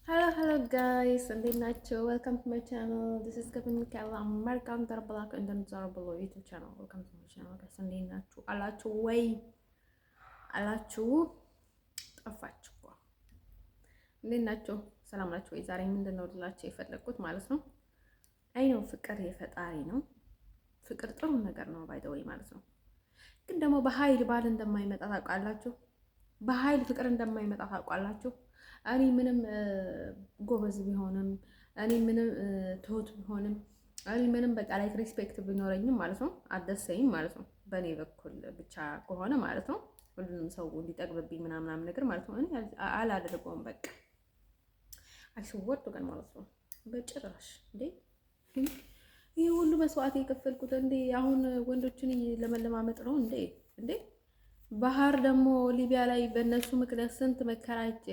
Hello guys, እንዴት ናችሁ? Welcome to my channel. This is Kevin Michaela. American Darbalak and then Zarbalo YouTube channel. Welcome to my channel guys. እንዴት ናችሁ? አላችሁ ወይ? አላችሁ? ጠፋችሁ እኮ። እንዴት ናችሁ? ሰላም ናችሁ ወይ? ዛሬ ምንድነው ልላችሁ የፈለኩት ማለት ነው። አይ ነው ፍቅር የፈጣሪ ነው። ፍቅር ጥሩ ነገር ነው ባይ ዘ ወይ ማለት ነው። ግን ደግሞ በኃይል ባል እንደማይመጣ ታውቃላችሁ። በኃይል ፍቅር እንደማይመጣ ታውቃላችሁ። እኔ ምንም ጎበዝ ቢሆንም እኔ ምንም ትሁት ቢሆንም እኔ ምንም በቃ ላይ ሪስፔክት ቢኖረኝም ማለት ነው አደሰይም ማለት ነው። በእኔ በኩል ብቻ ከሆነ ማለት ነው ሁሉንም ሰው እንዲጠግብብኝ ምናምን ነገር ማለት ነው እኔ አላደርገውም። በቃ አይሽወርቱ ግን ማለት ነው በጭራሽ እንዴ ይሄ ሁሉ መስዋዕት የከፈልኩት እንዴ አሁን ወንዶችን ለመለማመጥ ነው እንዴ? ባህር ደግሞ ሊቢያ ላይ በእነሱ ምክንያት ስንት መከራጨ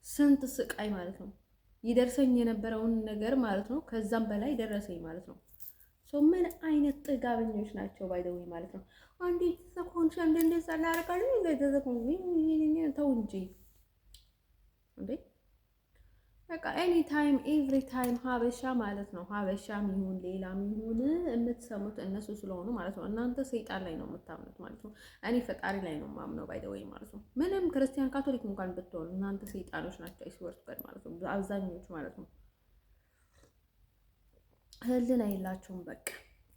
ስንት ስቃይ ማለት ነው ይደርሰኝ የነበረውን ነገር ማለት ነው ከዛም በላይ ደረሰኝ ማለት ነው። ምን አይነት ጥጋበኞች ናቸው ባይደውይ ማለት ነው። አንዴ ተኮንሽ እንደዛ ላረጋለሁ እንደተዘኩኝ ተው እንጂ እንዴ በቃ ኤኒ ታይም ኤቭሪ ታይም ሀበሻ ማለት ነው። ሀበሻም ይሁን ሌላም ይሁን የምትሰሙት እነሱ ስለሆኑ ማለት ነው። እናንተ ሰይጣን ላይ ነው የምታምኑት ማለት ነው። እኔ ፈጣሪ ላይ ነው የማምነው ባይ ዘ ወይ ማለት ነው። ምንም ክርስቲያን ካቶሊክ እንኳን ብትሆኑ እናንተ ሰይጣኖች ናቸው አይስወርት ጋር ማለት ነው። አብዛኞቹ ማለት ነው ህልና የላቸውም በቃ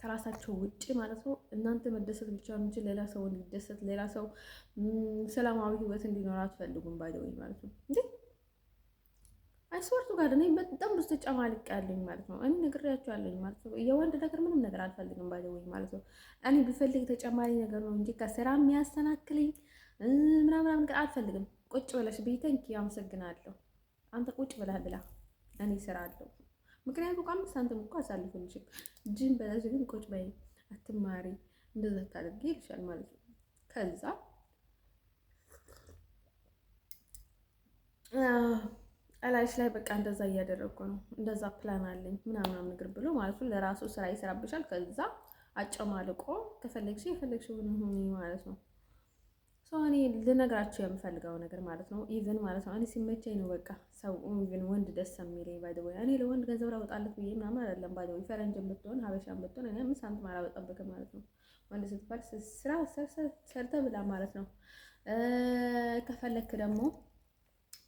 ከራሳቸው ውጪ ማለት ነው። እናንተ መደሰት ብቻ ነው እንጂ ሌላ ሰው እንዲደሰት ሌላ ሰው ሰላማዊ ህይወት እንዲኖር አትፈልጉም ባይ ዘ ወይ ማለት ነው እንዴ አይስወርቱ ጋር እኔ በጣም ብዙ ተጨማልቅ ያለኝ ማለት ነው። እኔ ነግሬያቸዋለሁ ማለት ነው። የወንድ ነገር ምንም ነገር አልፈልግም ባይ ዘ ወይ ማለት ነው። እኔ ብፈልግ ተጨማሪ ነገር ነው እንጂ ከስራ የሚያሰናክለኝ ምናምን ነገር አልፈልግም። ቁጭ ብለሽ ቤተንኪ አመሰግናለሁ። አንተ ቁጭ ብለህ ብላ እኔ ስራ አለው። ምክንያቱም አምስት ሳንቲም እኮ አሳልፈልሽም ጂም በለሽ ግን ቁጭ በይ አትማሪ እንደዛ ታደርጊ ይልሻል ማለት ነው። ከዛ እላይሽ ላይ በቃ እንደዛ እያደረግኩ ነው እንደዛ ፕላን አለኝ ምናምን ነገር ብሎ ማለት ነው ለራሱ ስራ ይሰራብሻል። ከዛ አጨማልቆ ከፈለግሽ የፈለግሽውን ሁኚ ማለት ነው። እኔ ልነግራችሁ የምፈልገው ነገር ማለት ነው ኢቭን ማለት ነው እኔ ሲመቸኝ ነው በቃ ሰው ኢቭን ወንድ ደስ የሚለኝ ባይ ዘ ወይ እኔ ለወንድ ገንዘብ ላወጣለት ብዬ ምናምን አይደለም ባይ ዘ ወይ ፈረንጅም ብትሆን ሀበሻም ብትሆን እኔ አምስት ሳንቲም አላወጣበትም ማለት ነው። ወንድ ስትባል ስራ ሰርተ ብላ ማለት ነው። ከፈለክ ደግሞ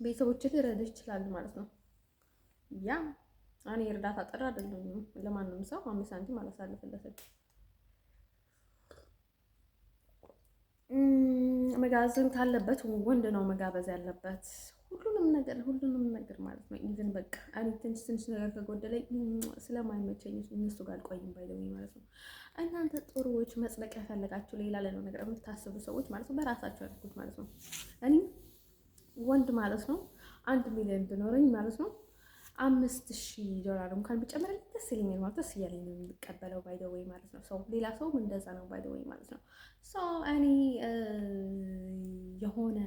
ቤተሰቦች ሊረዱሽ ይችላሉ ማለት ነው። ያ እኔ እርዳታ ጥሪ አይደለም ለማንም ሰው አምስት ሳንቲም አላሳልፍለትም። መጋዘን ካለበት ወንድ ነው መጋበዝ ያለበት ሁሉንም ነገር ማለት ነው። ኢቭን በቃ እኔ ትንሽ ነገር ከጎደለኝ ስለማይመቸኝ እነሱ ጋር አልቆይም ባይለኝ ማለት ነው። እናንተ ጥሩዎች መጽደቅ ያፈለጋችሁ ሌላ ላይ ነው ነገር የምታስቡ ሰዎች ማለት ነው በራሳችሁ ያልኩት ማለት ነው። እኔ ወንድ ማለት ነው 1 ሚሊዮን ቢኖረኝ ማለት ነው $5000 እንኳን ቢጨምርልኝ ደስ ይለኛል ማለት ደስ እያለኝ ነው የሚቀበለው ባይ ዘ ወይ ማለት ነው። ሰው ሌላ ሰው እንደዛ ነው ባይ ዘ ወይ ማለት ነው። እኔ የሆነ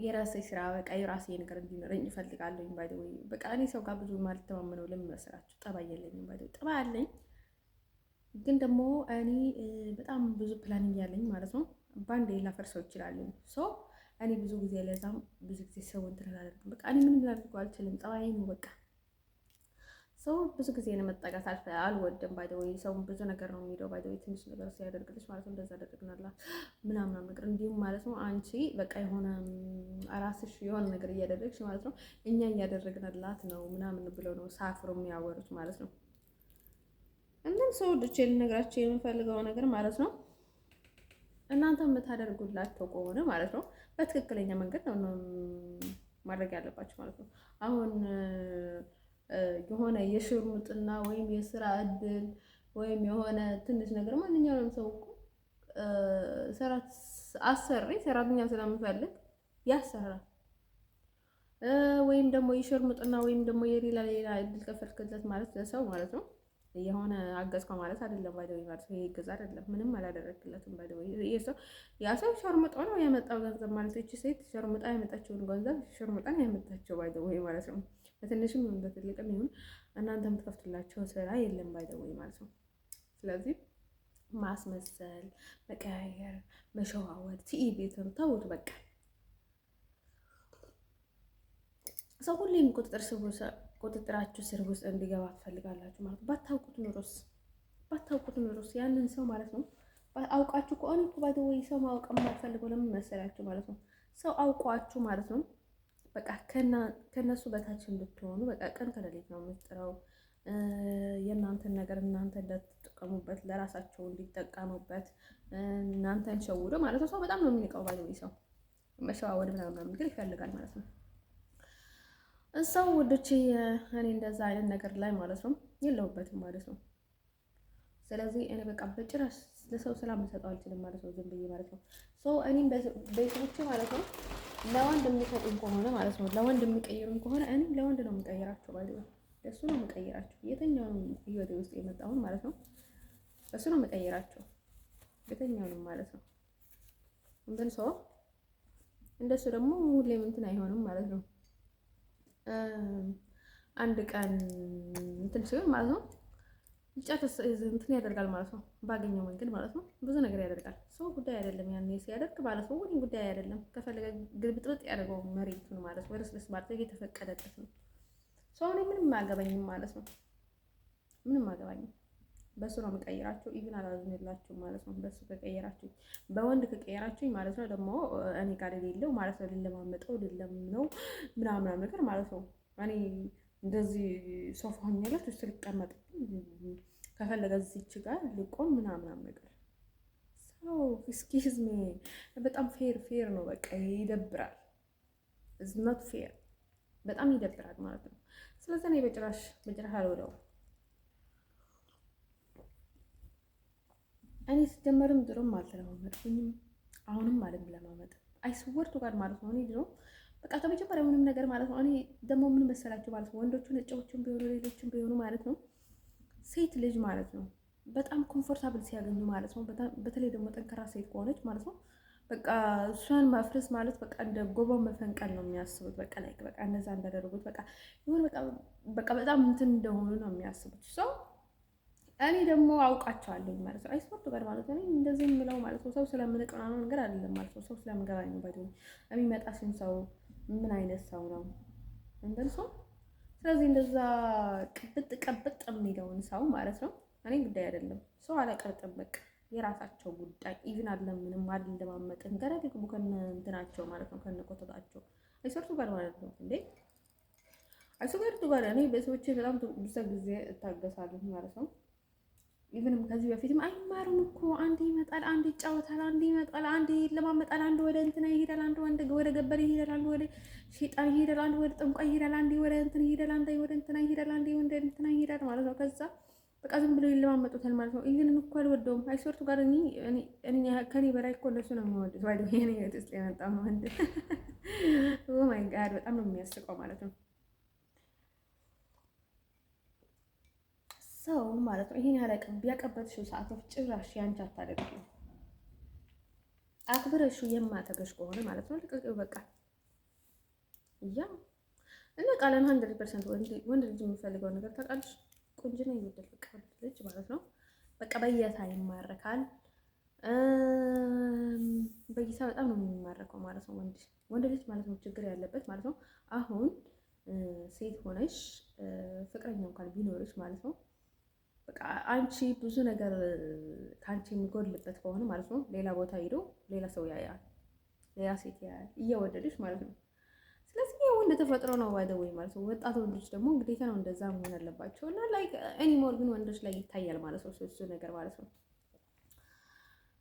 የራሴ ስራ በቃ የራሴ ነገር እንዲኖረኝ እፈልጋለሁ ባይ ዘ ወይ በቃ እኔ ሰው ጋር ብዙ ማልተማመነው ለምን መሰላችሁ? ጠባይ የለኝም ባይ ዘ ወይ ጠባይ አለኝ ግን ደግሞ እኔ በጣም ብዙ ፕላን እያለኝ ማለት ነው ባንዴ ላፈርሰው እችላለሁ። እኔ ብዙ ጊዜ ለዛም ብዙ ጊዜ ሰው እንትን አላደርግም። በቃ እኔ ምንም ላደርገው አልችልም። ጠባዬ ነው በቃ ሰው ብዙ ጊዜ ነው መጠጋት አልወድም። ባይ ዘ ወይ ሰው ብዙ ነገር ነው የሚለው ባይ ዘ ወይ ትንሽ ነገር ሲያደርግልሽ ማለት ነው እንደዛ አደረግናላት ምናምን ነገር እንዲሁም ማለት ነው አንቺ በቃ የሆነ ራስሽ የሆነ ነገር እያደረግሽ ማለት ነው እኛ እያደረግናላት ነው ምናምን ብለው ነው ሳፍሮ የሚያወሩት ማለት ነው። እንደም ሰው ልጅ ልነግራችሁ የምፈልገው ነገር ማለት ነው እናንተ የምታደርጉላቸው ከሆነ ማለት ነው በትክክለኛ መንገድ ነው ማድረግ ያለባችሁ ማለት ነው። አሁን የሆነ የሽርሙጥና ወይም የስራ እድል ወይም የሆነ ትንሽ ነገር ማንኛውንም ሰው እኮ ሰራተኛ ስለምፈልግ ያሰራል። ወይም ደግሞ የሽርሙጥና ወይም ደግሞ የሌላ እድል ከፈልክለት ማለት ለሰው ማለት ነው የሆነ አገዝከው ማለት አይደለም ባይ ዘ ወይ ማለት ነው። ይሄ እገዛ አይደለም ምንም አላደረግለትም ባይ ዘ ወይ ያ ሰው ሸርሙጣ ነው ያመጣው ገንዘብ ማለት እቺ ሴት ሸርሙጣ ያመጣችውን ገንዘብ ሸርሙጣን ያመጣቸው ባይ ዘ ወይ ማለት ነው። በትንሽም በትልቅም ይሁን እናንተ የምትከፍቱላቸው ስራ የለም ባይ ዘ ወይ ማለት ነው። ስለዚህ ማስመሰል፣ መቀያየር፣ መሸዋወድ፣ ቲቪ ቤትም ተውት በቃ ሰው ሁሌም ቁጥጥራችሁ ስር ውስጥ እንዲገባ ትፈልጋላችሁ ማለት ነው። ባታውቁት ኑሮስ ያንን ሰው ማለት ነው። አውቃችሁ ከሆነ እኮ ባይተወይ ሰው ማወቅ የማልፈልገው ለምን መሰላችሁ ማለት ነው። ሰው አውቋችሁ ማለት ነው በቃ ከነሱ በታች እንድትሆኑ በቃ ቀን ከሌሊት ነው የምትጥረው። የእናንተን ነገር እናንተ እንደትጠቀሙበት ለራሳቸው እንዲጠቀሙበት እናንተን ሸውዶ ማለት ነው። ሰው በጣም ነው የሚንቀው ባይተወይ ሰው መሸዋወድ ምናምን ግን ይፈልጋል ማለት ነው። እዛው ወዶቼ እኔ እንደዛ አይነት ነገር ላይ ማለት ነው የለሁበትም ማለት ነው። ስለዚህ እኔ በቃ በጭራሽ ለሰው ሰላም ልሰጠው አልችልም ማለት ነው፣ ዝም ብዬ ማለት ነው። እኔም ቤተሰቦቼ ማለት ነው ለወንድ የሚሰጡኝ ከሆነ ማለት ነው፣ ለወንድ የሚቀይሩኝ ከሆነ እኔም ለወንድ ነው የምቀይራቸው ማለት ነው። ለእሱ ነው የምቀይራቸው። የትኛውንም ህይወቴ ውስጥ የመጣውን ማለት ነው እሱ ነው የምቀይራቸው፣ የትኛውንም ማለት ነው። እንትን ሰው እንደሱ ደግሞ ሁሌም እንትን አይሆንም ማለት ነው። አንድ ቀን እንትን ሲሆን ማለት ነው ይጨርስ እንትን ያደርጋል ማለት ነው። ባገኘው መንገድ ማለት ነው ብዙ ነገር ያደርጋል። ሰው ጉዳይ አይደለም ያኔ ሲያደርግ ማለት ነው። ወዲህ ጉዳይ አይደለም። ከፈለገ ግልብጥብጥ ያደርገው መሬቱን ማለት ነው። ወደስ ማለት የተፈቀደለት ነው። ሰው እኔ ምንም አያገባኝም ማለት ነው። ምንም አያገባኝም። በሱ ነው የምቀይራቸው። ኢቭን አላዝንላችሁም ማለት ነው። በሱ ከቀየራችሁ በወንድ ከቀየራችሁኝ ማለት ነው ደግሞ እኔ ጋር የሌለው ማለት ነው ልለማመጠው ልለምነው ምናምን ነገር ማለት ነው። እኔ እንደዚህ ሶፋ ሆኛለች እሱ ሊቀመጥ ከፈለገ እዚች ጋር ሊቆም ምናምን ነገር ሰው ኤክስኪውዝ ሚ በጣም ፌር ነው። በቃ ይደብራል። ኢዝ ኖት ፌር በጣም ይደብራል ማለት ነው። ስለዚህ እኔ በጭራሽ አልወደውም። እኔ ስጀመርም ድሮም አልተለማመድኩኝም አሁንም አልለማመጥም። አይስወርቱ ጋር ማለት ነው። እኔ ድሮ በቃ ከመጀመሪያ ምንም ነገር ማለት ነው። እኔ ደግሞ ምን መሰላችሁ ማለት ነው ወንዶቹ ነጮቹም ቢሆኑ ሌሎችም ቢሆኑ ማለት ነው ሴት ልጅ ማለት ነው በጣም ኮምፎርታብል ሲያገኙ ማለት ነው። በተለይ ደግሞ ጠንካራ ሴት ከሆነች ማለት ነው በቃ እሷን ማፍረስ ማለት በቃ እንደ ጎበን መፈንቀል ነው የሚያስቡት። በቃ ላይ በቃ እነዛ እንዳደረጉት በቃ ይሁን በቃ በጣም እንትን እንደሆኑ ነው የሚያስቡት። ሰው እኔ ደግሞ አውቃቸዋለሁ ማለት ነው። አይስወርቱ ጋር ማለት ነው እንደዚህ የምለው ማለት ነው ሰው ስለምንቀና ነው ነገር አይደለም ማለት ነው። ሰው ስለምገባኝ ነው ባይሆን የሚመጣ ሲም ሰው ምን አይነት ሰው ነው እንደን ሰው። ስለዚህ እንደዛ ቅብጥ የሚለውን ሰው ማለት ነው እኔ ጉዳይ አይደለም። ሰው አላቀርጥም በቃ የራሳቸው ጉዳይ። ኢቭን አይደለም ምንም አልለማመጥም ገና ደግሞ ከነ እንትናቸው ማለት ነው ከነ ቆጠጣቸው አይስወርቱ ጋር ማለት ነው እንዴ አይስወርቱ ጋር እኔ በሰዎች በጣም ብዙ ጊዜ እታገሳለሁ ማለት ነው። ኢቭንም ከዚህ በፊትም አይማሩም እኮ አንዴ ይመጣል፣ አንዴ ይጫወታል፣ አንዴ ይመጣል፣ አንዴ ይለማመጣል፣ አንዴ ወደ እንትና ይሄዳል፣ አንዴ ወደ ገበሬ ይሄዳል፣ አንዴ ወደ ሸይጣን ይሄዳል፣ አንዴ ወደ ጠንቋይ ይሄዳል፣ አንዴ ወደ እንትና ይሄዳል፣ አንዴ ወደ እንትና ይሄዳል፣ አንዴ ወደ እንትና ይሄዳል ማለት ነው። ከዛ በቃ ዝም ብለው ይለማመጡታል ማለት ነው። ኢቭን እኮ አልወደውም አይስወርቱ ጋር እኔ ከኔ በላይ እኮ እነሱ ነው የሚወዱት። ባይዶ ይሄን ውስጥ የመጣው ነው እንዴ ኦ ማይ ጋድ በጣም ነው የሚያስቀው ማለት ነው። ሰው ማለት ነው ይሄን ያለቀም ቢያቀበልሽው ሰዓቶች ጭራሽ ያንቺ አታደርጊው። አክብረሽው የማተገሽ ከሆነ ማለት ነው ልቅቂው በቃ ያ እና ቃለን 100% ወንድ ልጅ የሚፈልገው ነገር ታውቃለሽ። ቁንጅና ይወደል በቃ ልጅ ማለት ነው በቃ በየታ ይማረካል። በይታ በጣም ነው የሚማረከው ማለት ነው ወንድ ልጅ ማለት ነው። ችግር ያለበት ማለት ነው አሁን ሴት ሆነሽ ፍቅረኛ እንኳን ቢኖርሽ ማለት ነው በቃ አንቺ ብዙ ነገር ከአንቺ የሚጎድልበት ከሆነ ማለት ነው ሌላ ቦታ ሄዶ ሌላ ሰው ያያል፣ ሌላ ሴት ያያል እየወደድሽ ማለት ነው። ስለዚህ የወንድ ተፈጥሮ ነው ወይ ማለት ነው። ወጣት ወንዶች ደግሞ ግዴታ ነው እንደዛ መሆን አለባቸው እና ላይክ ኤኒሞር ግን ወንዶች ላይ ይታያል ማለት ነው እሱ ነገር ማለት ነው።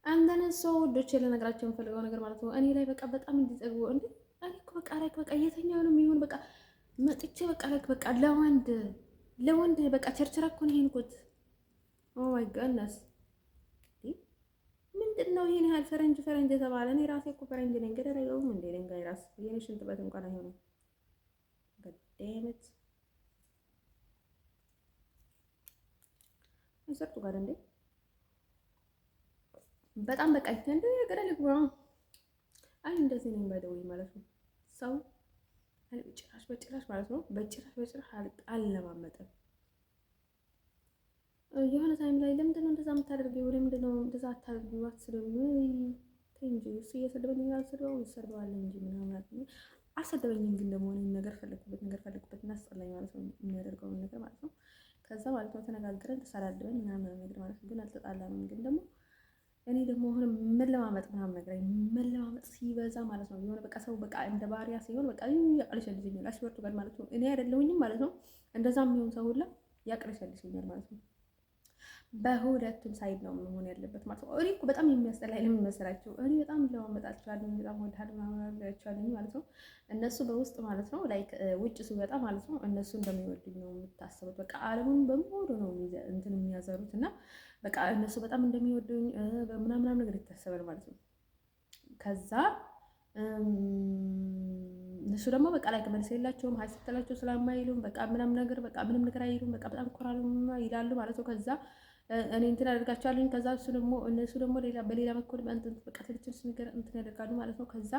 አንደነ ሰው ወንዶች ለነገራቸው የምፈልገው ነገር ማለት ነው እኔ ላይ በቃ በጣም እንዲጸጉ እንዴ እኔ እኮ በቃ የትኛውንም ይሁን በቃ መጥቼ በቃ ለወንድ በቃ ቸርቸራ እኮ ነው ይሄን ኮት ኦ ማይ ጋድነስ ምንድነው ይሄን ያህል ፈረንጅ የተባለ? እኔ ራሴ እኮ ፈረንጅ ነኝ። ገደል አይገቡም እንዴ ድንጋይ ራስ የኔ ሽንት በት እንኳን አይሆንም። ገደምት ይሰርቱ ጋር እንዴ በጣም በቃ እንዴ ገደል ይግባ። አይ እንደዚህ ነኝ ባይደውይ ማለት ነው ሰው አይ በጭራሽ ማለት ነው በጭራሽ አልለማመጥም። የሆነ ታይም ላይ ለምንድን ነው እንደዛ የምታደርጊው? ለምንድን ነው እንደዛ አታደርጊው? አትስደው እንጂ እሱ እየሰደበኝ ያልሰደው ይሰርበዋል እንጂ ምናምን አልሰደበኝም። ግን ደግሞ እኔ ነገር ፈለግኩበት እናስጠላኝ ማለት ነው የሚያደርገውን ነገር ማለት ነው። ከዛ ማለት ነው ተነጋግረን ተሰዳድበን ምናምን ነገር ማለት ነው። ግን አልተጣላንም። ግን ደግሞ እኔ ደግሞ አሁን መለማመጥ ምናምን ነገር መለማመጥ ሲበዛ ማለት ነው የሆነ በቃ ሰው በቃ እንደ ባሪያ ሲሆን በቃ ያቅለሸልሸኛል። አሽወርቱ ጋር ማለት ነው እኔ አይደለሁኝም ማለት ነው። እንደዛም የሚሆን ሰው ሁላ ያቅለሸልሸኛል ማለት ነው። በሁለቱም ሳይድ ነው መሆን ያለበት ማለት ነው። እኔ እኮ በጣም የሚያስጠላኝ ለምን መሰላችሁ? እኔ በጣም ለማመጣችኋለሁ በጣም ወዳለሁ ማለትቻለሁ ማለት ነው። እነሱ በውስጥ ማለት ነው ላይክ ውጭ ሲወጣ ማለት ነው እነሱ እንደሚወዱኝ ነው የምታስቡት። በቃ ዓለሙን በሙሉ ነው እንትን የሚያዘሩት እና በቃ እነሱ በጣም እንደሚወዱኝ ምናምን ነገር ይታሰባል ማለት ነው። ከዛ እነሱ ደግሞ በቃ ላይ መልስ የላቸውም። ሀይ ስትላቸው ስለማይሉም በቃ ምንም ነገር አይሉም። በቃ በጣም ኮራሉ ይላሉ ማለት ነው። ከዛ እኔ እንትን አደርጋቸዋለሁ። ከዛ እነሱ ደግሞ በሌላ በኩል በቃ ትልችል ነገር እንትን ያደርጋሉ ማለት ነው። ከዛ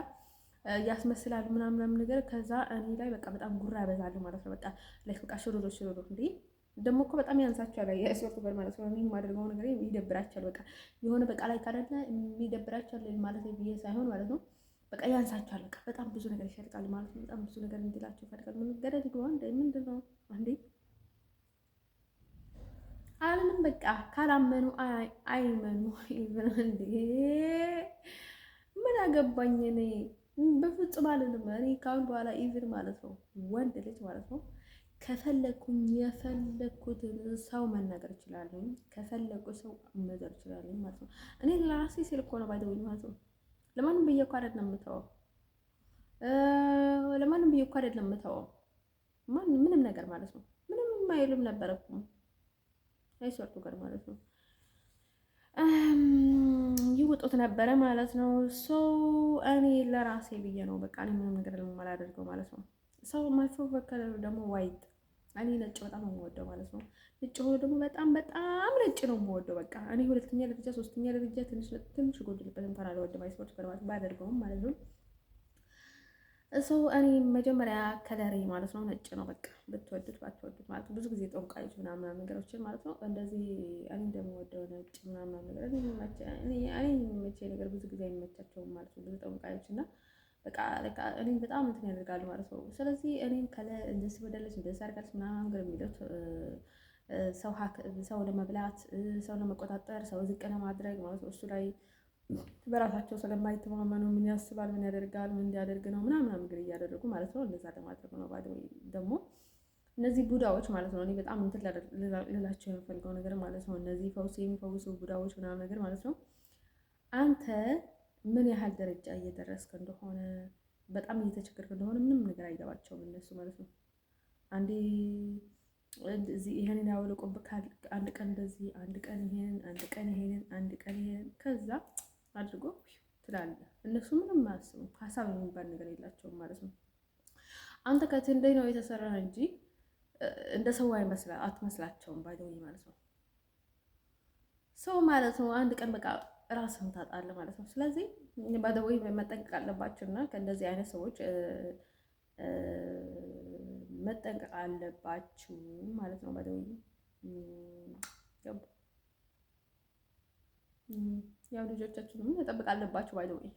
ያስመስላሉ ምናምን ነገር። ከዛ እኔ ላይ በቃ በጣም ጉራ ያበዛሉ ማለት ነው። በቃ ላይ በቃ ሽሮዶ እንዴ ደግሞ እኮ በጣም ያንሳቸዋል የስወርቱ በር ማለት ነው። እኔ የማደርገው ነገር ይደብራቸዋል። በቃ የሆነ በቃ ላይ ካደለ የሚደብራቸዋል ማለት ብዬ ሳይሆን ማለት ነው በቃ ያንሳቸዋል። በቃ በጣም ብዙ ነገር ይፈልጋል ማለት ነው። በጣም ብዙ ነገር እንዲላቸው ይፈልጋል። ምን ገደል ይግባ እንደ ምንድን ነው እንዴ? አለም በቃ ካላመኑ አይመኑ እንዴ። ምን አገባኝ እኔ በፍጹም አልልም። እኔ ካሁን በኋላ ኢቭን ማለት ነው ወንድ ልጅ ማለት ነው ከፈለኩኝ የፈለኩትን ሰው መናገር እችላለሁ። ከፈለኩ ሰው መዘር እችላለሁ ማለት ነው። እኔ ለራሴ ስል እኮ ነው ባይደውኝ ማለት ነው። ለማንም ብዬ እኮ አይደለም የምተወው። ለማንም ብዬ እኮ አይደለም የምተወው። ምንም ነገር ማለት ነው ምንም አይልም ነበር እኮ አይሰርቱ ጋር ማለት ነው ይወጡት ነበረ ማለት ነው። ሰው እኔ ለራሴ ብዬ ነው በቃ እኔ ምንም ነገር ለማላደርገው ማለት ነው። ሰው ማይፎ ከለሩ ደግሞ ዋይት እኔ ነጭ በጣም ነው የምወደው ማለት ነው። ነጭ ሆኖ ደግሞ በጣም ነጭ ነው የምወደው። በቃ እኔ ሁለተኛ ደረጃ ሶስተኛ ደረጃ ትንሽ ጎድልበት እንኳን አልወድም አይስፖርት ከለማት ባደርገውም ማለት ነው። ሰው እኔ መጀመሪያ ከለሬ ማለት ነው ነጭ ነው። በቃ ብትወዱት ባትወዱት ማለት ነው። ብዙ ጊዜ ጠንቋዮች ምናምን ነገሮችን ማለት ነው እንደዚህ እኔ እንደምወደው ነጭ ምናምን ነገር እኔ የሚመቸኝ ነገር ብዙ ጊዜ አይመቻቸውም ማለት ነው። ብዙ ጠንቋዮች እና በቃ እኔ በጣም እንትን ያደርጋሉ ማለት ነው። ስለዚህ እኔም እንደዚህ ወደለች እንደዚህ አድርጋለች ምናምን ነገር የሚሉት ሰው ለመብላት ሰው ለመቆጣጠር ሰው ዝቅ ለማድረግ ማለት ነው። እሱ ላይ በራሳቸው ስለማይተማመኑ ምን ያስባል ምን ያደርጋል ምን እንዲያደርግ ነው ምናምን ነገር እያደረጉ ማለት ነው። እንደዛ ለማድረግ ነው ባይ ደግሞ እነዚህ ቡዳዎች ማለት ነው። እኔ በጣም እንትን ልላቸው የምፈልገው ነገር ማለት ነው እነዚህ ፈውስ የሚፈውሱ ቡዳዎች ምናምን ነገር ማለት ነው። አንተ ምን ያህል ደረጃ እየደረስክ እንደሆነ በጣም እየተቸገርክ እንደሆነ ምንም ነገር አይገባቸውም እነሱ ማለት ነው። አንዴ እዚህ ይሄንን ያወለቁብካል፣ አንድ ቀን እንደዚህ፣ አንድ ቀን ይሄንን፣ አንድ ቀን ይሄንን፣ አንድ ቀን ይሄንን ከዛ አድርጎ ትላለህ። እነሱ ምንም አያስቡም። ሀሳብ የሚባል ነገር የላቸውም ማለት ነው። አንተ ከትንደይ ነው የተሰራ እንጂ እንደ ሰው አትመስላቸውም ባይደውይ ማለት ነው። ሰው ማለት ነው አንድ ቀን በቃ ራስን ታጣለህ ማለት ነው። ስለዚህ ባይደውይ መጠንቀቅ አለባቸው እና ከእንደዚህ አይነት ሰዎች መጠንቀቅ አለባችሁ ማለት ነው። ባይደውይ ያው ልጆቻችሁንም መጠበቅ አለባችሁ ባይደውይ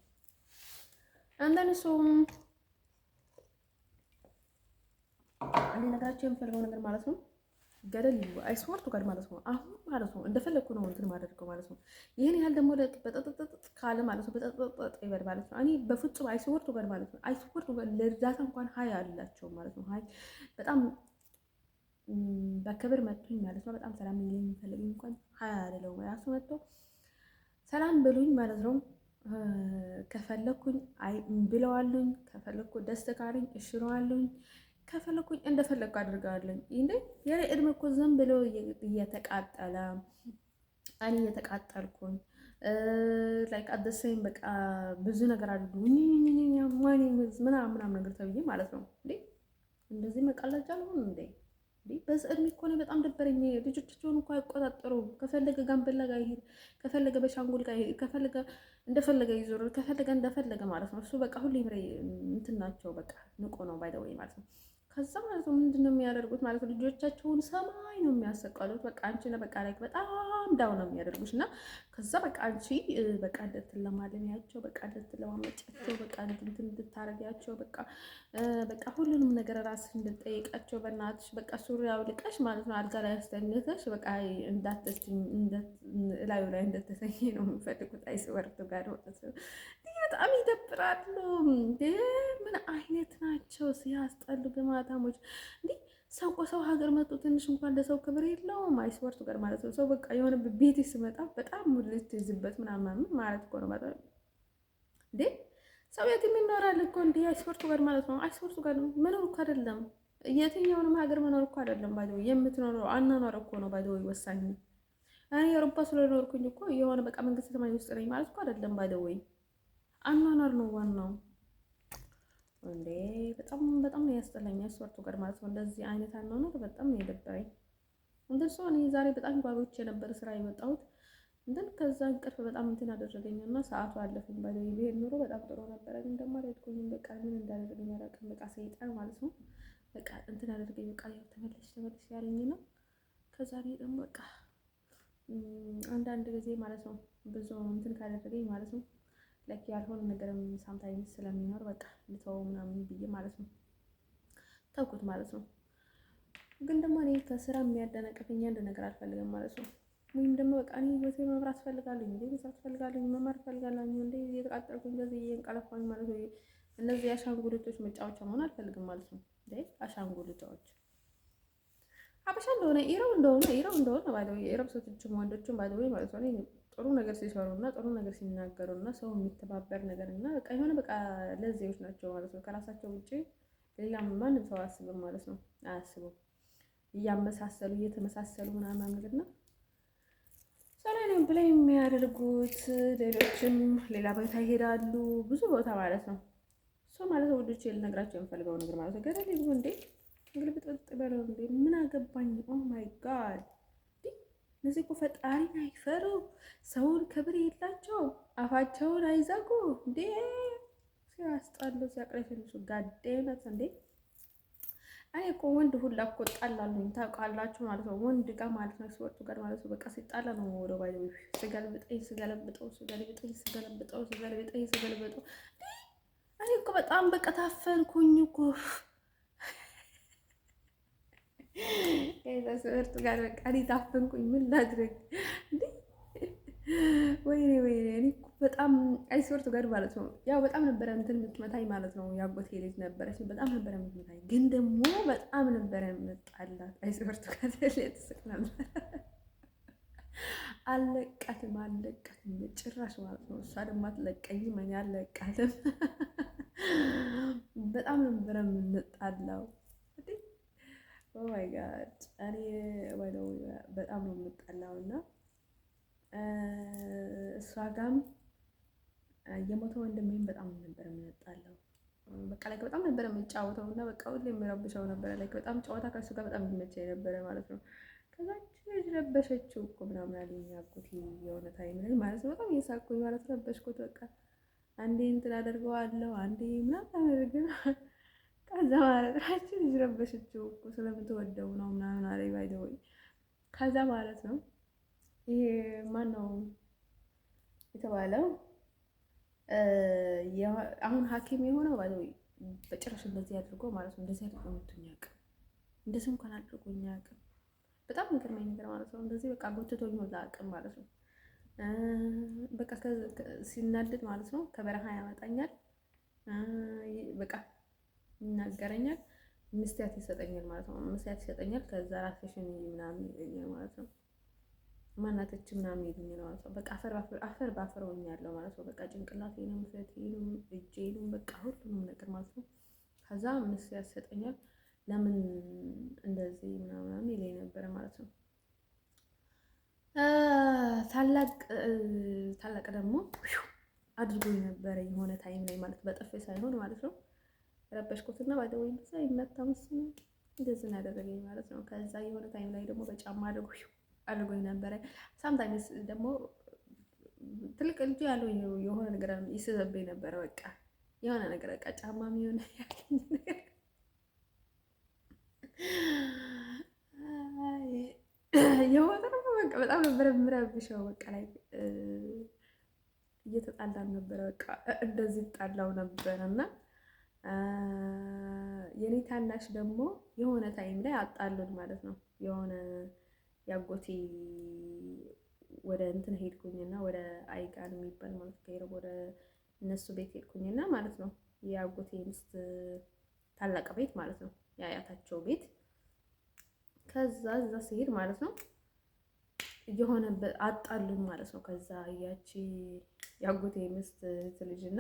አንዳንሱም አንዴ ነገራቸው የምፈልገው ነገር ማለት ነው ገደል አይስወርቱ ጋር ማለት ነው። አሁን ማለት ነው እንደፈለግኩ ነው እንትን ማደርገው ማለት ነው። ይሄን ያህል ደግሞ በጠጠጠጥ ካለ ማለት ነው በጠጠጠጥ ይበል ማለት ነው። እኔ በፍጹም አይስወርቱ ጋር ማለት ነው አይስወርቱ ጋር ለእርዳታ እንኳን ሀይ አላቸው ማለት ነው። ሀይ በጣም በክብር መጥቶኝ ማለት ነው። በጣም ሰላም ይለኝ የሚፈልገኝ እንኳን ሀይ አይደለው ራሱ መጥቶ ሰላም ብሉኝ ማለት ነው። ከፈለኩኝ አይ ብለዋሉኝ፣ ከፈለኩ ደስ ካለኝ እሺ ነዋሉኝ፣ ከፈለኩኝ እንደፈለኩ አድርጋለኝ። እንዴ የኔ እድሜ እኮ ዝም ብሎ እየተቃጠለ እኔ እየተቃጠልኩኝ ላይክ አደሰኝ በቃ ብዙ ነገር አድርጉ ምናምን ነገር ተብዬ ማለት ነው። እንዴ እንደዚህ መቃለጃ አልሆን እንዴ በዚህ እድሜ እኮ ነው በጣም ደበረኝ። ልጆቻቸውን እኮ አይቆጣጠሩ። ከፈለገ ጋምቤላ ጋር ይሄድ፣ ከፈለገ በሻንጉል ጋር ይሄድ፣ ከፈለገ እንደፈለገ ይዞር፣ ከፈለገ እንደፈለገ ማለት ነው። እሱ በቃ ሁሌ ምሬ እንትን ናቸው በቃ ንቆ ነው ባይደወይ ማለት ነው። ከዛ ማለት ነው ምንድነው የሚያደርጉት ማለት ነው ልጆቻቸውን ሰማይ ነው የሚያሰቀሉት። በቃ አንቺ ነው በቃ ላይ በጣም በጣም ዳውን ነው የሚያደርጉሽ እና ከዛ በቃ አንቺ በቃ እንድትለማለሚያቸው በቃ እንድትለማመጫቸው በቃ እንድታረጊያቸው በቃ ሁሉንም ነገር ራስሽ እንድትጠይቃቸው በእናትሽ በቃ ሱሪ አውልቀሽ ማለት ነው አልጋ ላይ አስተኝተሽ በቃ እንዳትተኝ ላዩ ላይ እንደተሰኘ ነው የሚፈልጉት። አይስወርቱ ጋር ማለት ነው። በጣም ይደብራሉ። ምን አይነት ናቸው ሲያስጠሉ ግማታሞች እንዴ! ሰው ሰው ሀገር መጡ ትንሽ እንኳን ለሰው ክብር የለውም። አይስወርቱ ጋር ማለት ነው። ሰው በቃ የሆነ ቤት ስመጣ በጣም ልትይዝበት ምናምን ማለት እኮ ነው ማለት እንዴ! ሰው የት የሚኖራል እኮ እንዴ! አይስወርቱ ጋር ማለት ነው። አይስወርቱ ጋር መኖር እኮ አይደለም የትኛውንም ሀገር መኖር እኮ አይደለም ባይዘው የምትኖረው አናኗር እኮ ነው ባይዘው ወሳኝ። እኔ የአውሮፓ ስለኖርኩኝ እኮ የሆነ በቃ መንግስት ሰማይ ውስጥ ነኝ ማለት እኮ አይደለም ባይዘው አናኗር ነው ዋናው። እንዴ በጣም በጣም ነው ያስጠላኝ አይስወርቱ ጋር ማለት ነው። እንደዚህ አይነት አናኗር በጣም ነው የደበረኝ። እንደሱ እኔ ዛሬ በጣም ጓጉቼ የነበረ ስራ የወጣሁት እንትን ከዛ እንቅልፍ በጣም እንትን አደረገኝና ሰዓቱ አለፈኝ ባይዘው ይሄን ኑሮ በጣም ጥሩ ነበረ። ግን ደግሞ አልሄድኩኝም በቃ ምን እንዳደረገኝ አላውቅም። በቃ ሰይጣን ማለት ነው በቃ እንትን አደረገኝ። በቃ ያው ተመለሽ ያለኝ ነው። ከዛ እኔ ደግሞ በቃ አንዳንድ ጊዜ ማለት ነው ብዙ እንትን ካደረገኝ ማለት ነው ላይክ ያልሆነ ነገርም ሳምታይምስ ስለሚኖር በቃ ልተወው ምናምን ብዬ ማለት ነው ተውኩት ማለት ነው። ግን ደግሞ እኔ ከስራ የሚያደናቅፈኝ አንድ ነገር አልፈልግም ማለት ነው። ወይም ደግሞ በቃ እኔ ህይወቴ መምራት እፈልጋለሁ እንዴ መስራት እፈልጋለሁ መማር እፈልጋለሁ እንዴ እየተቃጠልኩኝ እንደዚህ እየንቀለፋኝ ማለት ነው። እነዚህ አሻንጉሊቶች መጫወቻ መሆን አልፈልግም ማለት ነው። እንዴ አሻንጉሊቶች አበሻ እንደሆነ ኢሮብ እንደሆነ ባይደው የኢሮብ ሴቶችም ወንዶችም ባይደው ማለት ነው ጥሩ ነገር ሲሰሩና ጥሩ ነገር ሲናገሩና ሰው የሚተባበር ነገር እና በቃ የሆነ በቃ ለዚዎች ናቸው ማለት ነው። ከራሳቸው ውጪ ሌላ ማንም ሰው አያስብም ማለት ነው። አያስቡም እያመሳሰሉ እየተመሳሰሉ ምናምን ነገር ነው ሰላም ብላይ የሚያደርጉት። ሌሎችም ሌላ ቦታ ይሄዳሉ ብዙ ቦታ ማለት ነው። ሰው ማለት ወዶች ልነግራቸው የምፈልገው ነገር ማለት ነው ገደል ይሁን እንዴ ግልብጥብጥ በለው እንዴ ምን አገባኝ። ኦ ማይ ጋድ እነዚህ እኮ ፈጣሪን አይፈሩ፣ ሰውን ክብር የላቸው፣ አፋቸውን አይዘጉ እንዴ ሲያስጠሉ ሲያቅለሽልሹ ጋዴነት እንዴ። እኔ እኮ ወንድ ሁላ እኮ ጣላለሁኝ ታውቃላችሁ ማለት ነው። ወንድ ጋር ማለት ነው ሲወጡ ጋር ማለት ነው በቃ ሲጣላ ነው ወደ ባይ ስገለብጠው እኔ እኮ በጣም በቃ ታፈንኩኝ እኮ ከስወርቱ ጋር በቃ እኔ ታፈንኩኝ። ምን ላድርግ እንዴ? ወይኔ እኔ እኮ በጣም አይስወርቱ ጋር ማለት ነው ያው በጣም ነበረ እንትን የምትመታኝ ማለት ነው። ያጎቴ ልጅ ነበረች በጣም ነበረ የምትመታኝ፣ ግን ደግሞ በጣም ነበረ የምጣላት አይስወርቱ ጋር ልትስቅ ነበር። አለቃትም ጭራሽ ማለት ነው። እሷ ደግሞ አትለቀኝም፣ እኔ አለቃትም። በጣም ነበረ የምንጣላው። ኦ ማይ ጋድ እኔ በጣም ነው የምጣላው እና እሷ ጋም የሞተ ወንድሜም በጣም ነበር የምንጣላው። በቃ ላይ በጣም ነበር የምንጫወተው እና በቃ ሁሌ የምረብሸው ነበረ ላይ በጣም ጨዋታ ከእሱ ጋር በጣም የሚመቸኝ ነበረ ማለት ነው። ከዛች ረበሸችው እኮ ምናምን አለኝ አጎቴ የሆነ ታይም ላይ ማለት ነው። በጣም እየሳቅኩኝ ማለት ረበሽኩት። በቃ አንዴ እንትን አደርገዋለሁ አንዴ ምናምን አደርገው ከዛ ማለት ራችን ረበሸችው እኮ ስለምትወደው ነው ምናምን አለኝ ባይደው ከዛ ማለት ነው። ይሄ ማን ነው የተባለው አሁን ሐኪም የሆነው ባይደው በጭራሽ እንደዚህ አድርጎ ማለት ነው። እንደዚህ አድርጎ ምትኛ ያውቅ እንደዚህ እንኳን አድርጎኝ ያውቅም። በጣም የሚገርመኝ ነገር ማለት ነው እንደዚህ በቃ ጎትቶኝ ነው አቅም ማለት ነው። በቃ ሲናደድ ማለት ነው ከበረሃ ያመጣኛል። በቃ ይናገረኛል፣ ምስቲያት ይሰጠኛል ማለት ነው። ምስቲያት ይሰጠኛል። ከዛ ራስሽን ምናምን ይለኛል ማለት ነው። ማናተች ምናምን ይሉኛል ማለት ነው። በቃ አፈር ባፈር ሆኛለሁ ማለት ነው። በቃ ጭንቅላቴንም ፊቴንም እጄንም በቃ ሁሉንም ነገር ማለት ነው። ከዛ ምስቲያት ይሰጠኛል። ለምን እንደዚህ ምናምን ይለኝ ነበረ ማለት ነው። ታላቅ ደግሞ አድርጎኝ ነበረ የሆነ ታይም ላይ ማለት በጥፌ ሳይሆን ማለት ነው። ረበሽኩትና ባይደው እንደዛ ይመታምስ እንደዚህ ነው ያደረገኝ ማለት ነው። ከዛ የሆነ ታይም ላይ ደግሞ በጫማ አድርጎኝ ነበረ። ሳምታይምስ ደግሞ ትልቅ ልጅ ያለው የሆነ ነገር ይስዘብኝ ነበረ። በቃ የሆነ ነገር በቃ ጫማ የሚሆን ያለኝ ነገር የሆነ ደግሞ በቃ በጣም ነበረ የምረብሸው። በቃ ላይ እየተጣላን ነበረ። በቃ እንደዚህ ጣላው ነበረ እና የኔ ታናሽ ደግሞ የሆነ ታይም ላይ አጣሉን ማለት ነው። የሆነ ያጎቴ ወደ እንትን ሄድኩኝና ወደ አይጋን የሚባል ማለት ከሄደ ወደ እነሱ ቤት ሄድኩኝና ማለት ነው። የአጎቴ ሚስት ታላቅ ቤት ማለት ነው፣ የአያታቸው ቤት። ከዛ እዛ ሲሄድ ማለት ነው የሆነ አጣሉን ማለት ነው። ከዛ ያቺ የአጎቴ ሚስት ልጅና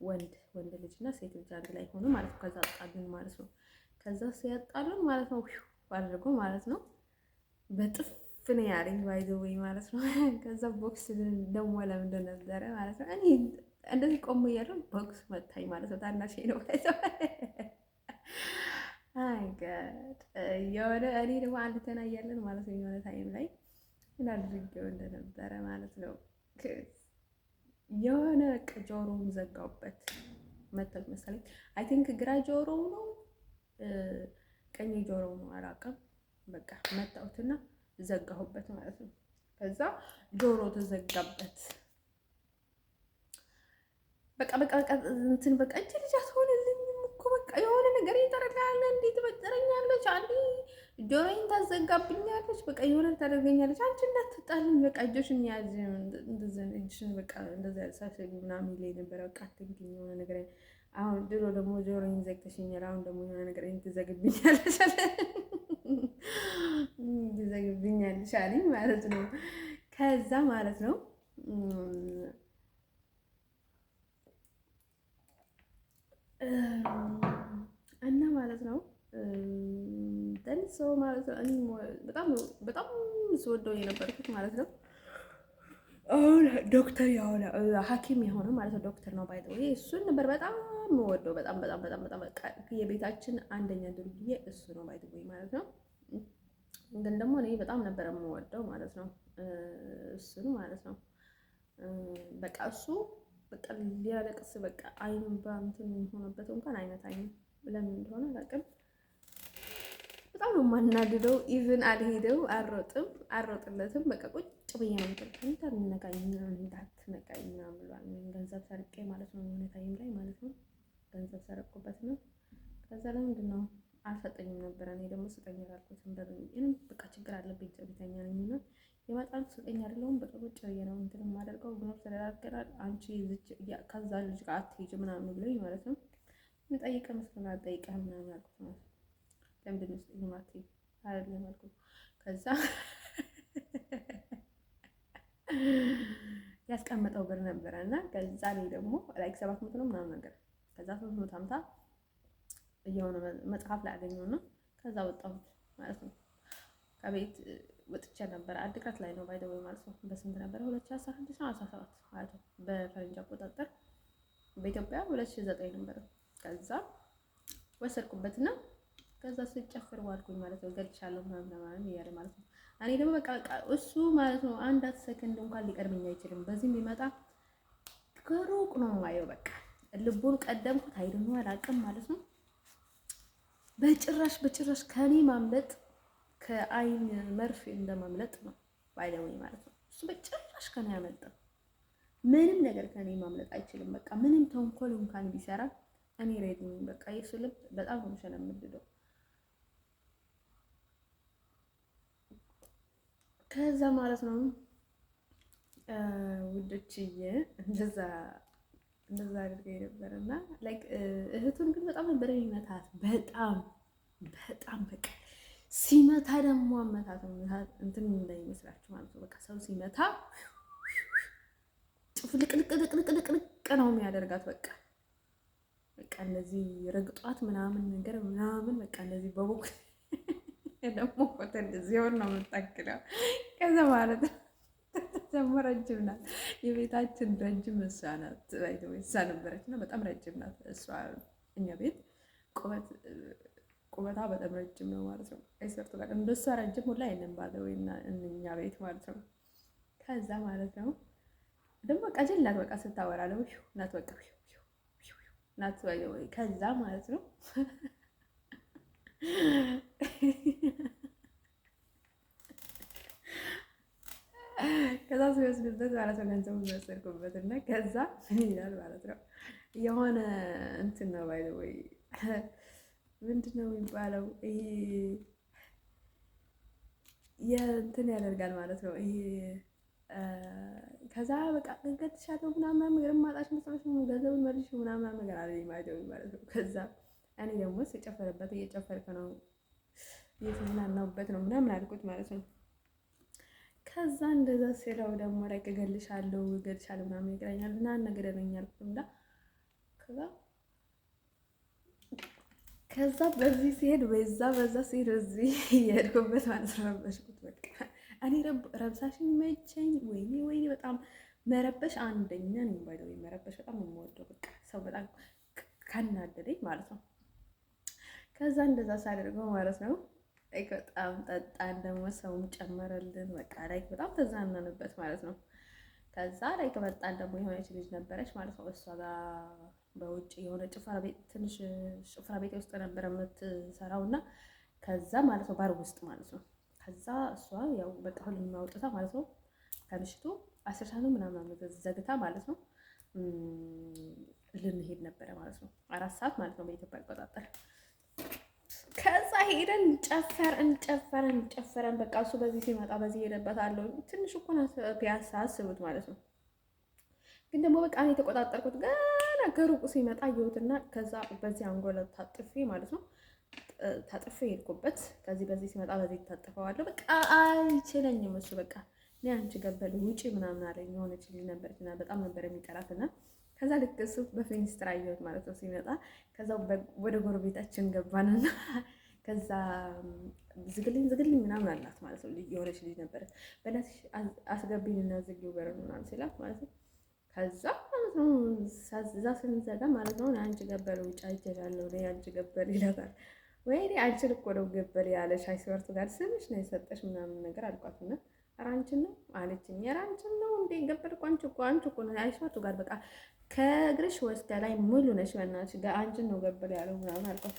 ወንድ ልጅና ሴት ልጅ አንድ ላይ ሆኖ ማለት ነው። ከዛ አጣሉን ማለት ነው። ከዛ ሲያጣሉን ማለት ነው አድርጎ ማለት ነው በጥፍ ነው ያለኝ ባይዘወይ ማለት ነው። ከዛ ቦክስ ደግሞ ለምንድን ነበረ ማለት ነው እኔ እንደዚህ ቆሞ እያለሁ ቦክስ መታኝ ማለት ነው። ታናሽ ነው አይ ጋድ የሆነ እኔ ደግሞ አንድ ተና እያለን ማለት ነው የሆነ ታይም ላይ ምን አድርጌው እንደነበረ ማለት ነው የሆነ ጆሮውን ዘጋውበት መተት መሰለኝ። አይ ቲንክ ግራ ጆሮው ነው ቀኝ ጆሮው ነው አላውቅም። በቃ መታውትና ዘጋሁበት ማለት ነው። ከዛ ጆሮ ተዘጋበት። በቃ እንትን በቃ እቺ ልጅ አትሆንልኝም እኮ በቃ የሆነ ነገር ይጠረጋል። እንዴት በጠረኛለች አንዴ ጆሮዬን ታዘጋብኛለች። በቃ የሆነ ታደርገኛለች። አንቺ እንዳትጣልኝ በቃ እጆሽን ያዝ እንደዚህ እጅሽን በቃ እንደዚህ ሳሰብ ምናምን ይለኝ ነበር። በቃ አትንኪኝ የሆነ ነገር። አሁን ድሮ ደግሞ ጆሮዬን ዘግተሽኛል፣ አሁን ደግሞ የሆነ ነገር ትዘግብኛለሽ ትዘግብኛለሽ አለኝ ማለት ነው። ከዛ ማለት ነው እና ማለት ነው ሰው ማለት ነው እኔ በጣም ስወደው የነበርኩት ማለት ነው። አሁን ዶክተር የሆነ ሐኪም የሆነ ማለት ነው ዶክተር ነው ባይ ዘ ወይ እሱን ነበር በጣም የምወደው። በጣም በቃ የቤታችን አንደኛ ድርጊዬ እሱ ነው ባይ ዘ ወይ ማለት ነው። ግን ደግሞ እኔ በጣም ነበር የምወደው ማለት ነው እሱን ማለት ነው። በቃ እሱ በቃ ሊያለቅስ በቃ አይኑን በእንትን ሆነበት እንኳን አይነት አይኑ ለምን እንደሆነ አላውቅም። በጣም ነው የማናድደው። ኢቭን አልሮጥለትም። በቃ ቁጭ ብዬ ነው እንዳትነካኝ ምናምን ብሏል። ገንዘብ ሰርቄ ማለት ነው የሆነ ታይም ላይ ማለት ነው ገንዘብ ሰረቅኩበት ነው። ከዛ ለምንድን ነው አልሰጠኝም ነበር። እኔ ደግሞ ስጠኝ አላልኩትም። በቃ ችግር አለብኝ ቤተኛ ነኝ እና የመጣን ስጠኝ አይደለሁም። በቃ ቁጭ ብዬ ነው እንትን የማደርገው ግኖር ተደራገራል። አንቺ ከዛ ልጅ ጋር አትሄጂ ምናምን ብሎኝ ማለት ነው። ጠይቀህ መስሎኝ አልጠይቀህም ምናምን አልኩት ማለት ነው። ለምንድን ነው ስጠኝ ማትይ አይደለም አልኩት። ከዛ ያስቀመጠው ብር ነበረ እና ከዛ ላይ ደግሞ ላይክ 700 ነው ምናምን ነገር ከዛ 350 የሆነ መጽሐፍ ላይ አገኘውና ከዛ ወጣሁት ማለት ነው። ከቤት ወጥቼ ነበር። አድግራት ላይ ነው ባይ ዘ ወይ ማለት ነው። በስንት ነበር 2016 ነው 17 ማለት ነው በፈረንጅ አቆጣጠር። በኢትዮጵያ 2009 ነበር። ከዛ ወሰድኩበትና ከዛ ስጨፍር ዋልኩኝ ማለት ነው። ገልጫለሁ ምናምን እያለ ማለት ነው። እኔ ደግሞ በቃ እሱ ማለት ነው አንዳት ሰከንድ እንኳን ሊቀርብኝ አይችልም። በዚህም ቢመጣ ከሩቅ ነው የማየው። በቃ ልቡን ቀደምኩት አይደለም አላውቅም ማለት ነው። በጭራሽ ከኔ ማምለጥ ከአይን መርፌ እንደማምለጥ ነው ባይደውኝ ማለት ነው። እሱ በጭራሽ ከኔ ያመልጥ ምንም ነገር ከኔ ማምለጥ አይችልም። በቃ ምንም ተንኮል እንኳን ቢሰራ እኔ ሬድ ነኝ። በቃ የሱ ልብ በጣም ነው የምሸለምድደው። ከዛ ማለት ነው ውዶችዬ እንደዛ አድርገኝ ነበር እና ላይክ እህቱን ግን በጣም ነበር የሚመታት። በጣም በቃ ሲመታ ደግሞ አመታት እንትን እንዳይመስላችሁ ማለት ነው። በቃ ሰው ሲመታ ጭፍልቅልቅልቅልቅልቅ ነው የሚያደርጋት። በቃ እንደዚህ ረግጧት ምናምን ነገር ምናምን በቃ እንደዚህ በቦክ ደግሞ ፎቶ እንደዚህ ሆን ነው የምታክለው። ከዛ ማለት ደግሞ ረጅም ናት። የቤታችን ረጅም እሷ ናት። እሷ ነበረች እና በጣም ረጅም ናት እሷ። እኛ ቤት ቁመቷ በጣም ረጅም ነው ማለት ነው። አይሰርቱ ጋር እንደሷ ረጅም ሁላ የለም ባለ ወይ እኛ ቤት ማለት ነው። ከዛ ማለት ነው ደግሞ ቀጅል ናት። በቃ ስታወራ ነው ናት። በቃ ናት ወይ ከዛ ማለት ነው ሲወስድበት ማለት ነው ገንዘቡን ወሰድኩበት እና ከዛ ምን ይላል ማለት ነው የሆነ እንትን ነው ባይ ወይ ምንድን ነው የሚባለው ይሄ የእንትን ያደርጋል ማለት ነው ይሄ ከዛ በቃ እንገድሻለሁ ምናምን ነገር ማጣሽ መስሎሽ ነው ገንዘቡን መልሽ ምናምን ነገር አለኝ ማለት ነው። ከዛ እኔ ደግሞ ሲጨፈርበት እየጨፈርክ ነው እየተዝናናሁበት ነው ምናምን አልኩት ማለት ነው። ከዛ እንደዛ ሲለው ደግሞ ላይ እገልሻለሁ ምናምን ይገኛል እና ነገረኛ አልኩት እንዳ ከዛ በዚህ ሲሄድ በዛ ሲሄድ እዚህ እየሄድኩበት ማለት ነው። ረበሽኩት በቃ እኔ ረብሳሽን መቸኝ። ወይኔ በጣም መረበሽ አንደኛ ነኝ ባይደው መረበሽ በጣም የምወደው በቃ ሰው በጣም ከናደደኝ ማለት ነው። ከዛ እንደዛ ሳደርገው ማለት ነው ላይክ በጣም ጠጣን፣ ደግሞ ሰውም ጨመረልን። በቃ ላይክ በጣም ተዛናንበት ማለት ነው። ከዛ ላይክ በጣም ደግሞ የሆነች ልጅ ነበረች ማለት ነው። እሷ ጋር በውጭ የሆነ ጭፈራ ቤት ትንሽ ጭፈራ ቤት ውስጥ ነበረ የምትሰራው እና ከዛ ማለት ነው ባር ውስጥ ማለት ነው። ከዛ እሷ ያው በቃ ሁሉንም አውጥታ ማለት ነው ከምሽቱ 10 ሰዓት ምናምን ዘግታ ማለት ነው ልንሄድ ነበረ ማለት ነው 4 ሰዓት ማለት ነው በኢትዮጵያ አቆጣጠር። ከዛ ሄደን እንጨፈረን በቃ እሱ በዚህ ሲመጣ በዚህ ሄደበታለሁ። ትንሽ እኮ ናት ፒያሳ አስቡት ማለት ነው። ግን ደግሞ በቃ እኔ የተቆጣጠርኩት ገና ከሩቁ ሲመጣ አየሁትና ከዛ በዚህ አንጎለ ታጥፌ ማለት ነው ታጥፌ ሄድኩበት። ከዚህ በዚህ ሲመጣ በዚህ ታጥፈዋለሁ። በቃ አይችለኝም እሱ በቃ እኔ አንቺ ገበል ውጪ ምናምን አለኝ። የሆነች ልጅ ነበረችና በጣም ነበር የሚጠራትና ከዛ ልክ እሱ በፌንስትራ አየሁት ማለት ነው ሲመጣ። ከዛ ወደ ጎረቤታችን ገባንና ከዛ ዝግልኝ ምናምን አላት ማለት ነው። የሆነች ልጅ ነበረች። በእናትሽ አስገቢኝና ዝጊው በር ምናምን ሲላት ማለት ነው። ከዛ ማለት ነው እዛ ስንዘጋ ማለት ነው አንቺ ገበል ውጭ አይጀላለሁ አንቺ ገበል ይላታል። ወይኔ አንቺን እኮ ነው ገበል ያለሽ አይስወርቱ ጋር ስምሽ ነው የሰጠሽ ምናምን ነገር አልኳትና ኧረ አንቺን ነው አለችኝ። ኧረ አንቺን ነው እንዴ ገበል እኮ አንቺ እኮ ነው አይስወርቱ ጋር በቃ ከእግርሽ እስከ ላይ ሙሉ ነሽ በእናትሽ ጋር አንቺን ነው ገበል ያለው ምናምን አልኳት።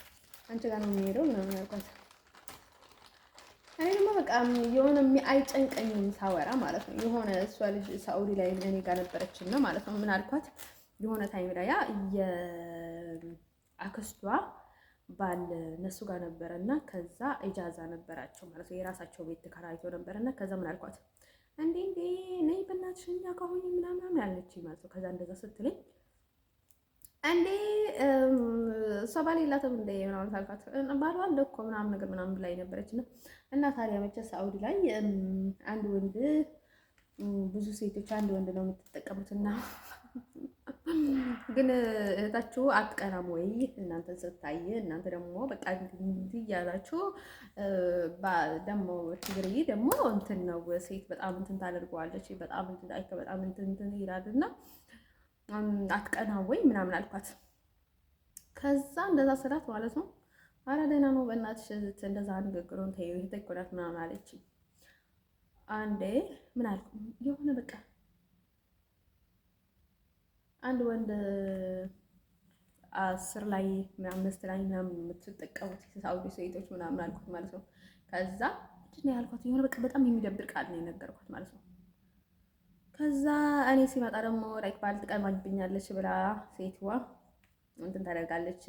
አንቺ ጋር ነው የሚሄደው ምናምን አልኳት። እኔ ደግሞ በቃ የሆነ አይጨንቀኝም ሳወራ ማለት ነው። የሆነ እሷ ልጅ ሳኡዲ ላይ እኔ ጋር ነበረችና ማለት ነው ምን አልኳት የሆነ ታይም ላይ የአክስቷ ባል እነሱ ጋር ነበረና ከዛ ኢጃዛ ነበራቸው ማለት ነው። የራሳቸው ቤት ተከራይቶ ነበረና ከዛ ምን አልኳት እንዴ ነይ በእናትሽ እኛ ከሆነ ምናምን ያለችኝ ማለት ነው። ከዛ እንደዛ ስትለኝ እንዴ እሷ ባል የላትም እንደ ምናምን ሳልኳት ባሏ አለ እኮ ምናምን ነገር ምናምን ብላኝ ነበረች እና ታዲያ መቼ ሳኡዲ ላይ አንድ ወንድ ብዙ ሴቶች አንድ ወንድ ነው የምትጠቀሙትና ግን እህታችሁ አትቀናም ወይ እናንተ ስታይ እናንተ ደግሞ በቃ እንዲህ እያላችሁ ደግሞ ትግሪ ደግሞ እንትን ነው ሴት በጣም እንትን ታደርገዋለች በጣም እንትን ይላልና አትቀናም ወይ ምናምን አልኳት። ከዛ እንደዛ ስላት ማለት ነው ኧረ ደህና ነው በእናትሽ እንደዛ ንግግሩን ተይው እህቴ እኮ ናት ምናምን አለች። አንዴ ምን አልኩ የሆነ በቃ አንድ ወንድ 10 ላይ 5 ላይ ምናምን የምትጠቀሙት ሳኡዲ ሴቶች ምናምን አልኩት ማለት ነው። ከዛ ምንድን ነው ያልኳት የሆነ በቃ በጣም የሚደብር ቃል ነው የነገርኳት ማለት ነው። ከዛ እኔ ሲመጣ ደግሞ ላይክ ባልትቀማኝብኛለች ብላ ሴትዋ እንትን ታደርጋለች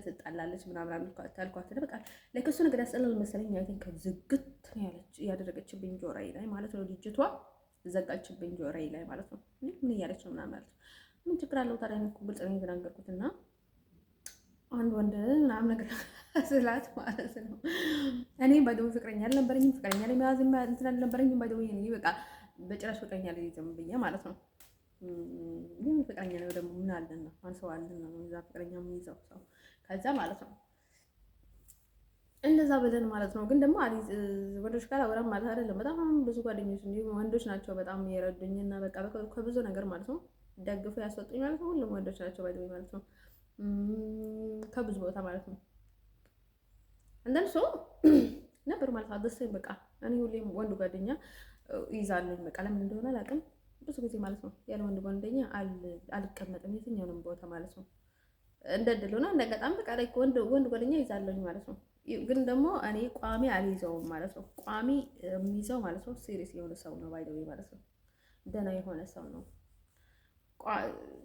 ትጣላለች ምናምን አልኳት። በቃ ላይክ እሱ ነገር ያስጠላል መሰለኝ ያይተን ከዝግት ነው ያለች ያደረገችብኝ ጆሮዬ ላይ ማለት ነው። ልጅቷ ዘጋችብኝ ጆሮዬ ላይ ማለት ነው። ምን እያለች ነው ምናምን ማለት ነው። ምን ችግር አለው ታዲያ? እኔ እኮ ግልጽ ነው የተናገርኩትና አንድ ወንድ ምናምን ነገር ስላት ማለት ነው። እኔ ባይደው ፍቅረኛ አልነበረኝም። ፍቅረኛ ላይ መያዝ እንትን አልነበረኝም። ባይደው እኔ በቃ በጭራሽ ፍቅረኛ ላይ ይዘም ብዬ ማለት ነው። ግን ፍቅረኛ ነው ደግሞ ምን አለና ማን ሰው አለና ነው እዛ ፍቅረኛ የሚይዘው ሰው ከዛ ማለት ነው። እንደዛ ብለን ማለት ነው። ግን ደግሞ አሪዝ ወንዶች ጋር አወራም ማለት አይደለም። በጣም ብዙ ጓደኞች እንዲሁ ወንዶች ናቸው በጣም የረዱኝና በቃ ከብዙ ነገር ማለት ነው ደግፎ ያስወጡኝ ማለት ነው። ሁሉም ወንዶች ናቸው ባይደው ማለት ነው። ከብዙ ቦታ ማለት ነው። እንደን ሰው ነበር ማለት አደሰኝ በቃ እኔ ሁሌም ወንድ ጓደኛ ይዛለኝ በቃ ለምን እንደሆነ አላውቅም። ብዙ ጊዜ ማለት ነው ያለ ወንድ ጓደኛ አልቀመጥም የትኛውንም ቦታ ማለት ነው። እንደድሉና እንደገጣም በቃ ላይ ወንድ ጓደኛ ይዛለኝ ማለት ነው። ግን ደግሞ እኔ ቋሚ አልይዘውም ማለት ነው። ቋሚ የሚይዘው ማለት ነው ሲሪየስ የሆነ ሰው ነው ባይደው ማለት ነው። ደህና የሆነ ሰው ነው።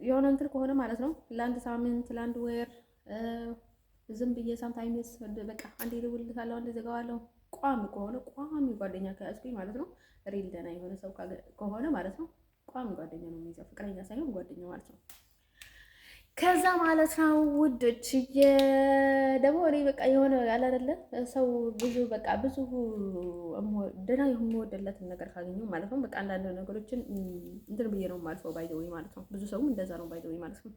የሆነ እንትን ከሆነ ማለት ነው ለአንድ ሳምንት ለአንድ ወር ዝም ብዬ ሳምታይምስ በቃ አንዴ እደውልለታለሁ አንዴ ዘጋዋለሁ። ቋሚ ከሆነ ቋሚ ጓደኛ ከያዝኩኝ ማለት ነው ሪል ደህና የሆነ ሰው ከሆነ ማለት ነው ቋሚ ጓደኛ ነው የሚይዘው፣ ፍቅረኛ ሳይሆን ጓደኛ ማለት ነው። ከዛ ማለት ነው ውዶችዬ ደግሞ እኔ በቃ የሆነ ያለ አይደለ ሰው ብዙ በቃ ብዙ ደህና የምወደለትን ነገር ካገኘሁ ማለት ነው በቃ አንዳንድ ነገሮችን እንትን ብዬ ነው የማልፈው ባይ ዘ ወይ ማለት ነው። ብዙ ሰውም እንደዛ ነው ባይ ዘ ወይ ማለት ነው።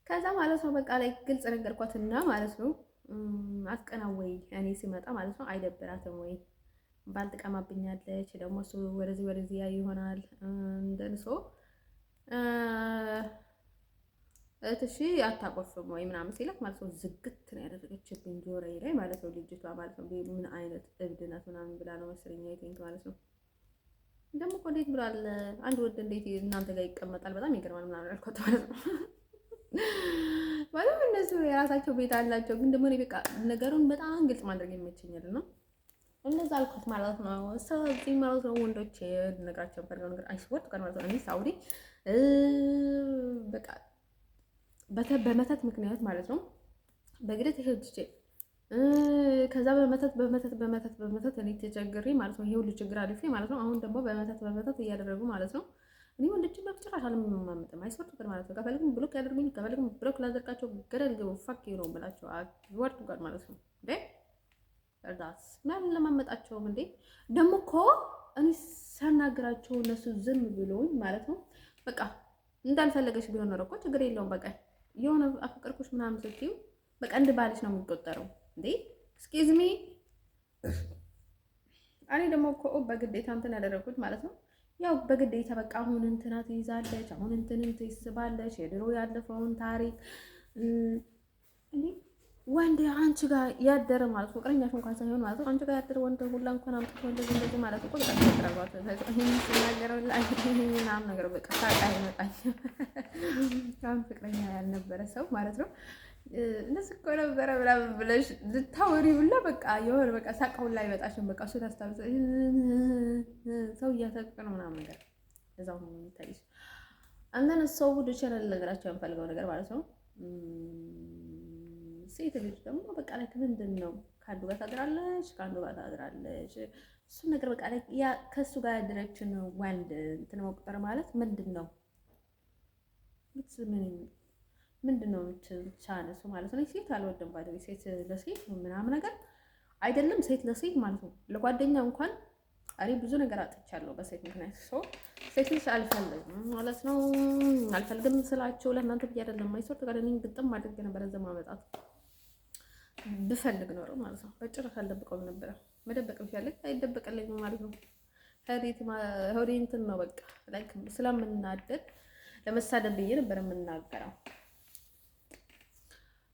ከዛ ማለት ነው በቃ ላይ ግልጽ ነገርኳትና ማለት ነው አትቀና ወይ እኔ ሲመጣ ማለት ነው አይደብራትም ወይ ባልትቀማብኛለች ደግሞ እሱ ወደዚህ ያ ይሆናል እንደንሶ እሺ አታቆፍም ወይ ምናምን ሲላት ማለት ነው ዝግት ነው ያደረገችብኝ ጆሮዬ ላይ ማለት ነው ልጅቷ ማለት ነው። ምን አይነት እብድ ናት ምናምን ብላ ነው መሰለኝ አይቴንክ ማለት ነው። ደግሞ እኮ እንዴት ብሏል አንድ ወንድ እንዴት እናንተ ጋር ይቀመጣል በጣም ይገርማል ምናምን አልኳት ማለት ነው። ማለት እነሱ የራሳቸው ቤት አላቸው፣ ግን ደግሞ እኔ በቃ ነገሩን በጣም ግልጽ ማድረግ ይመቸኛል ነው እንደዛ አልኳት ማለት ነው። ስለዚህ ማለት ነው ወንዶች ነግራቸው ነገር አይስወጥ ቀን ማለት ነው እኔ ሳውዲ በቃ በመተት ምክንያት ማለት ነው በግዴታ ተሸድቼ ከዛ በመተት እኔ ተቸግሬ ማለት ነው ይሄ ሁሉ ችግር አልፌ ማለት ነው አሁን ደግሞ በመተት እያደረጉ ማለት ነው እኔ ወንዶችን በጭራሽ አልማመጥም አይስወርቱ ቀን ማለት ነው። ከፈልግም ብሎክ ያደርጉኝ ከፈልግም ብሎክ ላደርጋቸው ገደል ግቡ ፋክ ነው ብላቸው ወርቱ ቀን ማለት ነው እንዴ እርዳስ ምናምን ለማመጣቸውም እንዴ ደግሞ እኮ እኔ ሳናግራቸው እነሱ ዝም ብሎኝ ማለት ነው በቃ እንዳልፈለገሽ ቢሆን ኖሮ እኮ ችግር የለውም በቃ የሆነ አፍቅርኩሽ ምናምን ስትይው በቃ እንደ ባልሽ ነው የሚቆጠረው እንዴ ኤክስኪውዝ ሚ። እኔ ደግሞ እኮ በግዴታ እንትን ያደረኩት ማለት ነው ያው በግዴታ በቃ አሁን እንትና ትይዛለች አሁን እንትንን ትስባለች የድሮ ያለፈውን ታሪክ እንዴ ወንድ አንቺ ጋር ያደረ ማለት ነው ፍቅረኛሽ እንኳን ሳይሆን ማለት ነው አንቺ ጋር ያደረ ወንድ ሁላ እንኳን አምጥቶ እንደዚህ ማለት እኮ በጣም ተቀራራባት ይሄን ሲናገረው ላይ ምናምን ነገር በቃ ሳቃ ይመጣኝ አሁን ፍቅረኛ ያልነበረ ሰው ማለት ነው እንደዚህ እኮ ነበረ ምናምን ብለሽ ልታወሪ ሁላ በቃ የሆነ በቃ ሳቃው ላይ ይመጣሽም በቃ እሱ ታስታውስ ሰው እያሰቀ ነው ምናምን ነገር እዛው ነው የሚታይሽ። አንተን ሰው ዲቸራል ነገራቸው የምፈልገው ነገር ማለት ነው ሴት ልጅ ደግሞ በቃ ላይ ምንድን ነው ከአንዱ ጋር ታድራለች ከአንዱ ጋር ታድራለች እሱን ነገር በቃ ላይ ያ ከእሱ ጋር ያደረችን ወንድ እንትን መቁጠር ማለት ምንድን ነው ምንድን ነው ቻነሱ ማለት ነው። ሴት አልወድም ባለው ሴት ለሴት ምናምን ነገር አይደለም ሴት ለሴት ማለት ነው ለጓደኛ እንኳን እኔ ብዙ ነገር አጥቻለሁ በሴት ምክንያት ሰው ሴት ልጅ አልፈልግም ማለት ነው። አልፈልግም ስላቸው ለእናንተ ብዬ አይደለም ማይሰጥ ጋር እኔ ግጥም አድርጌ ነበር እዛ ማመጣት ብፈልግ ኖሮ ማለት ነው በጭራሽ አልደብቀውም ነበር። መደበቅ ቢፈልግ አይደበቅልኝም ማለት ነው። ሆዴ እንትን ነው በቃ ላይክ ስለምናደድ ለመሳደብ ብዬ ነበር የምናገረው።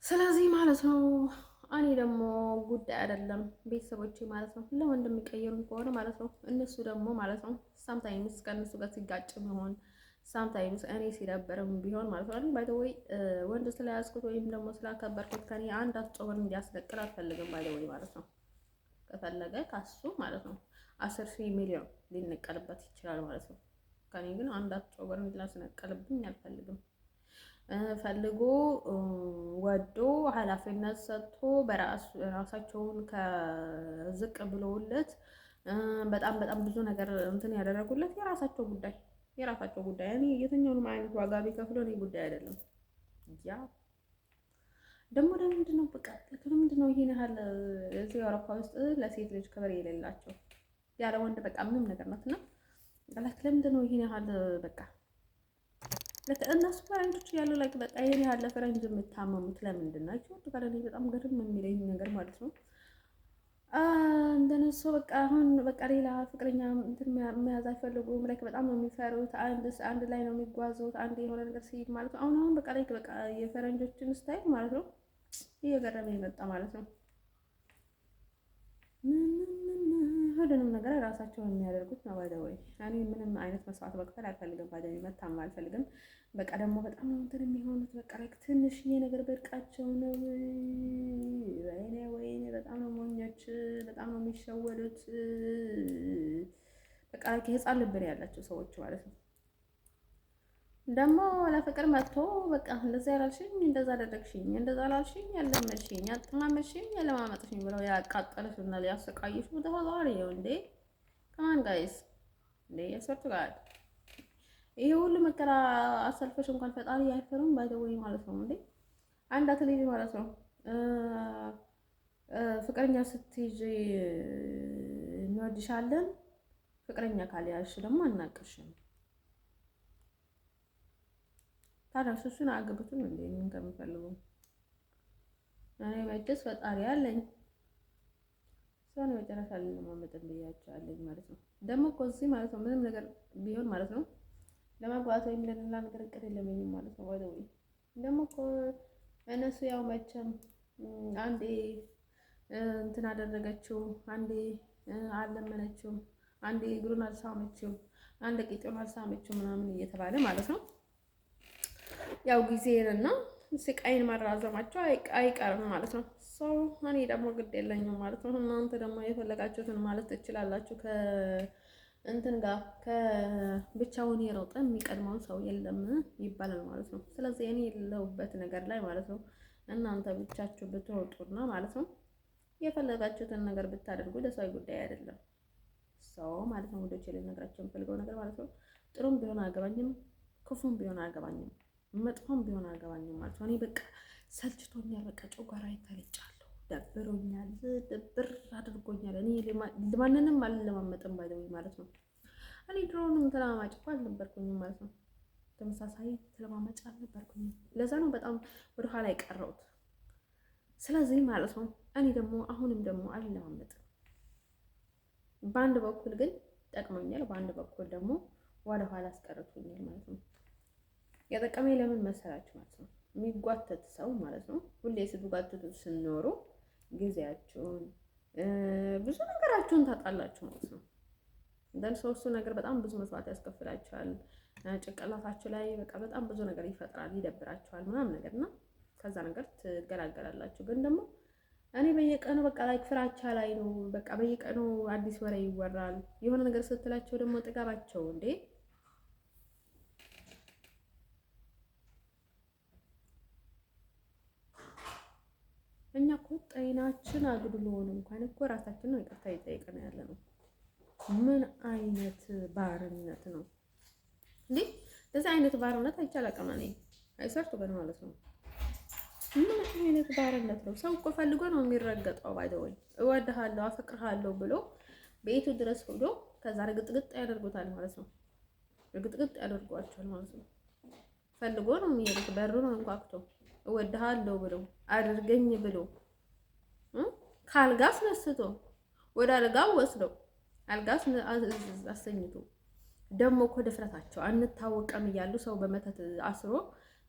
ስለዚህ ማለት ነው እኔ ደግሞ ጉዳይ አይደለም ቤተሰቦቼ ማለት ነው ለወንድ የሚቀየሩን ከሆነ ማለት ነው እነሱ ደግሞ ማለት ነው ሳምታይምስ ከእነሱ ጋር ሲጋጭ መሆን ሳምታይምስ እኔ ሲደበርም ቢሆን ማለት ነው ባይ ዘ ወይ ወንድ ስለያዝኩት ወይም ደግሞ ስላከበርኩት ከኔ አንድ አስጨወር እንዲያስነቅል አልፈልግም ባይ ዘ ወይ ማለት ነው። ከፈለገ ካሱ ማለት ነው 10,000 ሚሊዮን ሊነቀልበት ይችላል ማለት ነው። ከኔ ግን አንድ አስጨወር እንዲያስነቅልብኝ አልፈልግም። ፈልጎ ወዶ ኃላፊነት ሰጥቶ በራሳቸውን ከዝቅ ብለውለት በጣም ብዙ ነገር እንትን ያደረጉለት የራሳቸው ጉዳይ እኔ የትኛውንም አይነት ዋጋ ቢከፍለው እኔ ጉዳይ አይደለም። ያ ደግሞ ለምንድን ነው በቃ ለምንድን ነው ይሄን ያህል እዚህ አውሮፓ ውስጥ ለሴት ልጅ ክብር የሌላቸው ያለ ወንድ በቃ ምንም ነገር ናትና ለምንድን ነው ይሄን ያህል በቃ እነሱ ፈረንጆች ያሉ ላይ በቃ ይሄን ያህል ለፈረንጅ የምታመሙት ለምንድን ናቸው? ተቃራኒ በጣም ገርም የሚለኝ ነገር ማለት ነው። እንደነሱ በቃ አሁን በቃ ሌላ ፍቅረኛ እንትን መያዝ አይፈልጉም። ላይክ በጣም ነው የሚፈሩት። አንድ ላይ ነው የሚጓዙት። አንድ የሆነ ነገር ሲሄድ ማለት ነው። አሁን በቃ ላይክ በቃ የፈረንጆችን ስታይል ማለት ነው እየገረመ የመጣ ማለት ነው። ሁሉንም ነገር ራሳቸውን የሚያደርጉት ነው። ባይ ዘ ወይ እኔ ምንም አይነት መስዋዕት መክፈል አልፈልግም። ባይ ዘ ወይ መታመም አልፈልግም። በቃ ደግሞ በጣም ነው እንትን የሚሆኑት። በቃ ላይክ ትንሽዬ ነገር በርቃቸው ነው። ወይኔ በጣም ነው ሞኞች፣ በጣም ነው የሚሸወዱት። በቃ ህፃን ልብ ነው ያላቸው ሰዎች ማለት ነው። ደግሞ ለፍቅር መጥቶ በቃ እንደዛ ያላልሽኝ፣ እንደዛ አደረግሽኝ፣ እንደዛ ላልሽኝ፣ ያለመድሽኝ፣ ያጥማመድሽኝ፣ ያለማመጥሽኝ ብለው ያቃጠለሽና ሊያሰቃይሽ ተፈዛሪ ነው እንዴ? ከማን ጋይስ እንዴ? ያሰርቱ ጋር ይሄ ሁሉ መከራ አሰልፈሽ እንኳን ፈጣሪ አይፈሩም ባይተወይ ማለት ነው እንዴ? አንድ አትሌት ማለት ነው ፍቅረኛ ስትይዥ እንወድሻለን፣ ፍቅረኛ ካልያዝሽ ደግሞ አናቅሽም። ታዲያ እሱን አግብቱን እንዴ? ምን ከምፈልጉ እኔ መቼስ ፈጣሪ አለኝ። ሰውን መጨረሻ ለማመጠን ብያቸዋለኝ ማለት ነው። ደግሞ እኮ እዚህ ማለት ነው ምንም ነገር ቢሆን ማለት ነው ለማግባት ወይም ለሌላ ነገር እቅድ የለኝም ማለት ነው። ወይ ደግሞ እኮ እነሱ ያው መቼም አንዴ እንትን አደረገችው፣ አንዴ አለመነችው፣ አንዴ እግሩን አልሳመችው፣ አንዴ ቂጡን አልሳመችው ምናምን እየተባለ ማለት ነው ያው ጊዜንና ስቃይን ማራዘማቸው አይቀርም ማለት ነው። ሰው እኔ ደግሞ ግድ የለኝም ማለት ነው። እናንተ ደግሞ የፈለጋችሁትን ማለት ትችላላችሁ። ከእንትን ጋር ከብቻውን የሮጠ የሚቀድመው ሰው የለም ይባላል ማለት ነው። ስለዚህ እኔ የለሁበት ነገር ላይ ማለት ነው እናንተ ብቻችሁ ብትወጡና ማለት ነው የፈለጋችሁትን ነገር ብታደርጉ ለሰው ጉዳይ አይደለም። ሰው ማለት ነው ወደች ልነግራችሁ የምፈልገው ነገር ማለት ነው ጥሩም ቢሆን አያገባኝም፣ ክፉም ቢሆን አያገባኝም፣ መጥፎም ቢሆን አያገባኝም ማለት ነው። እኔ በቃ ሰልችቶኛል። በቃ ጮጋራዬ ተልጫለሁ፣ ደብሮኛል፣ ድብር አድርጎኛል። እኔ ለማንንም አልለማመጥም ባይደው ማለት ነው። እኔ ድሮንም ተለማማጭ እኮ አልነበርኩኝም ማለት ነው። ተመሳሳይ ተለማማጭ አልነበርኩኝም። ለዛ ነው በጣም ወደ ኋላ የቀረሁት። ስለዚህ ማለት ነው እኔ ደግሞ አሁንም ደግሞ አልለማመጥም። በአንድ በኩል ግን ጠቅሞኛል፣ በአንድ በኩል ደግሞ ወደ ኋላ አስቀርቶኛል ማለት ነው። የጠቀመኝ ለምን መሰላችሁ ማለት ነው የሚጓተት ሰው ማለት ነው ሁሌ ስትጓተቱ ስንኖሩ ጊዜያችሁን ብዙ ነገራችሁን ታጣላችሁ ማለት ነው። እንደን ሶስቱ ነገር በጣም ብዙ መስዋዕት ያስከፍላችኋል። ጭንቅላታችሁ ላይ በቃ በጣም ብዙ ነገር ይፈጥራል፣ ይደብራችኋል ምናምን ነገር እና ከዛ ነገር ትገላገላላችሁ። ግን ደግሞ እኔ በየቀኑ በቃ ላይ ፍራቻ ላይ ነው። በቃ በየቀኑ አዲስ ወሬ ይወራል። የሆነ ነገር ስትላቸው ደግሞ ጥጋባቸው እንዴ እኛ እኮ ጤናችን አግድሎን እንኳን እኮ ራሳችን ነው ይቅርታ ይጠይቀን ያለ ነው። ምን አይነት ባርነት ነው እንዴ? እንደዚህ አይነት ባርነት አይቻላቀም እኔ አይሰርቱ ግን ማለት ነው። ምን አይነት ባርነት ነው? ሰው እኮ ፈልጎ ነው የሚረገጠው። ባይደወይ እወድሃለሁ አፈቅርሃለሁ ብሎ ቤቱ ድረስ ሄዶ ከዛ ረግጥግጥ ያደርጉታል ማለት ነው። ረግጥግጥ ያደርጓቸዋል ማለት ነው። ፈልጎ ነው የሚሄዱት። በሩን አንኳኩቶ እወድሃለሁ ብሎ አድርገኝ ብሎ ካልጋ አስነስቶ ወደ አልጋው ወስዶ አልጋ አሰኝቶ ደግሞ እኮ ድፍረታቸው አንታወቀም እያሉ ሰው በመተት አስሮ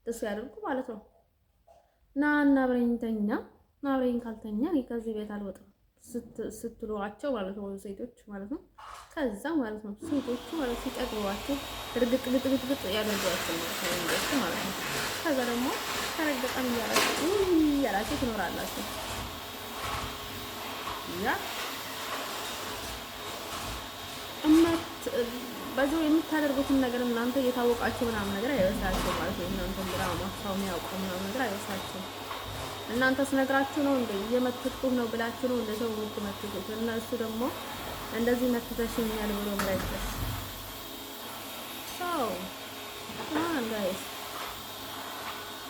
እሱ ያደርጉ ማለት ነው። ና አብረኝ ተኛ፣ ና አብረኝ ካልተኛ እኔ ከዚህ ቤት አልወጣም ስትሏቸው ማለት ነው ሴቶች ማለት ነው። ከዛ ማለት ነው ሴቶቹ ማለት ሲጠግቧቸው እርግጥ ግጥ ያደርጓቸው ማለት ነው። ከዛ ደግሞ ተረገጠን እያላችሁ ትኖራላችሁ። ያ በዚሁ የምታደርጉትን ነገር እናንተ እየታወቃችሁ ምናምን ነገር አይወስዳችሁ ማለት ነው። እናንተ ድራማ ሰው የሚያውቀው ምናምን ነገር አይወስዳችሁ። እናንተ ስነግራችሁ ነው እንደ እየመተትኩህ ነው ብላችሁ ነው እንደ ሰው የምትመትቱት። እና እሱ ደግሞ እንደዚህ መትተሽኛል ብሎ ምረጥሽ ሰው ጋይስ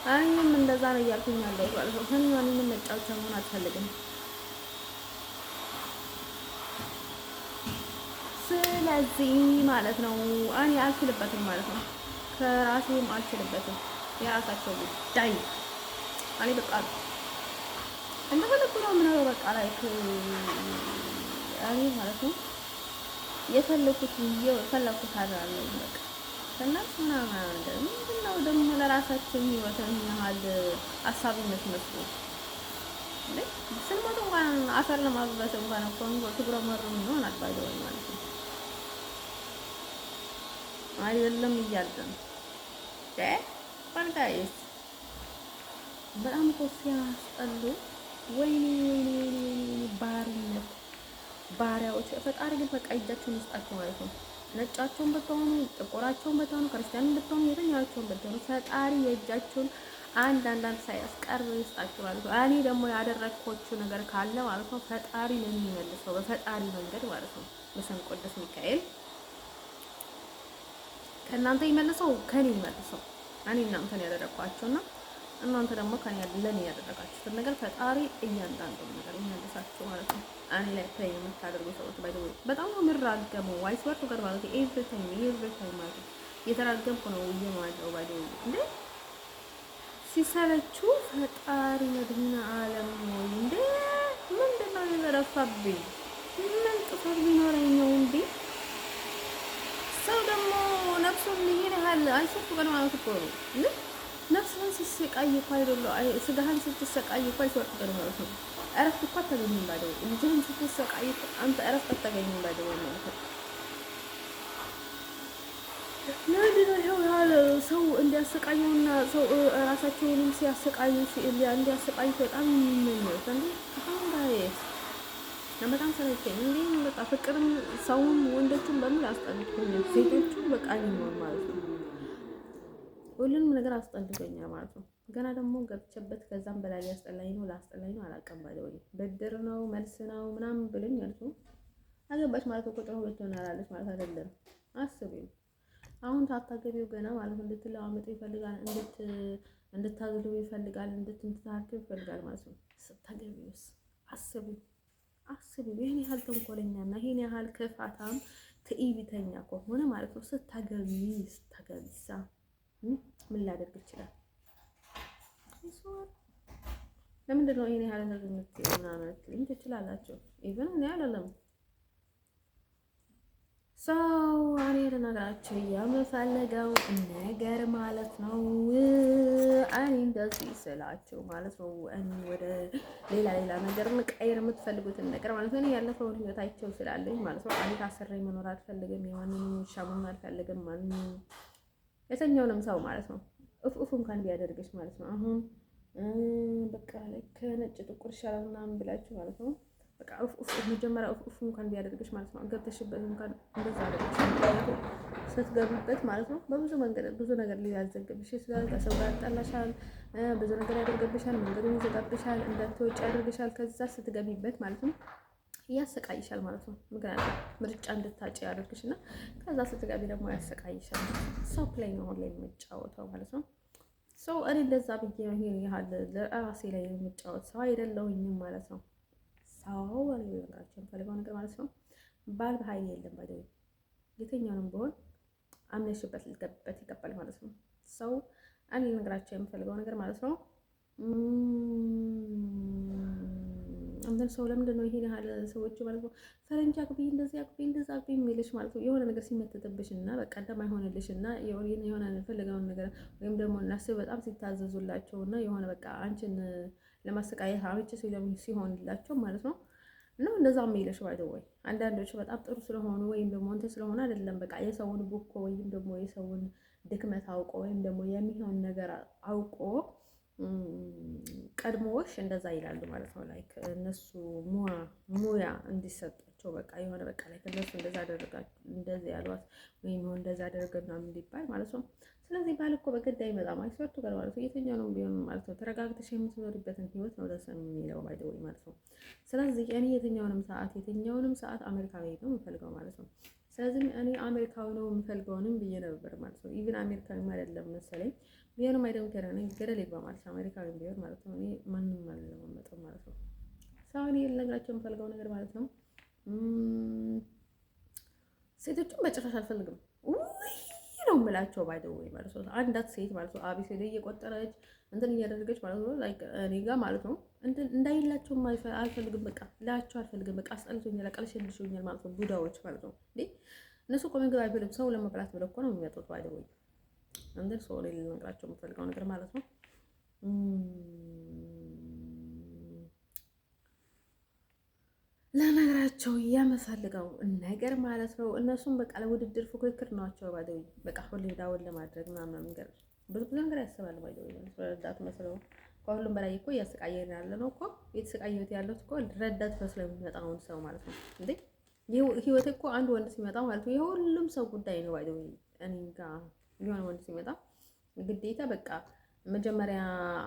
እኔም እንደዛ ነው እያልኩኝ ያለው ማለት ነው። ከእኔ ማንንም መጫወቻ መሆን አልፈልግም። ስለዚህ ማለት ነው እኔ አልችልበትም ማለት ነው። ከራሴም አልችልበትም። የራሳቸው ጉዳይ እኔ በቃ እንደፈለኩ ነው የምኖረው። በቃ ላይ እኔ ማለት ነው የፈለኩት የፈለኩት አደርጋለሁ። በቃ ከእናንተ ምናምን ነገር ምንድን ነው ደግሞ ለራሳችን ህይወት ያህል አሳቢነት መስሎ ስንሞት እንኳን አፈር ለማብበት እንኳን እኮ ትጉረመርሙ ይሆናል ባይደወይ ማለት ነው አይደለም እያልን ባንጋይስ በጣም እኮ ሲያስጠሉ። ወይኔ ባርነት ባሪያዎች። ፈጣሪ ግን በቃ እጃቸውን ይስጣቸው ማለት ነው። ነጫቸውን ብትሆኑ፣ ጥቁራቸውን ብትሆኑ፣ ክርስቲያንን ብትሆኑ፣ የትኛቸውን ብትሆኑ ፈጣሪ የእጃቸውን አንዳንድ ሳያስቀር ይስጣቸው ማለት ነው። እኔ ደግሞ ያደረግኮቹ ነገር ካለ ማለት ነው ፈጣሪ ነው የሚመልሰው በፈጣሪ መንገድ ማለት ነው። በስመ ቅዱስ ሚካኤል ከእናንተ ይመልሰው ከኔ ይመልሰው። እኔ እናንተን ያደረግኳቸውና እናንተ ደግሞ ከኔ ለኔ ያደረጋችሁትን ነገር ፈጣሪ እያንዳንዱን ነገር ይመልሳችሁ ማለት ነው። እኔ ላይ ፕሬይ የምታደርጉ ሰዎች ባይደው በጣም ነው የምራገመው። ዋይስወርቱ ጋር ማለት ኤቭሪ ታይም ማለት ነው እየተራገምኩ ነው እየማለው ባይደው እንዴ ሲሰለችው ፈጣሪ መድህና ዓለም ነው እንዴ ምንድነው የዘረፋብኝ? ምን ጥፋት ቢኖረኝ ነው እንዴ? ሰው ደግሞ ነፍሱን ይሄን ያህል አይሰጡ ቀን ማለት እኮ ነው እንዴ ነፍስህን ሲሰቃይ እኮ አይደለም ስጋህን ስትሰቃይ እኮ አይሰጡ ቀን ማለት ነው። እረፍት እኮ አታገኝም ባይደው እንጂን ስትሰቃይ አንተ እረፍት አታገኝም ባይደው ማለት ነው። ለምንድነው ይኸው ያለ ሰው እንዲያሰቃየውና ሰው ራሳቸውንም ሲያሰቃዩ እንዲያሰቃዩ በጣም የሚመኙት እንዴ በጣም ሰለቸኝ እንዴ በቃ ፍቅርም ሰውም ወንዶቹም በምን አስጠልቶኛል። ሴቶቹ በቃ ይኖር ማለት ነው ሁሉንም ነገር አስጠልቶኛል ማለት ነው። ገና ደግሞ ገብቼበት ከዛም በላይ ሊያስጠላኝ ነው ላስጠላኝ ነው አላውቅም። ባይደው ብድር ነው መልስ ነው ምናምን ብለኝ ማለት ነው። አገባች ማለት እኮ ጥሩ ቤት ትሆናለች ማለት አይደለም። አስቢው አሁን ታታገቢው ገና ማለት ነው እንድትለዋመጡ ይፈልጋል፣ እንድታዝሉ ይፈልጋል፣ እንድትንታርክ ይፈልጋል ማለት ነው። ስታገቢውስ አስቢው ይሄን ያህል ተንኮለኛና ይሄን ያህል ክፋታም ትዕቢተኛ ከሆነ ማለት ነው ስታገቢሳ ምን ላደርግ ይችላል? ለምንድን ነው ይሄን ያህል ነገር ምናምን ትችላላችሁ? ኢቭን እኔ አላለም ሰው እኔ ልነግራችሁ የምፈልገው ነገር ማለት ነው። እኔ እንደዚህ ስላችሁ ማለት ነው እኔ ወደ ሌላ ነገር መቀየር የምትፈልጉትን ነገር ማለት ነው። እኔ ያለፈውን ህይወታቸው ስላለኝ ማለት ነው። እኔ ታስሬ መኖር አልፈልግም። የማንንም ሻሙን አልፈልግም። ማንንም የተኛውንም ሰው ማለት ነው እፍ እንኳን ቢያደርግሽ ማለት ነው። አሁን በቃ ላይ ከነጭ ጥቁር ይሻላል ምናምን ብላችሁ ማለት ነው በቃ መጀመሪያ እንኳን ቢያደርግሽ ማለት ነው ገብተሽበት እንኳን እንደዛ አደረግሽ ስትገቢበት ማለት ነው በብዙ መንገድ ብዙ ነገር ሊያዘገብሽ ይችላል። ከሰው ጋር ያጣላሻል፣ ብዙ ነገር ያደርገብሻል፣ መንገዱን ይዘጋብሻል፣ እንዳትወጪ ያደርግሻል። ከዛ ስትገቢበት ማለት ነው ያሰቃይሻል ማለት ነው። ምክንያቱም ምርጫ እንድታጭ ያደርግሽና ከዛ ስትገቢ ደግሞ ያሰቃይሻል። ሰው ፕሌይ ነው ላይ የምጫወተው ማለት ነው። ሰው እኔ እንደዛ ብዬ ነው ይሄን ያህል ለራሴ ላይ የምጫወት ሰው አይደለሁኝም ማለት ነው። ሰው ወሬ ነገራችን ፈልገው ነገር ማለት ነው። ባል በኃይል የለም ባይደው የትኛውንም ቢሆን አምነሽበት ልትገቢበት ይገባል ማለት ነው። ሰው እኔ ነገራችን የምፈልገው ነገር ማለት ነው። አንተን ሰው ለምንድን ነው ይሄን ያህል ሰዎች ማለት ነው ፈረንጅ አግቢ እንደዚህ አግቢ የሚልሽ ማለት ነው። የሆነ ነገር ሲመተትብሽና በቃ እንደማይሆንልሽና የሆነ ፈልገውን ነገር ወይም ደግሞ እናስ በጣም ሲታዘዙላቸውና የሆነ በቃ አንቺን ለማሰቃየት አመች ሲሆንላቸው ማለት ነው ነው እንደዛ የሚልሽ ባይደው ወይ አንዳንዶች በጣም ጥሩ ስለሆኑ ወይም ደግሞ እንትን ስለሆነ አይደለም በቃ የሰውን ቡኮ ወይም ደግሞ የሰውን ድክመት አውቆ ወይም ደግሞ የሚሆን ነገር አውቆ ቀድሞዎች እንደዛ ይላሉ ማለት ነው። ላይክ እነሱ ሙያ እንዲሰጣቸው በቃ የሆነ በቃ ላይክ እነሱ እንደዛ አደረጋችሁ እንደዚህ ያሏት ወይም እንደዛ አደረገና እንዲባል ማለት ነው። ስለዚህ ባል እኮ በግድ አይመጣም አይሰጡ ጋር ማለት ነው። የትኛው ነው ቢሆን ማለት ነው ተረጋግተሽ የምትኖሪበትን ህይወት ነው ደስ የሚለው ባይደው ማለት ነው። ስለዚህ እኔ የትኛውንም ሰዓት አሜሪካዊ ነው የምፈልገው ማለት ነው። ስለዚህ እኔ አሜሪካዊ ነው የምፈልገውንም ብዬ ነበር ማለት ነው። ኢቭን አሜሪካዊ አይደለም መሰለኝ ቢሆንም አይደለም ከረነ ገረል ይባ ማለት አሜሪካዊ ቢሆን ማለት ነው። እኔ ማንንም አልለማመጥም ማለት ነው። ሰው እኔ ልነግራቸው የምፈልገው ነገር ማለት ነው ሴቶችን በጭራሽ አልፈልግም ነው የምላቸው ባይደው ወይ ማለት ነው። አንዳት ሴት ማለት ነው አቤት ሴት እየቆጠረች እንትን እያደረገች ማለት ነው ላይክ እኔ ጋር ማለት ነው እንዳይላቸው አልፈልግም። በቃ ላያቸው አልፈልግም። በቃ አስጠልቶኛል፣ አቀልሽልሽኛል ማለት ነው። ቡዳዎች ማለት ነው እንዴ እነሱ እኮ ምግብ አይበሉም። ሰው ለመብላት ብለው እኮ ነው የሚመጡት ባይደው ወይ እንደ ሰው ላይ ልነግራቸው የምፈልገው ነገር ማለት ነው። ለነገራቸው የምፈልገው ነገር ማለት ነው። እነሱም በቃ ለውድድር ፉክክር ናቸው ባይደው በቃ ሁሌ ዳውን ለማድረግ ምናምን ነገር ብዙ ነገር ያስባል ባይደው ረዳት መስለው ከሁሉም በላይ እኮ እያሰቃየን ያለ ነው እኮ የተሰቃየሁት ያለሁት እኮ ረዳት መስሎ የሚመጣውን ሰው ማለት ነው እንዴ። ህይወቴ እኮ አንድ ወንድ ሲመጣ ማለት ነው የሁሉም ሰው ጉዳይ ነው ባይደው እኔ ጋር የሆነ ወንድ ሲመጣ ግዴታ በቃ መጀመሪያ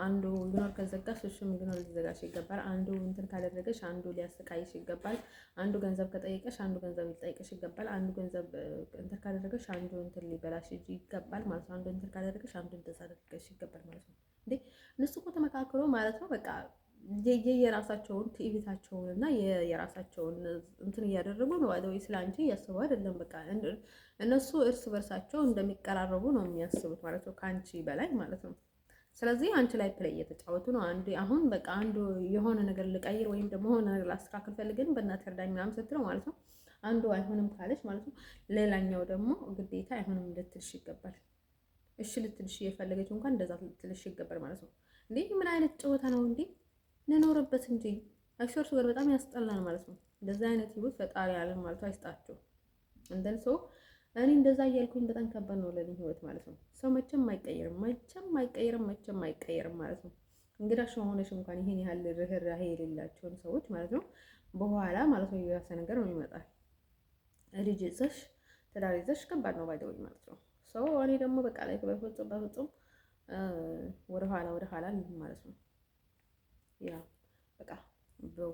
አንዱ ኢግኖር ከዘጋሽ እሱም ኢግኖር ሊዘጋሽ ይገባል። አንዱ እንትን ካደረገሽ አንዱ ሊያሰቃይሽ ይገባል። አንዱ ገንዘብ ከጠየቀሽ አንዱ ገንዘብ ሊጠይቅሽ ይገባል። አንዱ ገንዘብ እንትን ካደረገሽ አንዱ እንትን ሊበላሽ ይገባል ማለት ነው። አንዱ እንትን ካደረገሽ አንዱ እንደዛ አደረገሽ ይገባል ማለት ነው እንዴ። እነሱ እኮ ተመካክሮ ማለት ነው በቃ የራሳቸውን ትዕቢታቸውን እና የራሳቸውን እንትን እያደረጉ ነው አይደል? ስለ አንቺ እያሰቡ አይደለም። በቃ እነሱ እርስ በርሳቸው እንደሚቀራረቡ ነው የሚያስቡት ማለት ነው ከአንቺ በላይ ማለት ነው። ስለዚህ አንቺ ላይ ፕሌይ እየተጫወቱ ነው። አሁን በቃ አንዱ የሆነ ነገር ልቀይር ወይም ደግሞ የሆነ ነገር ላስተካክል ፈልገን በእናትህ እርዳኝ ምናምን ስትለው ማለት ነው አንዱ አይሆንም ካለች ማለት ነው ሌላኛው ደግሞ ግዴታ አይሆንም ልትልሽ ይገባል። እሺ ልትልሽ እየፈለገች እንኳን እንደዛ ልትልሽ ይገባል ማለት ነው። እንዴ ምን አይነት ጨዋታ ነው እንዴ? እንኖርበት እንጂ አክቹዋሊ ጋር በጣም ያስጠላል ማለት ነው። እንደዛ አይነት ህይወት ፈጣሪ ያለን ማለት አይስጣቸው። እንደን ሰው እኔ እንደዛ እያልኩኝ በጣም ከባድ ነው ለኔ ህይወት ማለት ነው። ሰው መቼም አይቀየርም፣ መቼም አይቀየርም ማለት ነው። እንግዳሽ ሆነሽ እንኳን ይሄን ያህል ርህራሄ የሌላቸውን ሰዎች ማለት ነው በኋላ ማለት ነው የራሰ ነገር ነው ይመጣል። ልጅ ይዘሽ ትዳር ይዘሽ ከባድ ነው ባይደውይ ማለት ነው። ሰው እኔ ደግሞ በቃ ላይ በፍጹም ወደ ኋላ ማለት ነው። ያ በቃ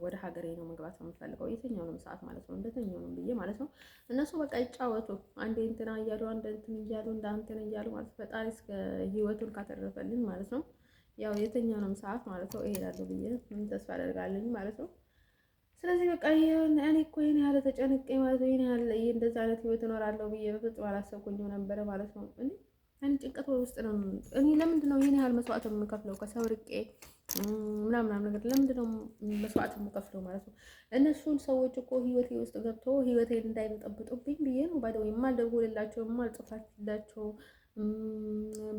ወደ ሀገሬ ነው መግባት ነው የምፈልገው የትኛውንም ሰዓት ማለት ነው እንደተኛውንም ብዬ ማለት ነው። እነሱ በቃ ይጫወቱ አንዴ እንትና እያሉ አንዴ እንትን እያሉ እንዳንተን እያሉ ማለት ፈጣሪ እስከ ህይወቱን ካተረፈልን ማለት ነው ያው የትኛውንም ሰዓት ማለት ነው እሄዳለሁ ብዬ ምን ተስፋ አደርጋለሁ ማለት ነው። ስለዚህ በቃ እኔ እኮ ይሄን ያህል ተጨንቄ ማለት ነው ይሄን ያህል እንደዛ አይነት ህይወት እኖራለሁ ብዬ በፍጹም አላሰብኩኝም ነበረ ማለት ነው። እኔ ጭንቀት ውስጥ ነው። እኔ ለምንድን ነው ይሄን ያህል መስዋዕት የምከፍለው ከሰው ርቄ ምናምን ነገር ለምንድን ነው መስዋዕት የምከፍለው ማለት ነው? እነሱን ሰዎች እኮ ህይወቴ ውስጥ ገብቶ ህይወቴን እንዳይበጠብጡብኝ ብዬ ነው ባይደው የማልደውልላቸው የማልጽፋላቸው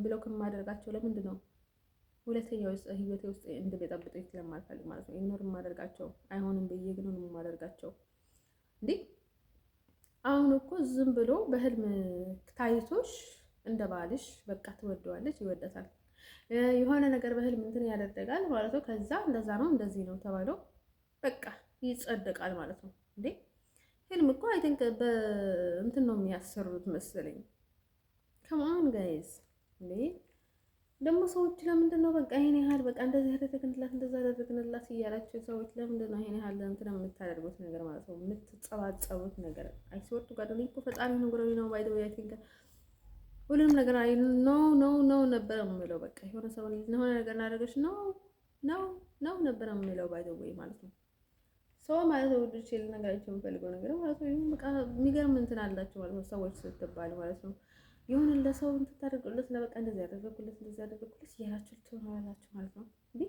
ብለው ከማደርጋቸው ለምንድን ነው ሁለተኛው ህይወቴ ውስጥ እንድበጠብጡኝ ስለማልፈልግ ማለት ነው። ኢግኖር የማደርጋቸው አይሆንም ብዬ ግን ነው የማደርጋቸው እንዴ። አሁን እኮ ዝም ብሎ በህልም ታይቶሽ እንደ ባልሽ በቃ ትወደዋለች ይወደታል የሆነ ነገር በህልም እንትን ያደርጋል ማለት ነው። ከዛ እንደዛ ነው እንደዚህ ነው ተባለው በቃ ይጸደቃል ማለት ነው እንዴ። ህልም እኮ አይ ቲንክ በእንትን ነው የሚያሰሩት መሰለኝ። ከማን ጋይዝ እንዴ ደግሞ ሰዎች ለምንድን ነው በቃ ይሄን ያህል በቃ እንደዚህ ያደረግንላት እንደዛ ያደረግንላት እያላችሁ ሰዎች ለምንድን ነው ይሄን ያህል እንትን የምታደርጉት ነገር ማለት ነው የምትጸባጸቡት ነገር? አይስወርቱ ጋር እኔ እኮ ፈጣሪ ነገሮኝ ነው ባይ ዘ ወይ አይ ቲንክ ሁሉም ነገር አይ ኖ ነበር የምለው በቃ የሆነ ሰው የሆነ ነገር እናደርገሽ ነው ነበር የምለው ባይ ዘ ወይ ማለት ነው። ሰው ማለት ነው ወድጄ ልነግራችሁ የምፈልገው ነገር ማለት ነው በቃ የሚገርም እንትን አላችሁ ማለት ነው ሰዎች ስትባሉ ማለት ነው የሆነ ለሰው እንድታደርጉለት ለበቃ እንደዚህ ያደረኩለት እያላችሁ ትሆናላችሁ ማለት ነው እንዴ።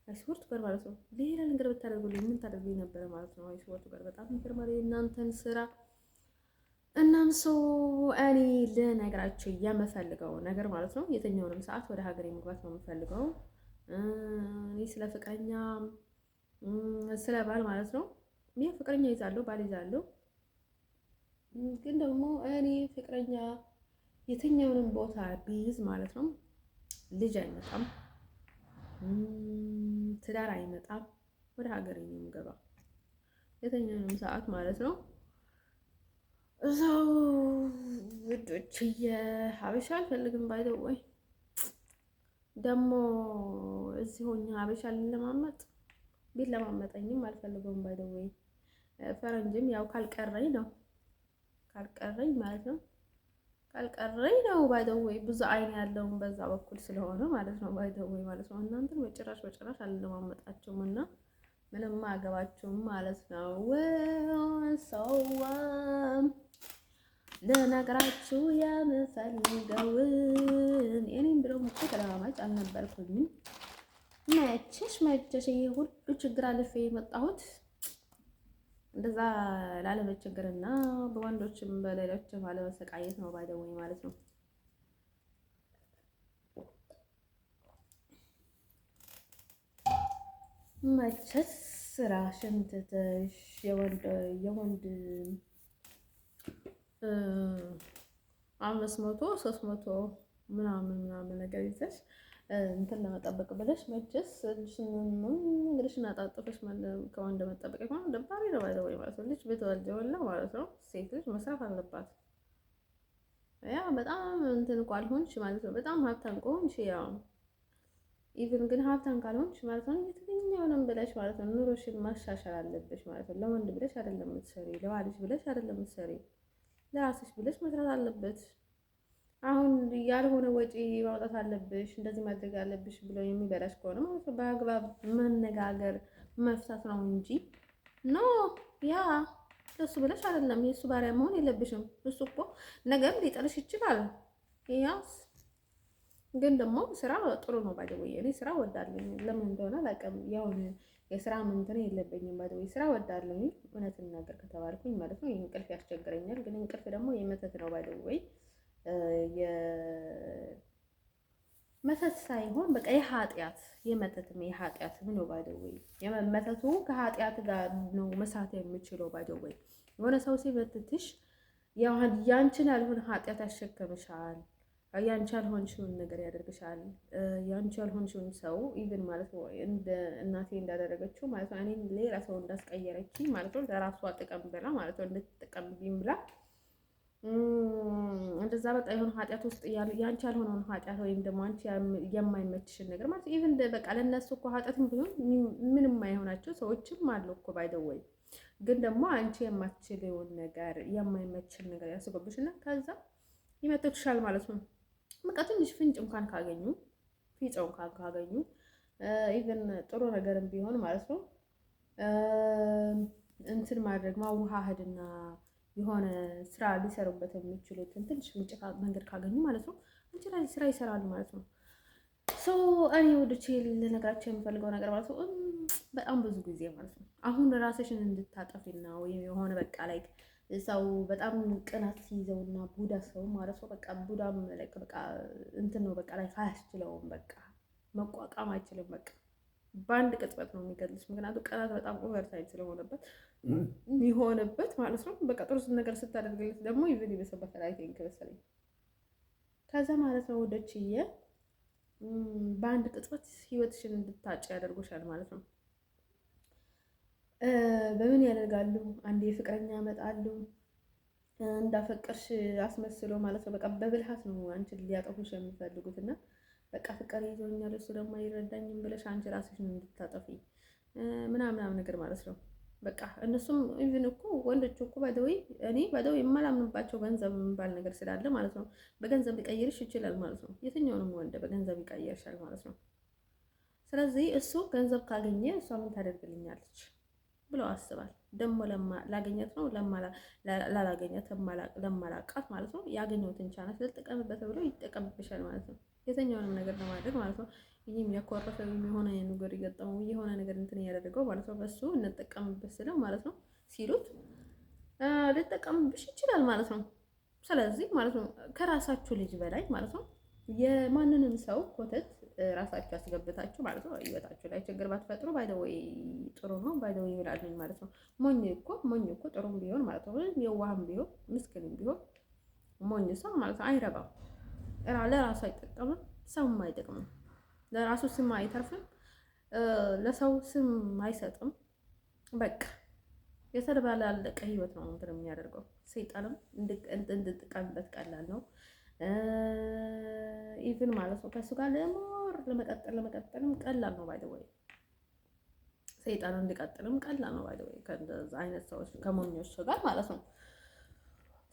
አይስወርቱ ጋር ማለት ነው ሌላ ነገር ብታደርጉልኝ ምን ታደርጉኝ ነበረ ማለት ነው። አይስወርቱ ጋር በጣም ይገርማል የእናንተን ስራ። እናም ሰው እኔ ልነግራችሁ የምፈልገው ነገር ማለት ነው የትኛውንም ሰዓት ወደ ሀገሬ መግባት ነው የምፈልገው። እኔ ስለ ፍቅረኛ ስለ ባል ማለት ነው ይሄ ፍቅረኛ ይዛለሁ ባል ይዛለሁ፣ ግን ደግሞ እኔ ፍቅረኛ የትኛውንም ቦታ ቢይዝ ማለት ነው ልጅ አይመጣም፣ ትዳር አይመጣም፣ ወደ ሀገሬ ነው የምገባው የትኛውንም ሰዓት ማለት ነው። እዛው ውዶችዬ ሀበሻ አልፈልግም ባይደው ወይ ደግሞ እዚህ ሆኜ ሀበሻ ልለማመጥ ቢለማመጠኝም አልፈልገውም ባይደው ወይ ፈረንጅም ያው ካልቀረኝ ማለት ነው ካልቀረኝ ነው ባይደው ወይ ብዙ አይን ያለውን በዛ በኩል ስለሆነ ማለት ነው ባይደው ወይ ማለት ነው። እናንተን በጭራሽ አልለማመጣቸውም እና ምንም አገባችሁም ማለት ነው። ሰውም ለነገራችሁ የምፈልገውን እኔም ብለው መቼ ተለማማጭ አልነበርኩኝም። መቼሽ ይሄ ሁሉ ችግር አልፌ የመጣሁት እንደዛ ላለመቸገርና በወንዶችም በሌሎችም አለመሰቃየት ነው ባይደውኝ ማለት ነው። መቼስ ስራሽን ትተሽ የወንድ 500 300 ምናምን ነገር ይዘሽ እንትን ለመጠበቅ ብለሽ መቼስ እግርሽን አጣጥፈሽ ከወንድ መጠበቅ ነው ደባሪ ነው ወይ ማለት ነው። ልጅ ብትወልጂውላ ማለት ነው ሴት ልጅ መስራት አለባት። ያ በጣም እንትን እኮ አልሆንሽ ማለት ነው። በጣም ሀብታም ከሆንሽ ያው ኢቭን ግን ሀብታም ካልሆንሽ ማለት ነው የትኛውንም ብለሽ ማለት ነው ኑሮሽን ማሻሻል አለብሽ ማለት ነው። ለወንድ ብለሽ አይደለም የምትሰሪ፣ ለባልሽ ብለሽ አይደለም የምትሰሪ፣ ለራስሽ ብለሽ መስራት አለበት። አሁን ያልሆነ ወጪ ማውጣት አለብሽ እንደዚህ ማድረግ አለብሽ ብሎ የሚበላሽ ከሆነ ማለት ነው በአግባብ መነጋገር መፍታት ነው እንጂ ኖ ያ ለሱ ብለሽ አይደለም። የሱ ባሪያ መሆን የለብሽም። እሱ እኮ ነገም ሊጠልሽ ይችላል። ያስ ግን ደግሞ ስራ ጥሩ ነው። ባይደውይ እኔ ስራ ወዳለኝ ለምን እንደሆነ አላውቅም። ያው የስራ ምንትን የለብኝም። ባይደውይ ስራ ወዳለኝ እውነትን ነገር ከተባልኩኝ ማለት ነው። እንቅልፍ ያስቸግረኛል። ግን እንቅልፍ ደግሞ የመተት ነው። ባይደውይ የመተት ሳይሆን በቃ የኃጢአት የመተትም የኃጢአትም ነው። ባይደውይ የመተቱ ከኃጢአት ጋር ነው መስራት የምችለው። ባይደውይ የሆነ ሰው ሲመትትሽ ያንቺን ያልሆነ ኃጢአት ያሸከምሻል። ያንቺ ያልሆንሽውን ነገር ያደርግሻል። ያንቺ ያልሆንሽውን ሰው ኢቭን ማለት ነው እንደ እናቴ እንዳደረገችው ማለት ነው እኔን ሌላ ሰው እንዳስቀየረችኝ ማለት ነው ለራሷ ጥቅም ብላ ማለት ነው እንድትጠቀምብኝ ብላ እንደዛ በቃ የሆነ ኃጢአት ውስጥ ያንቺ ያልሆነውን ኃጢአት ወይም ደግሞ አንቺ የማይመችሽን ነገር ማለት ኢቭን በቃ ለነሱ እኮ ኃጢአትም ቢሆን ምንም የማይሆናቸው ሰዎችም አሉ እኮ ባይደወይ ግን ደግሞ አንቺ የማትችልውን ነገር የማይመችል ነገር ያስገቡሽና ከዛ ይመትቱሻል ማለት ነው። በቃ ትንሽ ፍንጭ እንኳን ካገኙ ፊፀው እንኳን ካገኙ ኢቭን ጥሩ ነገርም ቢሆን ማለት ነው እንትን ማድረግ ማዋሃድና የሆነ ስራ ሊሰሩበት የሚችሉትን ትንሽ ፍንጭ መንገድ ካገኙ ማለት ነው አንቺ ላይ ስራ ይሰራሉ ማለት ነው። ሶ እኔ ወደቼ ልነግራቸው የምፈልገው ነገር ማለት ነው በጣም ብዙ ጊዜ ማለት ነው አሁን ራስሽን እንድታጠፊና ወይም የሆነ በቃ ላይ ሰው በጣም ቅናት ሲይዘውና ቡዳ ሰው ማለት ነው በቃ ቡዳም በቃ እንትን ነው በቃ ላይ አያስችለውም። በቃ መቋቋም አይችልም። በቃ በአንድ ቅጽበት ነው የሚገልጽ። ምክንያቱም ቅናት በጣም ኦቨርታይም ስለሆነበት የሚሆንበት ማለት ነው። በቃ ጥሩ ነገር ስታደርግለት ደግሞ ይብን ይበሰበታል። አይ ቲንክ መሰለኝ ከዛ ማለት ነው ወደችዬ በአንድ ቅጽበት ህይወትሽን እንድታጭ ያደርጉሻል ማለት ነው። በምን ያደርጋሉ? አንዴ ፍቅረኛ ያመጣሉ እንዳፈቀርሽ አስመስሎ ማለት ነው። በቃ በብልሃት ነው አንቺን ሊያጠፉሽ የሚፈልጉት እና በቃ ፍቅር ይዞኛል እሱ ደግሞ አይረዳኝም ብለሽ አንቺ ራስሽን እንድታጠፊ ምናምን ነገር ማለት ነው። በቃ እነሱም ኢቭን እኮ ወንዶቹ እኮ ባይደውይ እኔ ባይደውይ የማላምንባቸው ገንዘብ የሚባል ነገር ስላለ ማለት ነው በገንዘብ ሊቀይርሽ ይችላል ማለት ነው። የትኛውንም ወንድ በገንዘብ ይቀይርሻል ማለት ነው። ስለዚህ እሱ ገንዘብ ካገኘ እሷ ምን ታደርግልኛለች ብሎ አስባል። ደግሞ ላገኘት ነው ላላገኘት ለማላቃት ማለት ነው ያገኘሁትን ቻናል ልጠቀምበት ብሎ ይጠቀምብሻል ማለት ነው። የትኛውንም ነገር ለማድረግ ማለት ነው። ይህም ያኮረፈ የሆነ ነገር የገጠመው የሆነ ነገር እንትን ያደረገው ማለት ነው በሱ እንጠቀምበት ስለው ማለት ነው ሲሉት ልጠቀምብሽ ይችላል ማለት ነው። ስለዚህ ማለት ነው ከራሳችሁ ልጅ በላይ ማለት ነው የማንንም ሰው ኮተት ራሳችሁ ያስገብታችሁ ማለት ነው ህይወታችሁ ላይ ችግር ባትፈጥሩ ባይደወይ ጥሩ ነው። ባይደወይ ይላልኝ ማለት ነው። ሞኝ እኮ ጥሩም ቢሆን ማለት ነው የዋህም ቢሆን ምስኪንም ቢሆን ሞኝ ሰው ማለት ነው አይረባም። ለራሱ አይጠቀምም፣ ሰውም አይጠቅምም። ለራሱ ስም አይተርፍም፣ ለሰው ስም አይሰጥም። በቃ የተደባላለቀ ህይወት ነው እንትን የሚያደርገው። ሰይጣንም እንድትጠቀምበት ቀላል ነው። ኢቭን ማለት ነው ከሱ ጋር ለመቀጠልም ቀላል ነው። ባይደወይ ሰይጣን እንዲቀጥልም ቀላል ነው። ባይደወይ ከእንደዛ አይነት ሰዎች ከሞኞች ጋር ማለት ነው።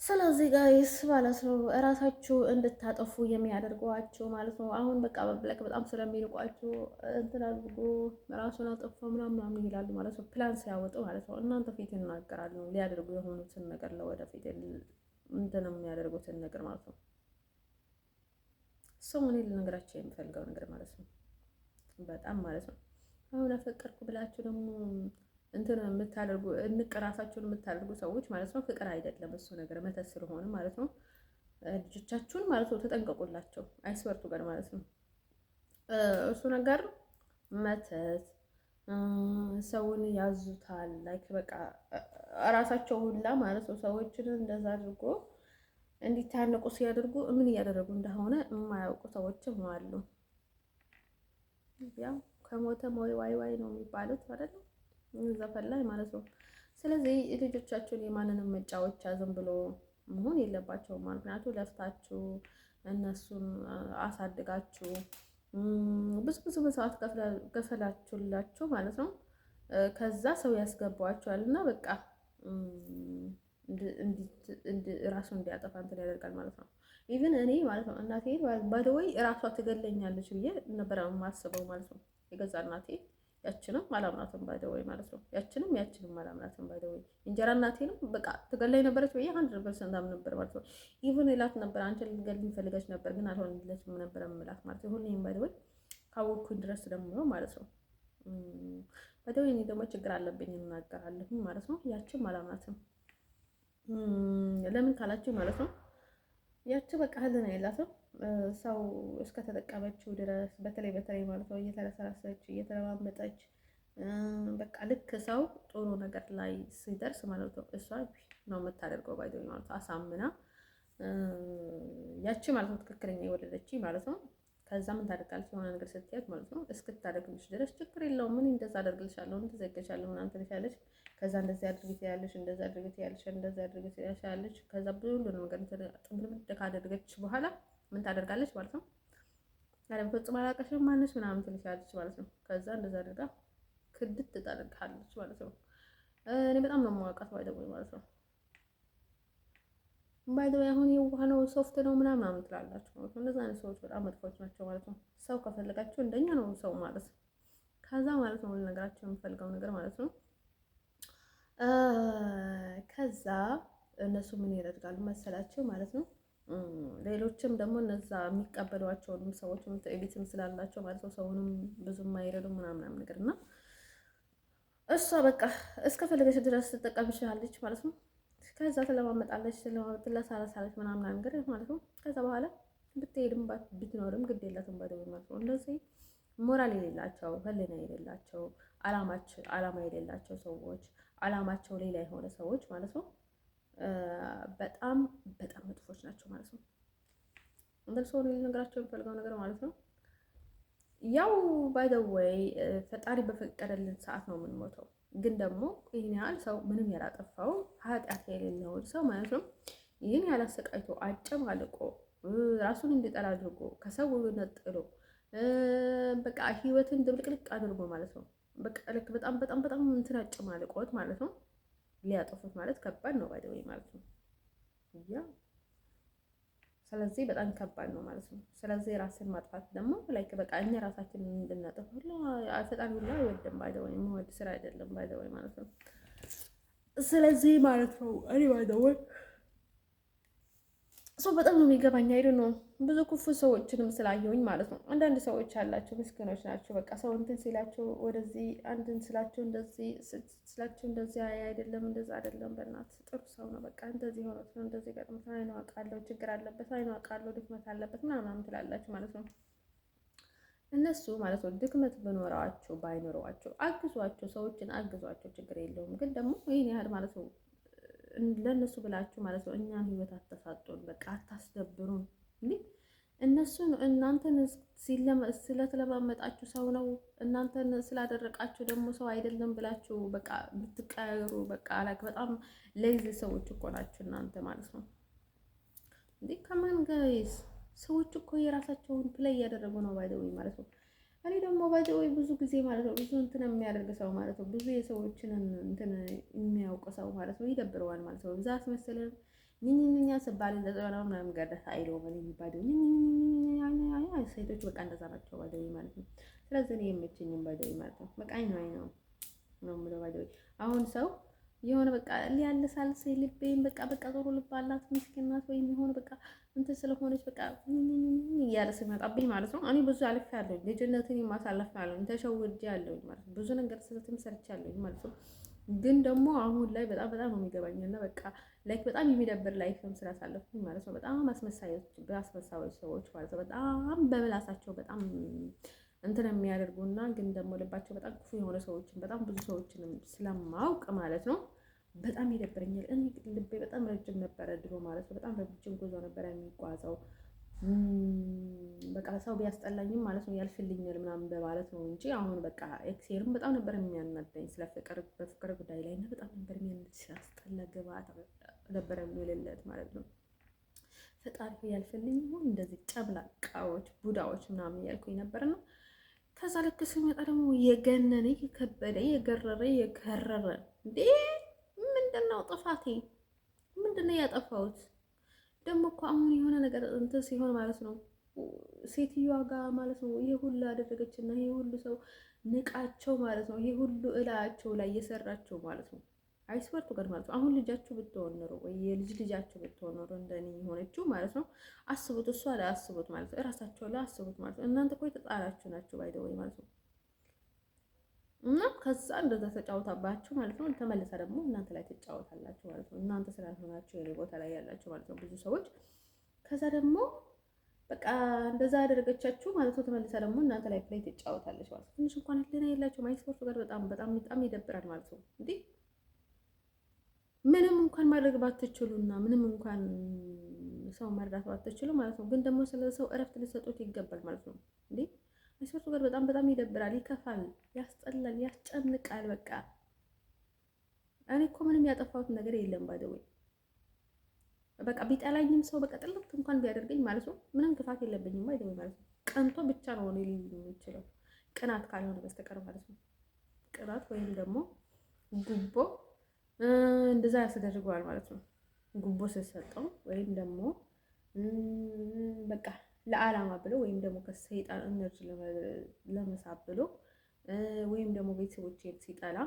ስለዚህ ጋይስ ማለት ነው እራሳችሁ እንድታጠፉ የሚያደርጓችሁ ማለት ነው። አሁን በቃ በብለክ በጣም ስለሚልቋችሁ እንትን አድርጎ ራሱን አጠፋ ምናምን ይላሉ ማለት ነው። ፕላን ሲያወጡ ማለት ነው እናንተ ፊት ይናገራሉ ሊያደርጉ የሆኑትን ነገር ለወደፊት እንትን የሚያደርጉትን ነገር ማለት ነው። ሰው እኔ ልነግራቸው የምፈልገው ነገር ማለት ነው በጣም ማለት ነው አሁን አፈቀርኩ ብላችሁ ደግሞ እንትን የምታደርጉ ራሳችሁን የምታደርጉ ሰዎች ማለት ነው ፍቅር አይደለም እሱ ነገር መተት ስለሆነ ማለት ነው። ልጆቻችሁን ማለት ነው ተጠንቀቁላቸው። አይስወርቱ ጋር ማለት ነው እሱ ነገር መተት ሰውን ያዙታል። ላይክ በቃ ራሳቸው ሁላ ማለት ነው ሰዎችን እንደዛ አድርጎ እንዲታነቁ ሲያደርጉ ምን እያደረጉ እንደሆነ የማያውቁ ሰዎችም አሉ። ያው ከሞተ ሞይ ዋይ ዋይ ነው የሚባሉት አይደል? ዘፈን ላይ ማለት ነው። ስለዚህ ልጆቻችሁን የማንንም መጫወቻ ዝም ብሎ መሆን የለባቸውም። ምክንያቱም ለፍታችሁ እነሱን አሳድጋችሁ ብዙ ብዙ መስዋዕት ከፈላችሁላችሁ ማለት ነው። ከዛ ሰው ያስገባዋቸዋል እና በቃ ራሱ እንዲያጠፋ እንትን ያደርጋል ማለት ነው። ኢቭን እኔ ማለት ነው እናቴ ባይደወይ ራሷ ትገለኛለች ብዬ ነበረ የማስበው ማለት ነው። የገዛ እናቴ ያችንም አላምናትም ባይደወይ ማለት ነው። ያችንም አላምናትም ባይደወይ እንጀራ እናቴንም በቃ ትገለኝ ነበረች ብዬ 100% አምን ነበር ማለት ነው። ኢቭን እላት ነበር አንቺ ልትገለኝ ፈልገች ነበር ግን አልሆነለችም ነበር የምላት ማለት ነው። ሁሌም ባይደወይ ካወኩኝ ድረስ ደግሞ ማለት ነው። ባይደወይ እኔ ደግሞ ችግር አለብኝ እናገራለሁ ማለት ነው። ያችም አላምናትም ለምን ካላችሁ ማለት ነው። ያቺ በቃ ህልና የላትም ሰው እስከተጠቀመችው ድረስ በተለይ ማለት ነው እየተረሰረሰች እየተለማመጠች በቃ ልክ ሰው ጥሩ ነገር ላይ ሲደርስ ማለት ነው እሷ ነው የምታደርገው ባይደው ማለት ነው። አሳምና ያቺ ማለት ነው ትክክለኛ የወለደች ማለት ነው። ከዛ ምን ታደርጋለች የሆነ ነገር ስትያት ማለት ነው እስክታደርግልሽ ድረስ ችግር የለውም ምን እንደዛ አደርግልሻለሁ ምን ትዘገሻለሁ ምናምን ትልሻለች። ከዛ እንደዚህ አድርጊት ያለሽ እንደዚህ አድርጊት ያለሽ እንደዚህ አድርጊት ያለሽ ከዛ ሁሉንም ነገር ጥምብልምድ ካደረገች በኋላ ምን ታደርጋለች ማለት ነው። ያለ ፍጹም አላውቅሽም ማነሽ ምናምን ትልሻለች ማለት ነው። ከዛ እንደዛ አድርጋ ክድት ታደርጋለች ማለት ነው። እኔ በጣም ነው የማውቃት ባይደውል ማለት ነው። ባይደውል አሁን የዋህ ነው ሶፍት ነው ምናምን ትላላችሁ ማለት ነው። እንደዛ አይነት ሰዎች በጣም መጥፎች ናቸው ማለት ነው። ሰው ከፈለጋችሁ እንደኛ ነው ሰው ማለት ነው። ከዛ ማለት ነው ነገራቸው የምፈልገው ነገር ማለት ነው። ከዛ እነሱ ምን ያደርጋሉ መሰላቸው ማለት ነው። ሌሎችም ደግሞ እነዛ የሚቀበሏቸውንም ሰዎች ቤትም ስላላቸው ማለት ነው ሰውንም ብዙም አይረዱም ምናምን ነገር እና እሷ በቃ እስከፈለገች ድረስ ትጠቀምሻለች ማለት ነው። ከዛ ትለማመጣለች ትለሳለሳለች ምናምን ነገር ማለት ነው። ከዛ በኋላ ብትሄድም ብትኖርም ግድ የላትም ባደው ማለት ነው። እንደዚህ ሞራል የሌላቸው ህሊና የሌላቸው አላማ የሌላቸው ሰዎች አላማቸው ሌላ የሆነ ሰዎች ማለት ነው በጣም በጣም መጥፎች ናቸው ማለት ነው። እንደዚህ ሰው ነገራቸው የሚፈልገው ነገር ማለት ነው። ያው ባይ ዘ ዌይ ፈጣሪ በፈቀደልን ሰዓት ነው የምንሞተው። ግን ደግሞ ይህን ያህል ሰው ምንም ያላጠፋው ኃጢአት የሌለውን ሰው ማለት ነው ይህን ያላሰቃይቶ አጨማልቆ ራሱን እንዲጠላ አድርጎ ከሰው ነጥሎ በቃ ህይወትን ድብልቅልቅ አድርጎ ማለት ነው በቃ ልክ በጣም በጣም በጣም እንትን አጨማልቆት ማለት ነው ሊያጠፉት ማለት ከባድ ነው ባይ ዘ ዌይ ማለት ነው። ያ ስለዚህ በጣም ከባድ ነው ማለት ነው። ስለዚህ ራስን ማጥፋት ደግሞ ላይክ በቃ እኛ ራሳችንን እንድናጠፋ ሁሉ ፈጣሪ ሁሉ አይወድም ባይ ዘ ዌይ የሚወድ ስራ አይደለም ባይ ዘ ዌይ ማለት ነው። ስለዚህ ማለት ነው እኔ ባይ ዘ ዌይ ሰው በጣም ነው የሚገባኝ አይደል ነው ብዙ ክፉ ሰዎችንም ስላየሁኝ ማለት ነው። አንዳንድ ሰዎች አላቸው ምስኪኖች ናቸው። በቃ ሰው እንትን ሲላቸው ወደዚህ አንድን ስላቸው እንደዚህ ስላቸው እንደዚህ አይደለም እንደዛ አይደለም በእናት ጥሩ ሰው ነው በቃ እንደዚህ ሆኖ ነው እንደዚህ ገጥሞት አይኑ አውቃለሁ ችግር አለበት አይኑ አውቃለሁ ድክመት አለበት ምናምን ትላላችሁ ማለት ነው። እነሱ ማለት ነው ድክመት በኖራቸው ባይኖረዋቸው አግዟቸው፣ ሰዎችን አግዟቸው ችግር የለውም። ግን ደግሞ ይህን ያህል ማለት ነው ለእነሱ ብላችሁ ማለት ነው እኛን ህይወት አታሳጡን፣ በቃ አታስደብሩን። እንዴ እነሱን እናንተን ስለተለማመጣችሁ ሰው ነው እናንተን ስላደረቃችሁ ደግሞ ሰው አይደለም ብላችሁ በቃ ብትቀያየሩ በቃ ላይክ በጣም ሌዚ ሰዎች እኮ ናችሁ እናንተ ማለት ነው። እንዴ ከማን ጋይስ ሰዎች እኮ የራሳቸውን ፕሌይ እያደረጉ ነው ባይደውይ ማለት ነው። እኔ ደግሞ ባይደውይ ብዙ ጊዜ ማለት ነው ብዙ እንትን የሚያደርግ ሰው ማለት ነው ብዙ የሰዎችን እንትን የሚያውቅ ሰው ማለት ነው ይደብረዋል ማለት ነው። ብዛት መሰለን ኝኝኛ ስባል እንደዛ ነው ምናምን ገደህ አይሎ ማለት ይባደው ሴቶች በቃ እንደዛ ናቸው ባይደውይ ማለት ነው። ስለዚህ እኔ የምችኝም ባይደውይ ማለት ነው በቃ አይነው ነው የምለው ባይደውይ አሁን ሰው የሆነ በቃ ሊያለሳልስ ልቤን በቃ ጥሩ ልብ አላት ምስኪን ናት ወይም የሆነ በቃ እንትን ስለሆነች በቃ እያለ ሲመጣብኝ ማለት ነው። እኔ ብዙ አልፌያለሁኝ ልጅነትን የማሳለፊያለሁኝ ተሸውጄያለሁኝ ማለት ነው። ብዙ ነገር ስህተትም ሰርቻለሁኝ ማለት ነው። ግን ደግሞ አሁን ላይ በጣም በጣም ነው የሚገባኝ እና በቃ ላይክ በጣም የሚደብር ላይፍም ስላሳለፍኩኝ ማለት ነው። በጣም አስመሳዮች ሰዎች ማለት ነው በጣም በምላሳቸው በጣም እንትን የሚያደርጉና ግን ደግሞ ልባቸው በጣም ክፉ የሆነ ሰዎችን በጣም ብዙ ሰዎችንም ስለማውቅ ማለት ነው በጣም ይደብረኛል። እኔ ልቤ በጣም ረጅም ነበረ ድሮ ማለት ነው። በጣም ረጅም ጉዞ ነበረ የሚጓዘው በቃ ሰው ቢያስጠላኝም ማለት ነው ያልፍልኛል ምናምን በማለት ነው እንጂ አሁን በቃ ኤክሴርም በጣም ነበር የሚያናደኝ ስለ ፍቅር በፍቅር ጉዳይ ላይ እና በጣም ነበር የሚያናደኝ። ሲያስጠላ ግባት ነበር የሚልለት ማለት ነው። ፈጣሪ ያልፍልኝ ይሁን እንደዚህ ጨብላቃዎች ቡዳዎች ምናምን እያልኩኝ ነበር ነው። ከዛ ልክ ሲመጣ ደግሞ የገነነ የከበደ የገረረ የከረረ እንዴ ምንድነው ጥፋቴ? ምንድነው ያጠፋሁት? ደግሞ እኮ አሁን የሆነ ነገር እንትን ሲሆን ማለት ነው ሴትዮዋ ጋር ማለት ነው ይሄ ሁሉ አደረገችና ይሄ ሁሉ ሰው ንቃቸው ማለት ነው። ይሄ ሁሉ እላቸው ላይ እየሰራቸው ማለት ነው። አይስወርቱ ጋር ማለት ነው። አሁን ልጃችሁ ብትሆን ኖሮ ወይ የልጅ ልጃችሁ ብትሆን ኖሮ እንደኔ የሆነችው ማለት ነው። አስቡት፣ እሷ ላይ አስቡት ማለት ነው። እራሳቸው ላይ አስቡት ማለት ነው። እናንተ እኮ የተጣላችሁ ናችሁ ባይደወይ ማለት ነው። እና ከዛ እንደዛ ተጫወታባችሁ ማለት ነው። ተመልሳ ደግሞ እናንተ ላይ ትጫወታላችሁ ማለት ነው። እናንተ ስላልሆናችሁ የኔ ቦታ ላይ ያላችሁ ማለት ነው ብዙ ሰዎች። ከዛ ደግሞ በቃ እንደዛ ያደረገቻችሁ ማለት ነው። ተመልሳ ደግሞ እናንተ ላይ ፕሌይ ትጫወታለች ማለት ነው። ትንሽ እንኳን ህሊና የላቸው ማይስፖርቱ ጋር በጣም በጣም በጣም ይደብራል ማለት ነው። እንዴ ምንም እንኳን ማድረግ ባትችሉና ምንም እንኳን ሰው መርዳት ባትችሉ ማለት ነው፣ ግን ደግሞ ስለ ሰው እረፍት ሊሰጡት ይገባል ማለት ነው። እንዴ ማይስፖርቱ ጋር በጣም በጣም ይደብራል፣ ይከፋል፣ ያስጠላል፣ ያስጨንቃል። በቃ እኔ እኮ ምንም ያጠፋሁት ነገር የለም ባይደወይ በቃ ቢጠላኝም ሰው በቃ ጥልት እንኳን ቢያደርገኝ ማለት ነው ምንም ክፋት የለብኝም ባይደወይ ማለት ነው። ቀንቶ ብቻ ነው እኔ የምችለው ቅናት ካልሆነ በስተቀር ማለት ነው። ቅናት ወይም ደግሞ ጉቦ እንደዛ ያስደርገዋል ማለት ነው። ጉቦ ስትሰጠው ወይም ደግሞ በቃ ለዓላማ ብሎ ወይም ደግሞ ከሰይጣን እነርጅ ለመሳብ ብሎ ወይም ደግሞ ቤተሰቦቼን ሲጠላ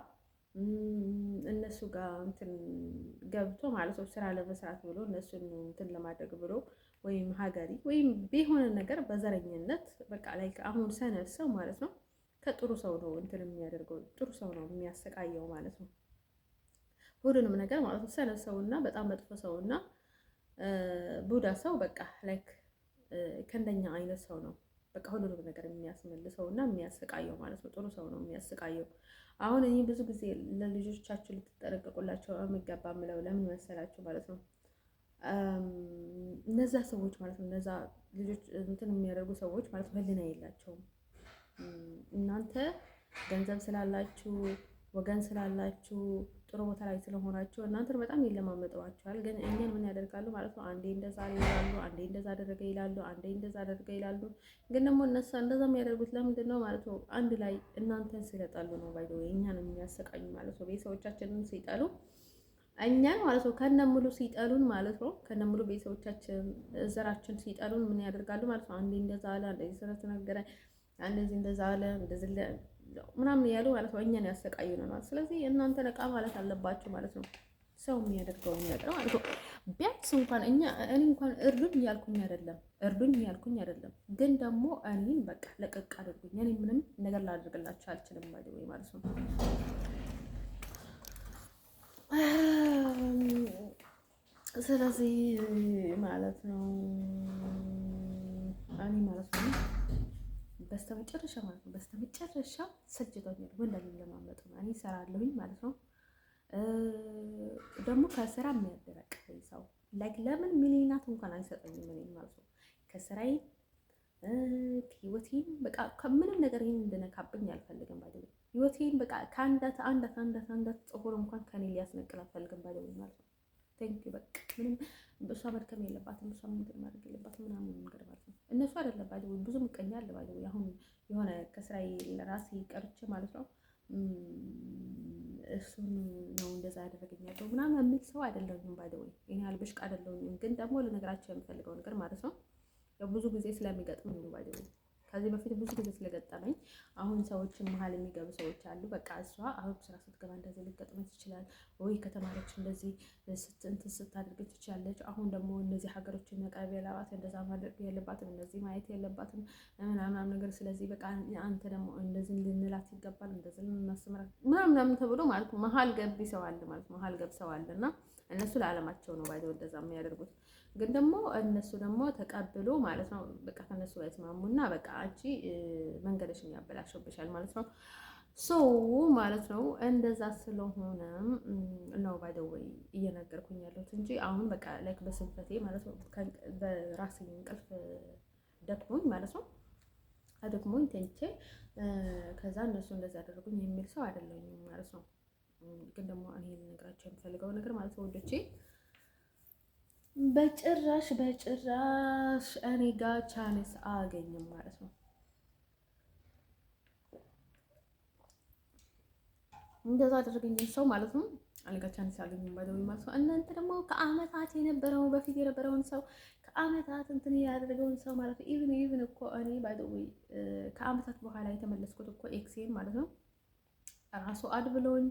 እነሱ ጋር እንትን ገብቶ ማለት ነው ስራ ለመስራት ብሎ እነሱን እንትን ለማድረግ ብሎ ወይም ሀገሪ ወይም ቢሆነ ነገር በዘረኝነት በቃ ላይ አሁን ሰነፍ ሰው ማለት ነው ከጥሩ ሰው ነው እንትን የሚያደርገው ጥሩ ሰው ነው የሚያሰቃየው ማለት ነው። ሁሉንም ነገር ማለት ነው ሰነፍ ሰውና በጣም መጥፎ ሰውና ቡዳ ሰው በቃ ላይክ ከእንደኛ አይነት ሰው ነው በቃ ሁሉንም ነገር የሚያስመልሰው እና የሚያሰቃየው ማለት ነው። ጥሩ ሰው ነው የሚያሰቃየው። አሁን እኔ ብዙ ጊዜ ለልጆቻችሁ ልትጠነቀቁላቸው የሚገባ ምለው ለምን መሰላችሁ ማለት ነው። እነዛ ሰዎች ማለት ነው እነዛ ልጆች እንትን የሚያደርጉ ሰዎች ማለት ነው ህሊና የላቸውም። እናንተ ገንዘብ ስላላችሁ ወገን ስላላችሁ ጥሩ ቦታ ላይ ስለሆናችሁ እናንተን በጣም ይለማመጠዋቸዋል። ግን እኛን ምን ያደርጋሉ ማለት ነው አንዴ እንደዛ ይላሉ፣ አንዴ እንደዛ አደረገ ይላሉ፣ አንዴ እንደዛ አደረገ ይላሉ። ግን ደግሞ እነሱ እንደዛ የሚያደርጉት ለምንድን ነው ማለት ነው? አንድ ላይ እናንተን ስለጠሉ ነው። ባይ ወይ እኛን የሚያሰቃዩ ማለት ነው። ቤተሰቦቻችንን ሲጠሉ እኛን ማለት ነው ከነሙሉ ሲጠሉን ማለት ነው ከነሙሉ ቤተሰቦቻችን ዘራችን ሲጠሉን ምን ያደርጋሉ ማለት ነው? አንዴ እንደዛ አለ፣ አንዴ ስለተናገረ፣ አንዴ እንደዛ አለ፣ እንደዚህ ምናምን ያሉ ማለት ነው እኛን ያሰቃዩናል ማለት። ስለዚህ እናንተ ነቃ ማለት አለባችሁ ማለት ነው። ሰው የሚያደርገውን ነገር ማለት ነው። ቢያንስ እንኳን እኔ እንኳን እርዱኝ እያልኩኝ አይደለም፣ ግን ደግሞ እኔን በቃ ለቀቅ አድርጉኝ። እኔ ምንም ነገር ላደርግላችሁ አልችልም ማለት ነው። ስለዚህ ማለት ነው እኔ ማለት ነው በስተመጨረሻ ማለት ነው በስተመጨረሻ ሰጅቶኛል። ወንዳል ለማመጡ እኔ እሰራለሁኝ ማለት ነው። ደግሞ ከስራ የሚያደረቅ ሰው ላይክ ለምን ሚሊናት እንኳን አይሰጠኝም እኔ ማለት ነው። ከስራዬ ህይወቴን በቃ ከምንም ነገር ይሄን እንድነካብኝ አልፈልግም ባይደል። ህይወቴን በቃ ከአንዳት ጥቁር እንኳን ከኔ ሊያስነቅል አልፈልግም ባይደል ማለት ነው። ቴንክ ዩ በቃ ምንም እሷ መድከም የለባትም እሷ ምንድን ማድረግ የለባትም ምናምን ነገር ማለት ነው። እነሱ አይደለም ባይደል ብዙ ምቀኛ አለ ባይደል። አሁን የሆነ ከስራዬ ለራሴ ቀርቼ ማለት ነው እሱን ነው እንደዛ ያደረገኛለሁ ምናምን የሚል ሰው አይደለሁም ባይደል። እኔ አልበሽቅ አይደለሁም፣ ግን ደግሞ ለነገራቸው የምፈልገው ነገር ማለት ነው ብዙ ጊዜ ስለሚገጥም ነው ባይደል። ከዚህ በፊት ብዙ ጊዜ ስለገጠመኝ አሁን ሰዎችን መሀል የሚገቡ ሰዎች አሉ። በቃ እሷ አሁን ስራ ስትገባ እንደዚህ ሊገጥመት ይችላል ወይ ከተማረች እንደዚህ ስታደርግ ትችላለች። አሁን ደግሞ እነዚህ ሀገሮችን መቅረብ የለባትም እንደዛ ማድረግ የለባትም እንደዚህ ማየት የለባትም ምናምን ነገር። ስለዚህ በቃ አንተ ደግሞ እንደዚህ ልንላት ይገባል እንደዚህ ልናስምራት ምናምን ተብሎ ማለት ነው መሀል ገብ ሰው አለ ማለት ነው። መሀል ገብ ሰው አለና እነሱ ለዓለማቸው ነው ባይደው እንደዛ የሚያደርጉት። ግን ደግሞ እነሱ ደግሞ ተቀብሎ ማለት ነው በቃ ከነሱ ጋር ይስማሙና በቃ አንቺ መንገድሽን ያበላሽብሻል ማለት ነው። ሶ ማለት ነው እንደዛ ስለሆነ ነው ባይ ዘ ወይ እየነገርኩኝ ያለሁት እንጂ አሁን በቃ ላይክ በስንፈቴ ማለት ነው በራሴ እንቅልፍ ደክሞኝ ማለት ነው አደክሞኝ ተኝቼ ከዛ እነሱ እንደዛ ያደረጉኝ የሚል ሰው አይደለሁም ማለት ነው። ግን ደግሞ እኔ ልነግራቸው የምፈልገው ነገር ማለት ነው ወዶቼ በጭራሽ እኔ ጋር ቻንስ አያገኝም ማለት ነው። እንደዛ አደረገኝ ሰው ማለት ነው እኔ ጋር ቻንስ አያገኝም ባይደው ማለት ነው። እናንተ ደግሞ ከአመታት የነበረው በፊት የነበረውን ሰው ከአመታት እንትን ያደረገውን ሰው ማለት ነው ኢቭን እኮ እኔ ባይደው ከአመታት በኋላ የተመለስኩት እኮ ኤክሴን ማለት ነው ራሱ አድብሎኝ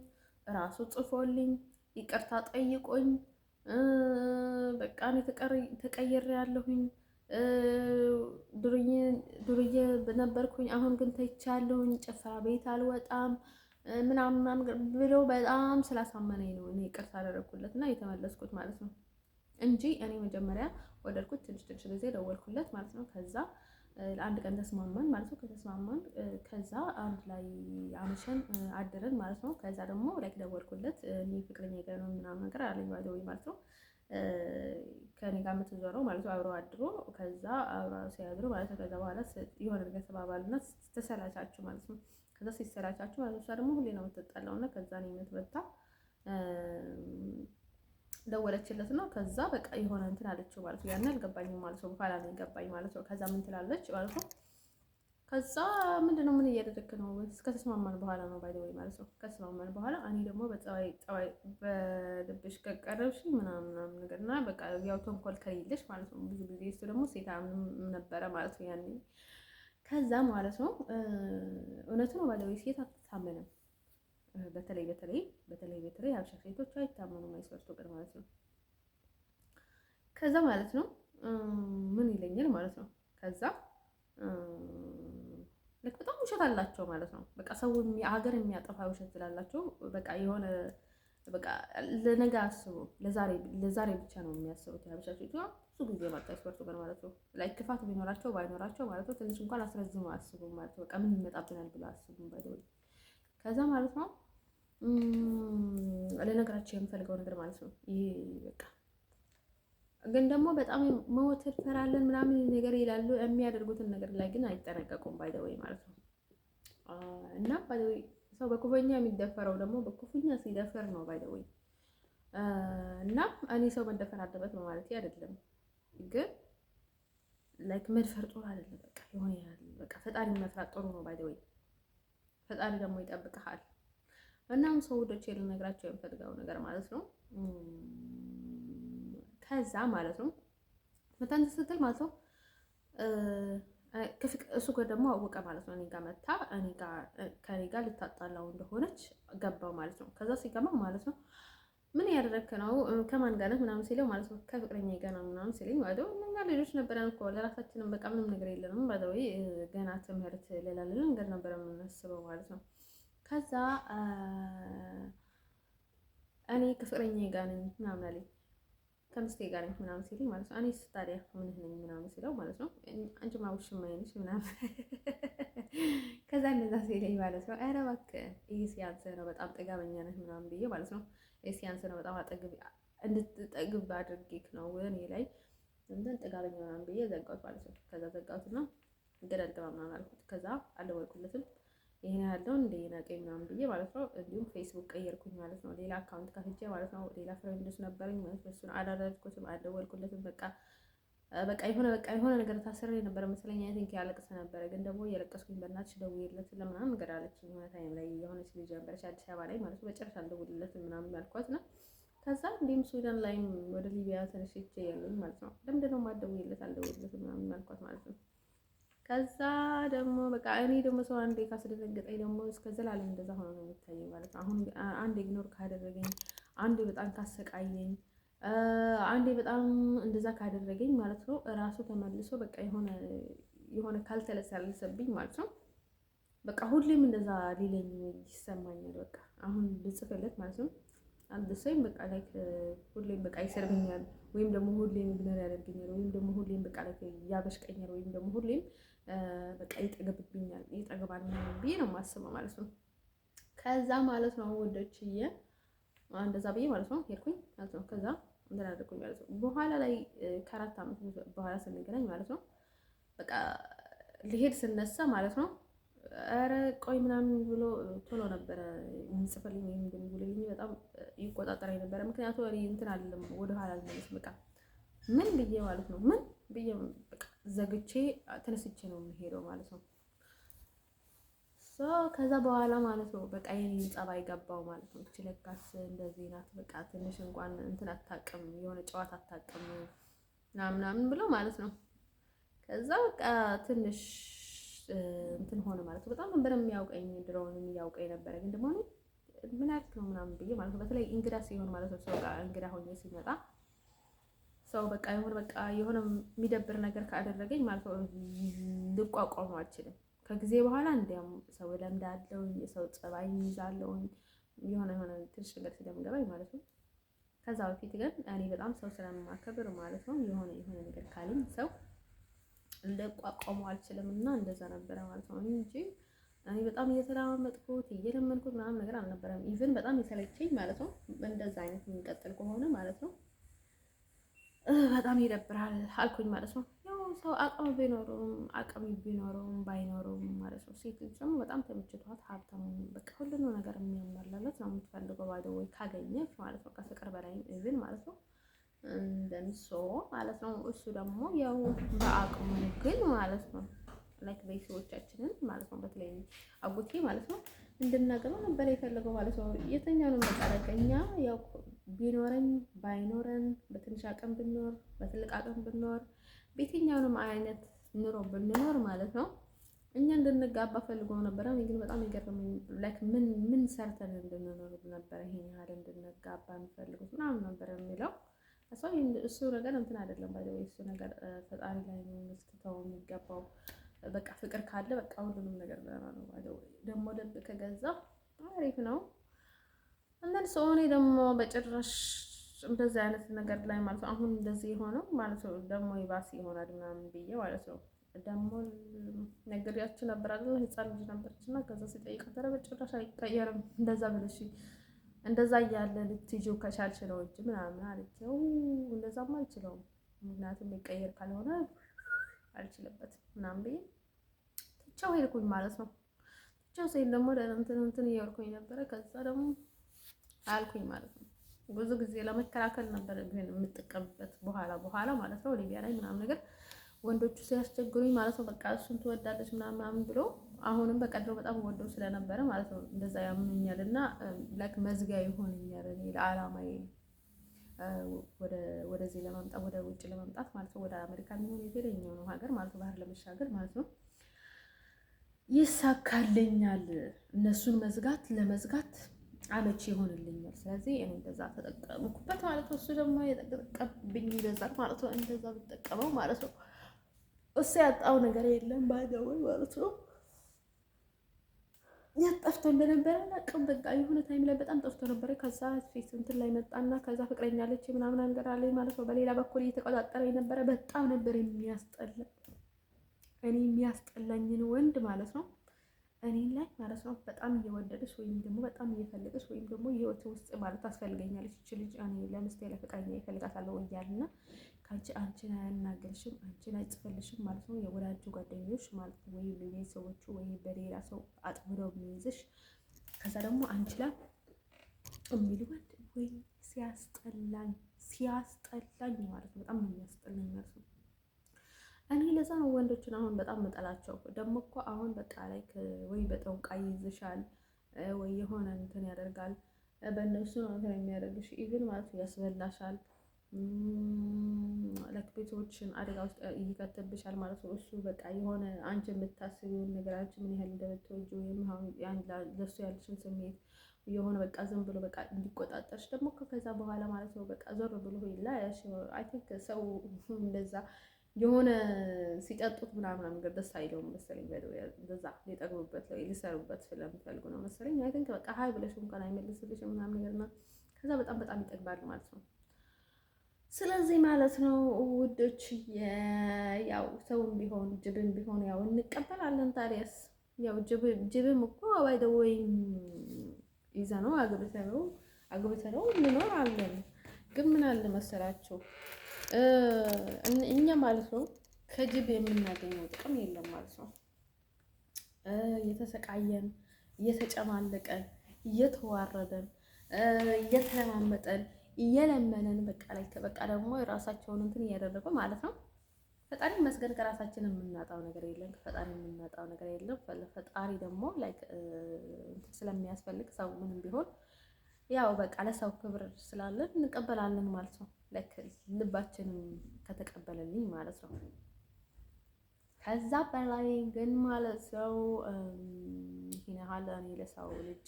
ራሱ ጽፎልኝ ይቅርታ ጠይቆኝ በቃ እኔ ተቀይሬ ያለሁኝ ዱርዬ ነበርኩኝ፣ አሁን ግን ተይቻለሁኝ፣ ጭፈራ ቤት አልወጣም ምናምን ብሎ በጣም ስላሳመነኝ ነው እኔ ይቅርታ አደረኩለት እና የተመለስኩት ማለት ነው እንጂ እኔ መጀመሪያ ወደድኩት። ትንሽ ጊዜ ደወልኩለት ማለት ነው። ከዛ ለአንድ ቀን ተስማማን ማለት ነው። ከተስማማን ከዛ አንድ ላይ አመሸን አድረን ማለት ነው። ከዛ ደግሞ ላይክ ደወልኩለት እኔ ፍቅረኛ ጋር ነው ምናምን ነገር አለኝ ማለት ነው። ከኔ ጋር የምትዞረው ማለት ነው አብረው አድሮ ከዛ አብረው ሲያድሩ ማለት ነው። ከዛ በኋላ የሆነ ነገር ተባባሉና ተሰላቻችሁ ማለት ነው። ከዛ ሲሰላቻችሁ ማለት ነው እሷ ደግሞ ሁሌ ነው የምትጠላው እና ከዛ ነው የምትመጣ ደወለችለት እና ከዛ በቃ የሆነ እንትን አለችው ማለት ነው። ያን አልገባኝም ማለት ነው። በኋላ ነው የገባኝ ማለት ነው። ከዛ ምን ትላለች ማለት ነው። ከዛ ምንድነው ምን እያደረግክ ነው? ከተስማማን በኋላ ነው ባይ ዘ ወይ ማለት ነው። ከተስማማን በኋላ እኔ ደግሞ በጸባይ በልብሽ ከቀረብሽ ምናምን ነገር እና በቃ ያው ተንኮል ከሌለሽ ማለት ነው። ብዙ ጊዜ እሱ ደግሞ ሴታም ነበረ ማለት ነው ያኔ። ከዛ ማለት ነው እውነት ነው ባይ ዘ ወይ ሴት አትታመንም። በተለይ ሀበሻ ሴቶች አይታመኑም አይስወርቱ ቅር ማለት ነው። ከዛ ማለት ነው ምን ይለኛል ማለት ነው። ከዛ በጣም ውሸት አላቸው ማለት ነው። በቃ ሰው ሀገር የሚያጠፋ ውሸት ስላላቸው በቃ የሆነ በቃ ለነገ አስቡ፣ ለዛሬ ብቻ ነው የሚያስቡት። የሀበሻ ሴቶች ብዙ ጊዜ ማለት አይስወርቱ ቅር ማለት ነው። ላይ ክፋት ቢኖራቸው ባይኖራቸው ማለት ነው ትንሽ እንኳን አስረዝሙ አስቡም ማለት ነው። በቃ ምን ይመጣብናል ብሎ አስቡም ባይደውል ከዛ ማለት ነው ለነገራቸው የምፈልገው ነገር ማለት ነው ይሄ በቃ ግን ደግሞ በጣም መሞት እንፈራለን ምናምን ነገር ይላሉ። የሚያደርጉትን ነገር ላይ ግን አይጠነቀቁም ባይ ዘ ወይ ማለት ነው። እና ባይ ዘ ወይ ሰው በክፉኛ የሚደፈረው ደግሞ በክፉኛ ሲደፈር ነው ባይ ዘ ወይ። እና እኔ ሰው መደፈር አለበት በማለት አይደለም፣ ግን ላይክ መድፈር ጥሩ አይደለም። በቃ የሆነ ያህል በቃ ፈጣሪ መፍራት ጥሩ ነው ባይ ዘ ወይ። ፈጣሪ ደግሞ ይጠብቅሃል። እናም ሰው ወዶቼ ልነግራቸው የምፈልገው ነገር ማለት ነው ከዛ ማለት ነው መታን ስትል ማለት ነው እሱ ጋር ደግሞ አወቀ ማለት ነው። እኔ ጋር መታ ከኔ ጋር ልታጣላው እንደሆነች ገባው ማለት ነው። ከዛ ሲገባ ማለት ነው ምን ያደረክ ነው ከማን ጋር ነህ ምናምን ሲለው ማለት ነው ከፍቅረኛ ጋር ነው ምናምን ሲለኝ ማለት ነው እኛ ልጆች ነበረን እኮ ለራሳችንም በቃ ምንም ነገር የለንም ማለት ነው። ገና ትምህርት ሌላ ነገር ነበር የምናስበው ማለት ነው። ከዛ እኔ ከፍቅረኛ ጋር ነኝ ምናምን አለኝ ከምስቴ ጋር ነኝ ምናምን ሲለኝ ማለት ነው። እኔስ ታዲያ ምንህ ነኝ ምናምን ሲለው ማለት ነው አንቺማ ውሽማ ነሽ ምናምን ከዛ እንደዛ ሲለኝ ማለት ነው ኧረ እባክህ ይሄ ሲያንስህ ነው በጣም ጥጋበኛ ነህ ምናምን ብዬ ማለት ነው ይሄ ሲያንስህ ነው በጣም እንድትጠግብ አድርጌክ ነው እኔ ላይ እንትን ጥጋበኛ ምናምን ብዬ ዘጋሁት ማለት ነው። ከዛ ዘጋሁትና ገደል ግባ ምናምን አልኩት። ከዛ አልደወልኩለትም ይሄን ያለው እንደ ነቀኝ ምናምን ብዬ ማለት ነው። እንዲሁም ፌስቡክ ቀየርኩኝ ማለት ነው። ሌላ አካውንት ከፍቼ ማለት ነው። ሌላ ፍሬንድስ ነበረኝ ማለት ነው። እሱን አላደረኩትም፣ አልደወልኩለትም። በቃ የሆነ ነገር ታስሬ ነበረ መሰለኝ። አይ ቲንክ ያለቅስ ነበረ። ግን ደግሞ እየለቀስኩኝ በእናትሽ ደውዪለት ለምናምን ነገር አለችኝ። የሆነ ታይም ላይ የሆነች ልጅ ነበረች አዲስ አበባ ላይ ማለት ነው። በጨረሻ አልደውልለትም ምናምን ያልኳት ነው። ከዛ እንዲሁም ሱዳን ላይም ወደ ሊቢያ ተነስቼ ያለኝ ማለት ነው። ለምንድን ነው የማትደውይለት አልደውልለትም ምናምን ያልኳት ማለት ነው። ከዛ ደግሞ በቃ እኔ ደግሞ ሰው አንዴ ካስደነገጠኝ ደግሞ እስከ ዘላለም እንደዛ ሆኖ ነው የሚታየኝ ማለት ነው። አሁን አንዴ ኢግኖር ካደረገኝ፣ አንዴ በጣም ካሰቃየኝ፣ አንዴ በጣም እንደዛ ካደረገኝ ማለት ነው እራሱ ተመልሶ በቃ የሆነ ካልተለሰለሰብኝ ማለት ነው በቃ ሁሌም እንደዛ ሊለኝ ይሰማኛል። በቃ አሁን ልጽፍለት ማለት ነው አንድ ሰውም በቃ ላይክ ሁሌም በቃ ይሰርብኛል፣ ወይም ደግሞ ሁሌም ኢግኖር ያደርገኛል፣ ወይም ደግሞ ሁሌም በቃ ላይክ ያበሽቀኛል፣ ወይም ደግሞ ሁሌም በቃ ይጠግባል ምናምን ብዬ ነው የማስበው ማለት ነው። ከዛ ማለት ነው ወደችዬ እንደዛ ብዬ ማለት ነው ሄድኩኝ ማለት ነው። ከዛ እንትን አደረኩኝ ማለት ነው። በኋላ ላይ ከ4 ዓመት በኋላ ስንገናኝ ማለት ነው በቃ ልሄድ ስነሳ ማለት ነው ኧረ ቆይ ምናምን ብሎ ቶሎ ነበረ የሚጽፍልኝ ወይም እንደሚውልልኝ በጣም ይቆጣጠረኝ ነበረ። ምክንያቱም እኔ እንትን አይደለም ወደ ኋላ አልመለስም። በቃ ምን ብዬ ማለት ነው ምን ብዬ በቃ ዘግቼ ተነስቼ ነው የሚሄደው ማለት ነው። ከዛ በኋላ ማለት ነው በቃ የኔን ጸባይ ገባው ማለት ነው። እቺ ለካስ እንደዚህ ናት፣ በቃ ትንሽ እንኳን እንትን አታውቅም፣ የሆነ ጨዋታ አታውቅም ምናምን ብሎ ማለት ነው። ከዛ በቃ ትንሽ እንትን ሆነ ማለት ነው። በጣም ነበር የሚያውቀኝ፣ ድሮውን የሚያውቀኝ ነበረ። ግን ደግሞ ምን ያክል ነው ምናምን ብዬ ማለት ነው። በተለይ እንግዳ ሲሆን ማለት ነው ሰው ጋር እንግዳ ሆኜ ሲመጣ ሰው በቃ የሆነ የሚደብር ነገር ካደረገኝ ማለት ነው ልቋቋመው አልችልም። ከጊዜ በኋላ እንዲያውም ሰው ለምዳለው የሰው ጸባይ ይዛለው የሆነ ትንሽ ነገር ስለምገባኝ ማለት ነው። ከዛ በፊት ግን እኔ በጣም ሰው ስለማከብር ማለት ነው የሆነ ነገር ካለኝ ሰው ልቋቋመው አልችልም እና እንደዛ ነበረ ማለት ነው እንጂ እኔ በጣም እየተለማመጥኩት እየለመንኩት ምናምን ነገር አልነበረም። ኢቭን በጣም የሰለቸኝ ማለት ነው እንደዛ አይነት የሚቀጥል ከሆነ ማለት ነው በጣም ይደብራል አልኩኝ ማለት ነው። ያው ሰው አቅም ቢኖረውም ባይኖረውም ማለት ነው ሴት ልጅ ደግሞ በጣም ተመችቷት ሀብታም በቃ ሁሉንም ነገር የሚያሟላለት ነው የምትፈልገው ባዶ ወይ ካገኘች ማለት ነው ከፍቅር በላይ ኢቭን ማለት ነው እንደንሶ ማለት ነው። እሱ ደግሞ ያው በአቅሙ ግን ማለት ነው ላይክ ቤተሰቦቻችንን ማለት ነው በተለይ አጎቴ ማለት ነው እንድናገረው ነበር የፈለገው ማለት ነው። የትኛውንም በቃ እኛ ያው ቢኖረን ባይኖረን በትንሽ አቅም ብንኖር በትልቅ አቅም ብንኖር በየትኛውንም አይነት ኑሮ ብንኖር ማለት ነው እኛ እንድንጋባ ፈልጎ ነበር። እኔ ግን በጣም የገረመኝ ላይክ ምን ሰርተን እንድንኖር ነበር ይሄን ያህል እንድንጋባ የሚፈልጉት ምናምን ነበር የሚለው እሱ ነገር እንትን አይደለም ባይዘው እሱ ነገር ፈጣሪ ላይ ነው መስጠተው የሚገባው። በቃ ፍቅር ካለ በቃ ሁሉንም ነገር ነው ባይዘው ደግሞ ልብ ከገዛ አሪፍ ነው። አንዳንድ ሰው እኔ ደግሞ በጭራሽ እንደዚህ አይነት ነገር ላይ ማለት ነው አሁን እንደዚህ የሆነው ማለት ነው ደግሞ ይባስ ይሆናል ምናምን ብዬ ማለት ነው ደግሞ ነግሬያችሁ ነበር አይደል? ህፃን ልጅ ነበረች እና ከዛ ሲጠይቃት ኧረ በጭራሽ አይቀየርም እንደዛ ብለሽ እንደዛ እያለ ልትይጂው ከቻልሽ ነው እንጂ ምናምን አለችው። እንደዛማ አልችለውም ምክንያቱም የሚቀየር ካልሆነ አልችልበትም ምናምን ብዬ ትቼው ሄድኩኝ ማለት ነው። ትቼው ስሄድ ደግሞ እንትን እያልኩኝ ነበረ። ከዛ ደግሞ አልኩኝ ማለት ነው ብዙ ጊዜ ለመከላከል ነበር ግን የምጠቀምበት በኋላ ማለት ነው ሊቢያ ላይ ምናምን ነገር ወንዶቹ ሲያስቸግሩኝ ማለት ነው በቃ እሱን ትወዳለች ምናምን ብሎ አሁንም በቀድሮ በጣም ወደው ስለነበረ ማለት ነው እንደዛ ያምኑኛል እና ላይክ መዝጊያ ይሆንኛል እኔ ለዓላማዬ ወደዚህ ለማምጣት ወደ ውጭ ለማምጣት ማለት ነው ወደ አሜሪካ የሚሆን የትኛው ነው ሀገር ማለት ነው ባህር ለመሻገር ማለት ነው ይሳካልኛል። እነሱን ለመዝጋት አመቺ ይሆንልኛል። ስለዚህ እኔ እንደዛ ተጠቀምኩበት ማለት ነው። እሱ ደግሞ የተጠቀምብኝ ይበዛል ማለት ነው። እንደዛ ብጠቀመው ማለት ነው እሱ ያጣው ነገር የለም ባይገወይ ማለት ነው። ጠፍቶ እንደነበረ አላውቅም። በቃ የሆነ ታይም ላይ በጣም ጠፍቶ ነበረ። ከዛ ፌስ እንትን ላይ መጣና ከዛ ፍቅረኛ አለች ምናምን ነገር አለኝ ማለት ነው። በሌላ በኩል እየተቆጣጠረ ነበረ። በጣም ነበር የሚያስጠላ። እኔ የሚያስጠላኝን ወንድ ማለት ነው እኔን ላይ ማለት ነው በጣም እየወደደች ወይም ደግሞ በጣም እየፈለገች ወይም ደግሞ ህይወት ውስጥ ማለት ታስፈልገኛለች እቺ ልጅ እኔ ለምስቴ ለፍቅረኛ ይፈልጋታለሁ እያልና አንቺን አያናገርሽም አንቺን አይጽፈልሽም ማለት ነው። የወዳጁ ጓደኞች ማለት ነው ወይ ቤተሰቦቹ ወይ በሌላ ሰው አጥምደው የሚይዝሽ ከዛ ደግሞ አንቺ ላይ የሚሉ ወንድ ወይ ሲያስጠላኝ ማለት ነው። በጣም ነው የሚያስጠላኝ ማለት ነው። እኔ ለዛ ነው ወንዶችን አሁን በጣም መጠላቸው። ደግሞ እኮ አሁን በቃ ላይ ወይ በጠንቋይ ይይዝሻል ወይ የሆነ እንትን ያደርጋል። በእነሱ ነው እንትን የሚያደርግሽ ኢቭን ማለት ነው ያስበላሻል። ለቤቶችን አደጋ ውስጥ ይከተብሻል ማለት ነው። እሱ በቃ የሆነ አንቺ የምታስቢውን ነገር አንቺ ምን ያህል እንደምትወጂው ለእሱ ያለሽን ስሜት የሆነ በቃ ዝም ብሎ በቃ እንዲቆጣጠርሽ ደግሞ ከዛ በኋላ ማለት ነው በቃ ዞር ብሎ ይላ አይ ቲንክ ሰው እንደዛ የሆነ ሲጠጡት ምናምን ነገር ደስ አይለውም መሰለኝ። በዛ ሊጠግቡበት ወይ ሊሰሩበት ስለሚፈልጉ ነው መሰለኝ። አይ ቲንክ በቃ ሀይ ብለሽ እንኳን አይመልስልሽም ምናምን ነገርና ከዛ በጣም ይጠግባል ማለት ነው። ስለዚህ ማለት ነው ውዶች ያው ሰውም ቢሆን ጅብም ቢሆን ያው እንቀበላለን። ታዲያስ ያው ጅብም እኮ ባይደወይ ይዘነው አግብተነው እንኖራለን። ግን ምን አለ መሰላችሁ እኛ ማለት ነው ከጅብ የምናገኘው ጥቅም የለም ማለት ነው። እየተሰቃየን እየተጨማለቀን እየተዋረደን እየተለማመጠን እየለመነን በቃ ደግሞ የራሳቸውን እንትን እያደረጉ ማለት ነው። ፈጣሪ መስገን ከራሳችን የምናጣው ነገር የለም። ከፈጣሪ የምናጣው ነገር የለም። ፈጣሪ ደግሞ ላይክ እንትን ስለሚያስፈልግ ሰው ምንም ቢሆን ያው በቃ ለሰው ክብር ስላለን እንቀበላለን ማለት ነው። ላይክ ልባችንም ከተቀበለልኝ ማለት ነው። ከዛ በላይ ግን ማለት ነው ይሄን ያህል እኔ ለሰው ልጅ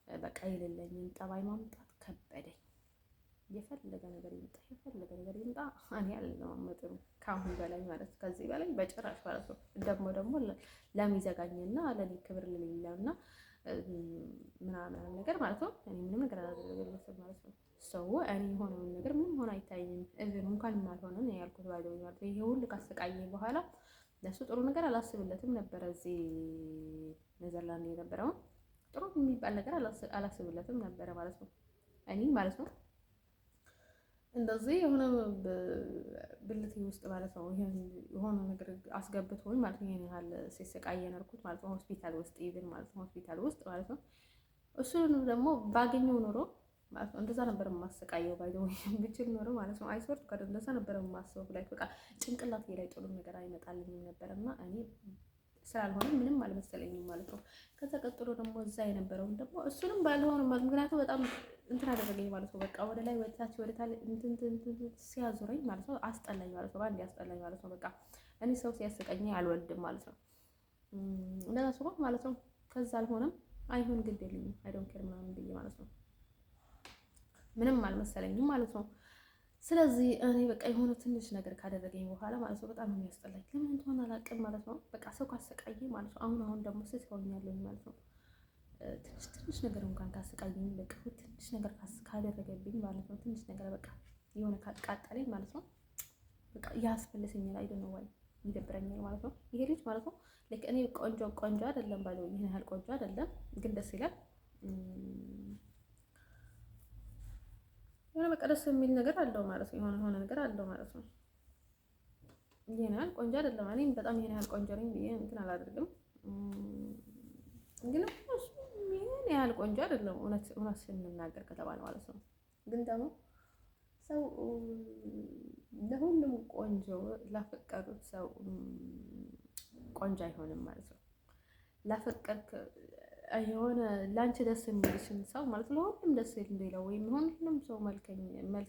በቃ የሌለኝን ጠባይ ማምጣት ከበደኝ። የፈለገ ነገር ይምጣ እኔ አልለማመጥም ከአሁን በላይ ማለት ነው። ከዚህ በላይ በጭራሽ ማለት ነው። ደግሞ ለሚዘጋኝና ለኔ ክብር ለሌለውና ምናምን ነገር ማለት ነው። እኔ ምንም ነገር አላደረገልኝም ማለት ነው። ሰው እኔ የሆነውን ነገር ምንም ሆነ አይታየኝም። እዚህ እንኳን የማልሆነ ነው ያልኩት ባለው ማለት ነው። ይሄ ሁሉ ካሰቃየኝ በኋላ ለሱ ጥሩ ነገር አላስብለትም ነበረ። እዚህ ኔዘርላንድ የነበረውን ጥሩ የሚባል ነገር አላስብለትም ነበረ ማለት ነው። እኔ ማለት ነው እንደዚህ የሆነ ብልቴ ውስጥ ማለት ነው የሆነ ነገር አስገብቶኝ ማለት ነው። ይሄን ያህል ሲሰቃይ የኖርኩት ማለት ነው ሆስፒታል ውስጥ ኢቭን ማለት ነው ሆስፒታል ውስጥ ማለት ነው። እሱን ደግሞ ባገኘው ኖሮ ማለት ነው እንደዛ ነበር የማሰቃየው ባይዘው ብችል ኖሮ ማለት ነው። አይሶርት ከደ እንደዛ ነበር የማስበው ላይ በቃ ጭንቅላቴ ላይ ጥሩ ነገር አይመጣልኝም ነበርና እኔ ስላልሆነ ምንም አልመሰለኝም ማለት ነው። ከዛ ቀጥሎ ደግሞ እዛ የነበረውን ደግሞ እሱንም ባልሆነ ማለት ምክንያቱም በጣም እንትን አደረገኝ ማለት ነው። በቃ ወደ ላይ ወደታች እንትን ሲያዞረኝ ማለት ነው አስጠላኝ ማለት ነው። ባንዴ አስጠላኝ ማለት ነው። በቃ እኔ ሰው ሲያስቀኝ አልወልድም ማለት ነው። እንደዛ ሲሆን ማለት ነው ከዛ አልሆነም አይሆን ግድ የለኝም አይ ዶንት ኬር ምናምን ብዬ ማለት ነው ምንም አልመሰለኝም ማለት ነው። ስለዚህ እኔ በቃ የሆነ ትንሽ ነገር ካደረገኝ በኋላ ማለት ነው በጣም የሚያስጠላኝ ለምን እንደሆነ አላውቅም ማለት ነው። በቃ ሰው ካሰቃየኝ ማለት ነው አሁን ደግሞ ስስ ሆኛለሁ ማለት ነው። ትንሽ ነገር እንኳን ካሰቃየኝ በቃ ትንሽ ነገር ካደረገብኝ ማለት ነው ትንሽ ነገር በቃ የሆነ ካቃጠለኝ ማለት ነው በቃ ያስፈልሰኛል። አይደል ነው ወይ ይደብረኛል ማለት ነው። ይሄ ልጅ ማለት ነው ልክ እኔ ቆንጆ አይደለም ባለው ይሄን ያህል ቆንጆ አይደለም ግን ደስ ይላል። የሆነ በቃ ደስ የሚል ነገር አለው ማለት ነው። የሆነ ነገር አለው ማለት ነው። ይሄን ያህል ቆንጆ አይደለም። እኔም በጣም ይሄን ያህል ቆንጆ ነኝ ብዬ እንትን አላደርግም። ግን እሱ ይሄን ያህል ቆንጆ አይደለም እውነት ስንናገር ከተባለ ማለት ነው። ግን ደግሞ ሰው ለሁሉም ቆንጆ ላፈቀሩት ሰው ቆንጆ አይሆንም ማለት ነው። ላፈቀርክ የሆነ ላንቺ ደስ የሚልሽን ሰው ማለት ነው ሁሉም ደስ እንዲለው ወይም ሁሉም ሰው መልክ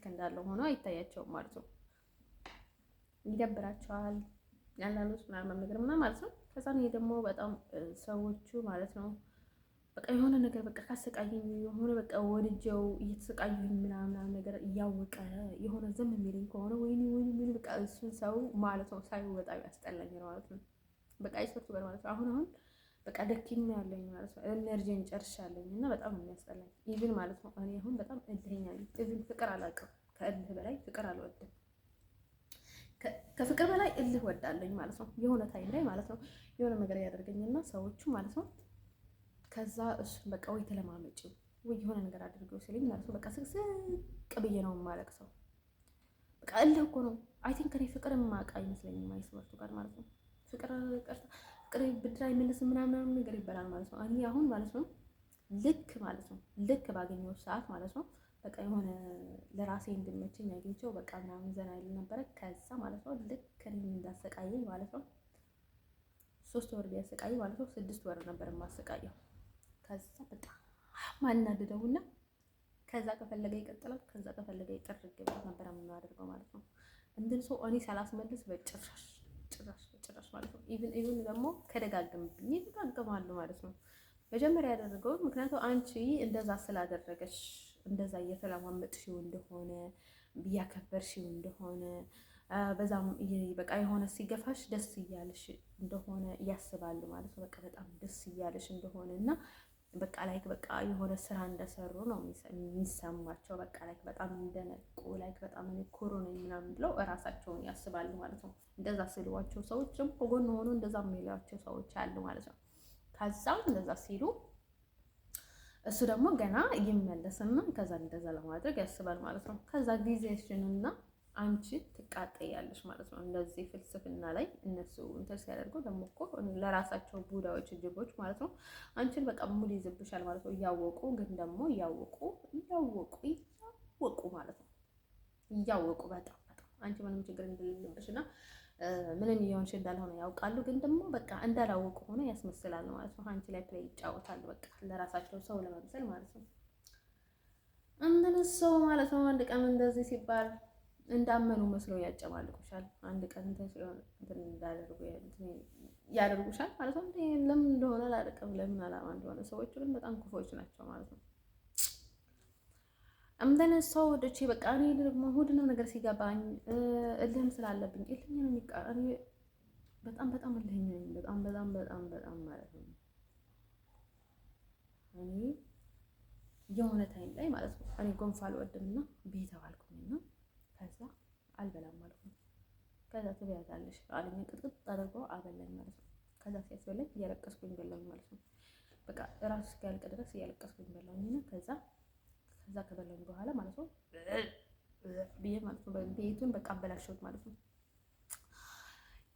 እንዳለው ሆኖ አይታያቸውም ማለት ነው። ይደብራቸዋል ያላሉት ምናምን ነገር ምናምን ማለት ነው። ከዛ እኔ ደግሞ በጣም ሰዎቹ ማለት ነው በቃ የሆነ ነገር በቃ ካሰቃየኝ የሆነ በቃ ወድጀው እየተሰቃየኝ ምናምን ነገር እያወቀ የሆነ ዝም የሚለኝ ከሆነ ወይኔ በቃ እሱን ሰው ማለት ነው ሳይው በጣም ያስጠላኝ ነው ማለት ነው። በቃ ይስፈቱ ጋር ማለት ነው አሁን በቃ ደክሜ ያለኝ ማለት ነው። ኤነርጂን ጨርሻለኝ እና በጣም ነው የሚያስጠላኝ። ኢቭን ማለት ነው እኔ አሁን በጣም እልህኛ ነኝ። ኢቭን ፍቅር አላውቅም። ከእልህ በላይ ፍቅር አልወድም። ከፍቅር በላይ እልህ ወዳለኝ ማለት ነው። የሆነ ታይም ላይ ማለት ነው የሆነ ነገር ያደርገኝና ሰዎቹ ማለት ነው ከዛ እሱን በቃ ወይ ተለማመጪው ወይ የሆነ ነገር አድርገው ሲለኝ ማለት ነው በቃ ስቅስቅ ብዬ ነው የማለቅሰው። በቃ እልህ እኮ ነው። አይ ቲንክ እኔ ፍቅር የማውቅ አይመስለኝም አይስወርቱ ጋር ማለት ነው። ፍቅር ብድር አይመልስም ምናምን ነገር ይባላል ማለት ነው። እኔ አሁን ማለት ነው ልክ ባገኘው ሰዓት ማለት ነው በቃ የሆነ ለራሴ እንድመቸኝ አግኝቼው በቃ ምናምን ዘና ይል ነበረ። ከዛ ማለት ነው ልክ እኔ እንዳሰቃየኝ ማለት ነው 3 ወር ቢያሰቃየኝ ማለት ነው 6 ወር ነበር የማሰቃየው። ከዛ በጣም ማናደደውና ከዛ ከፈለገ ይቀጥላል ከዛ ከፈለገ ይጠርግ ነበር የምናደርገው ማለት ነው። እንትን ሰው እኔ ሳላስመልስ በጭራሽ ማለት ነው። ኢቭን ደግሞ ከደጋገምብኝ ይደጋገማሉ ማለት ነው። መጀመሪያ ያደረገው ምክንያቱም አንቺ እንደዛ ስላደረገሽ እንደዛ እየተለማመጥሽው እንደሆነ እያከበርሽው እንደሆነ በዛም በቃ የሆነ ሲገፋሽ ደስ እያለሽ እንደሆነ ያስባሉ ማለት ነው። በቃ በጣም ደስ እያለሽ እንደሆነ እና በቃ ላይክ በቃ የሆነ ስራ እንደሰሩ ነው የሚሰማቸው። በቃ ላይክ በጣም እንደነቁ ላይክ በጣም ኩሩ ነኝ ምናምን ብለው እራሳቸውን ያስባሉ ማለት ነው። እንደዛ ሲሏቸው ሰዎች ደግሞ ከጎን ሆኖ እንደዛ የሚሏቸው ሰዎች አሉ ማለት ነው። ከዛም እንደዛ ሲሉ እሱ ደግሞ ገና ይመለስና ከዛ እንደዛ ለማድረግ ያስባል ማለት ነው። ከዛ ጊዜሽንና አንቺ ትቃጠያለሽ ማለት ነው። እንደዚህ ፍልስፍና ላይ እነሱ እንትን ሲያደርጉ ደግሞ እኮ ለራሳቸው ቡዳዎች ጅቦች ማለት ነው። አንቺን በቃ ሙሉ ይዝብሻል ማለት ነው። እያወቁ ግን ደግሞ እያወቁ ማለት ነው። እያወቁ በጣም አንቺ ምንም ችግር እንደሌለብሽ እና ምንም እየሆንሽ እንዳልሆነ ያውቃሉ። ግን ደግሞ በቃ እንዳላወቁ ሆነ ያስመስላሉ ማለት ነው። አንቺ ላይ ፕሌይ ይጫወታሉ በቃ ለራሳቸው ሰው ለመምሰል ማለት ነው። እንደነሰው ማለት ነው። አንድ ቀን እንደዚህ ሲባል እንዳመኑ መስለው ያጨማልቁሻል። አንድ ቀን እንትን እንዳደርጉ ያደርጉሻል ማለት ነው። ለምን እንደሆነ አላውቅም፣ ለምን አላማ እንደሆነ። ሰዎቹ ግን በጣም ክፉዎች ናቸው ማለት ነው። እንደነሳው ወደቼ በቃ እኔ ደግሞ ሁሉንም ነገር ሲገባኝ እልህም ስላለብኝ እልህኛ ነው የሚቃረን። በጣም እልህኛ ነኝ። በጣም ማለት ነው። እኔ የሆነ ታይም ላይ ማለት ነው እኔ ጎንፋ አልወድምና ቤተው አልኩኝና ከዛ አልበላም ማለት ነው። ከዛ ትበያታለሽ አለኝ። ቅጥቅጥ አድርጎ አበላኝ ማለት ነው። ከዛ ሲያስበላኝ እያለቀስኩኝ በላኝ ማለት ነው። በቃ ራሱ እስኪያልቅ ድረስ እያለቀስኩኝ በላኝና ከዛ ከበላኝ በኋላ ማለት ነው ብዬ ማለት ነው ቤቱን በቃ አበላሸሁት ማለት ነው።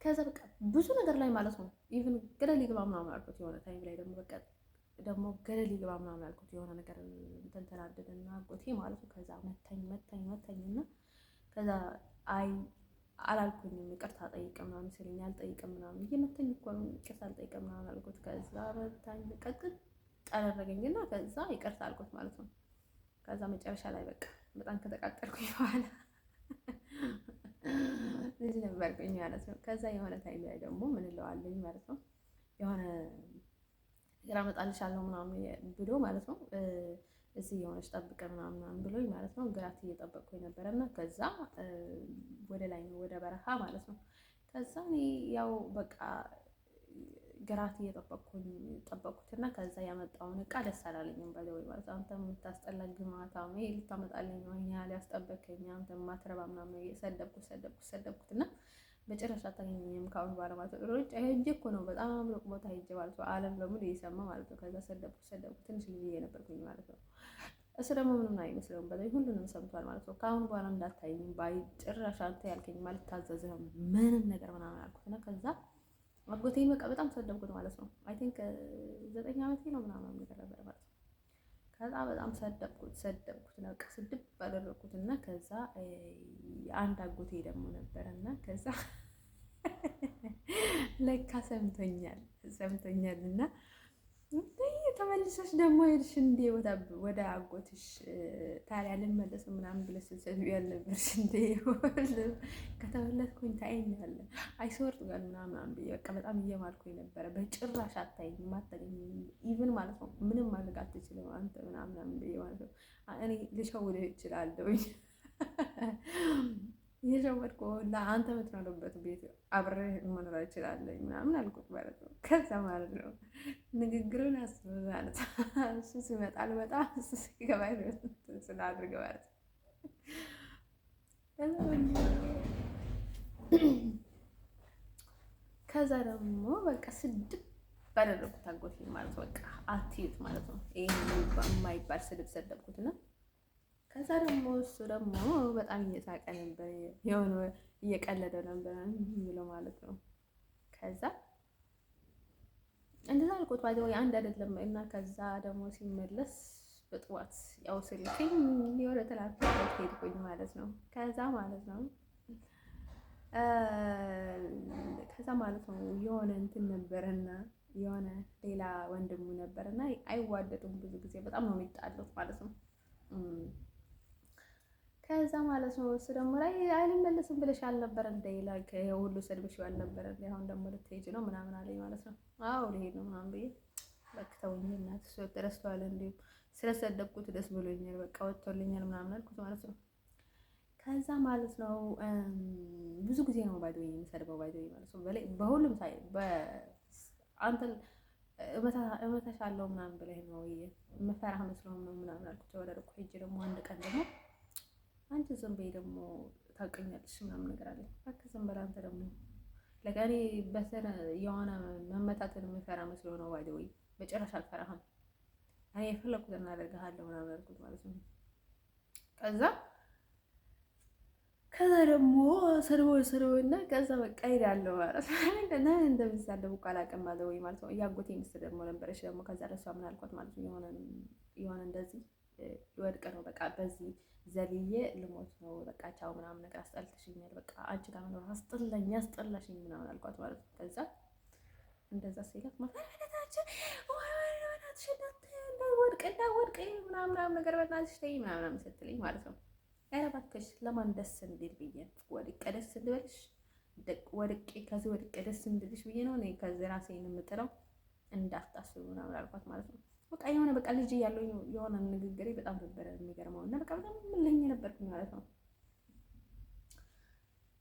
ከዛ በቃ ብዙ ነገር ላይ ማለት ነው ኢቭን ገደል ይግባ ምናምን አልኩት። የሆነ ታይም ላይ ደግሞ በቃ ደግሞ ገደል ይግባ ምናምን አልኩት። የሆነ ነገር እንትን ተናደደና አጎቴ ማለት ነው። ከዛ መታኝና ከዛ አላልኩኝም ይቅርታ ጠይቅ ምናምን ሲለኝ አልጠይቅም ምናምን እየመታኝ እኮ ነው ይቅርታ አልጠይቅም ምናምን አልኩት። ከዛ መታኝ ቀጥቅጥ አደረገኝና ከዛ ይቅርታ አልኩት ማለት ነው። ከዛ መጨረሻ ላይ በቃ በጣም ከተቃጠልኩኝ በኋላ ልጅ ነበርኩኝ ማለት ነው። ከዛ የሆነ ታይም ላይ ደግሞ ምን እለዋለኝ ማለት ነው የሆነ ግራ መጣልሻለሁ ምናምን ብሎ ማለት ነው እዚህ የሆነች ጠብቀ ምናምን ብሎኝ ማለት ነው። ግራት እየጠበቅኩኝ ነበረና ከዛ ወደ ላይ ነው ወደ በረሃ ማለት ነው። ከዛ እኔ ያው በቃ ግራት ጠበቅኩትና ከዛ ያመጣውን እቃ ደስ አላለኝም ባለ ወይ ማለት አንተ የምታስጠላ ግማታ ነው ይሄ ልታመጣልኝ ነው እኛ ሊያስጠበቀኝ አንተ ማትረባ ምናምን ሰደብኩትና በጭራሽ አታገኘኝም ካሁን በኋላ ማለት ነው። ሮጭ ሄጄ እኮ ነው በጣም ሩቅ ቦታ ሄጄ ማለት ነው። ዓለም በሙሉ እየሰማ ማለት ነው። ከዛ ሰደብኩት ትንሽ ልጅ የነበርኩኝ ማለት ነው። እሱ ደግሞ ምንም አይመስለውም በላይ ሁሉንም ሰምቷል ማለት ነው። ካሁን በኋላ እንዳታይኝ ባይ ጭራሽ አንተ ያልከኝ ማለት ታዘዝህም ምንም ነገር ምናምን አልኩትና ከዛ አጎቴን በቃ በጣም ሰደብኩት ማለት ነው። አይ ቲንክ 9 ዓመቴ ነው ምናምን ነገር ነበር ማለት ነው። ከዛ በጣም ሰደብኩት በቃ ስድብ ባደረኩትና ከዛ አንድ አጎቴ ደግሞ ነበረና ከዛ ለካ ሰምቶኛልና ተመልሰሽ ደግሞ ሄድሽ እንዴ ወደ አጎትሽ ታዲያ ልመለስም ምናምን ብለሽ ስትሰድቢ ያልነበርሽ እንዴ? ከተመለስኩኝ ታይኛለህ አይሶርት ጋር ምናምን ብዬ በቃ በጣም እየማልኩኝ ነበረ። በጭራሽ አታይኝም አታገኝም ኢቭን ማለት ነው ምንም ማድረግ አትችልም አንተ ምናምን ብዬ ማለት ነው። እኔ ልሸውድህ እችላለሁኝ እየሸወድኩ አንተ የምትኖርበት ቤት አብሬህ መኖር እችላለሁ ምናምን አልኩት ማለት ነው። ከዛ ማለት ነው ንግግሩን አስብ ማለት እሱ ሲመጣ አልመጣ እሱ ሲገባ ስላድርግ ማለት ነው። ከዛ ደግሞ በቃ ስድብ ባደረኩት አጎቴ ማለት ነው። በቃ አትዩት ማለት ነው። ይሄ የማይባል ስድብ ሰደብኩትና ከዛ ደግሞ እሱ ደግሞ በጣም እየሳቀ ነበር፣ የሆነ እየቀለደ ነበር የሚለው ማለት ነው። ከዛ እንደዛ አልኩት ባይ ወይ አንድ አይደለም እና ከዛ ደግሞ ሲመለስ በጥዋት ያው ስልክኝ የሆነ ተላልፈት ሄድኩኝ ማለት ነው። ከዛ ማለት ነው የሆነ እንትን ነበረና የሆነ ሌላ ወንድሙ ነበርና አይዋደዱም ብዙ ጊዜ በጣም ነው የሚጣሉት ማለት ነው። ከዛ ማለት ነው እሱ ደግሞ ላይ አይልመለስም ብለሽ አልነበረ እንደ ላይክ ሁሉ ሰድብሽ አልነበረ እንደ አሁን ደግሞ ልትሄጂ ነው ምናምን አለኝ ማለት ነው። አዎ ልሄድ ነው ምናምን ብዬ በክተውኝ እናት እሱ ተረስተዋል እንዴ ስለሰደብኩት ደስ ብሎኛል በቃ ወጥቶልኛል ምናምን አልኩት ማለት ነው። ከዛ ማለት ነው ብዙ ጊዜ ነው ባይዶኝ የሚሰድበው ባይዶኝ ማለት ነው። በሁሉም ሳይ በአንተ እመታሻለሁ ምናምን ብለህ ነው የምፈራህ መስሎህ ነው ምናምን አልኩት። ወደ ሩቅ ሄጄ ደግሞ አንድ ቀን ደግሞ አንቺ ዝም በይ ደግሞ ታውቂኛለሽ ምናምን ነገር አለ። በቃ ዝም በል አንተ ደግሞ ለጋኔ በሰነ የሆነ መመታትን የምፈራ መስሎ ነው ባይዶኝ በጭራሽ አልፈራህም እኔ የፈለኩት እናደርግሃለሁ ምናምን አልኩት ማለት ነው። ከዛ ደግሞ ሰድቦና ከዛ በቃ ሄዳለሁ ማለት ነው። እንደሚሳደቡ እኮ አላውቅም ማለት ወይ ማለት ነው። ያጎቴ ሚስት ደግሞ ነበረች ደግሞ ከዛ ለሷ ምን አልኳት ማለት ነው። የሆነ እንደዚህ ይወድቅ ነው በቃ በዚህ ዘልዬ ልሞት ነው በቃ ቻው ምናምን ነገር አስጠልተሽኛል፣ በቃ አንቺ ጋር መኖር አስጠላሽኝ ምናምን አልኳት ማለት ነው። ከዛ እንደዛ ሲላት ማለት ወድቅ ምናምን ነገር በእናትሽ ተይ ምናምን ስትለኝ ማለት ነው። ኧረ እባክሽ ለማን ደስ እንዲል ብዬ ወድቄ ደስ እንድበልሽ ከዚህ ወድቄ ደስ እንድልሽ ብዬ ነው እኔ ከዚህ ራሴን የምጥለው እንዳታስቡ ምናምን አልኳት ማለት ነው። በቃ የሆነ በቃ ልጅ እያለሁ የሆነ ንግግሬ በጣም ነበረ የሚገርመው እና በቃ በጣም ምለኝ ነበርኩኝ ማለት ነው።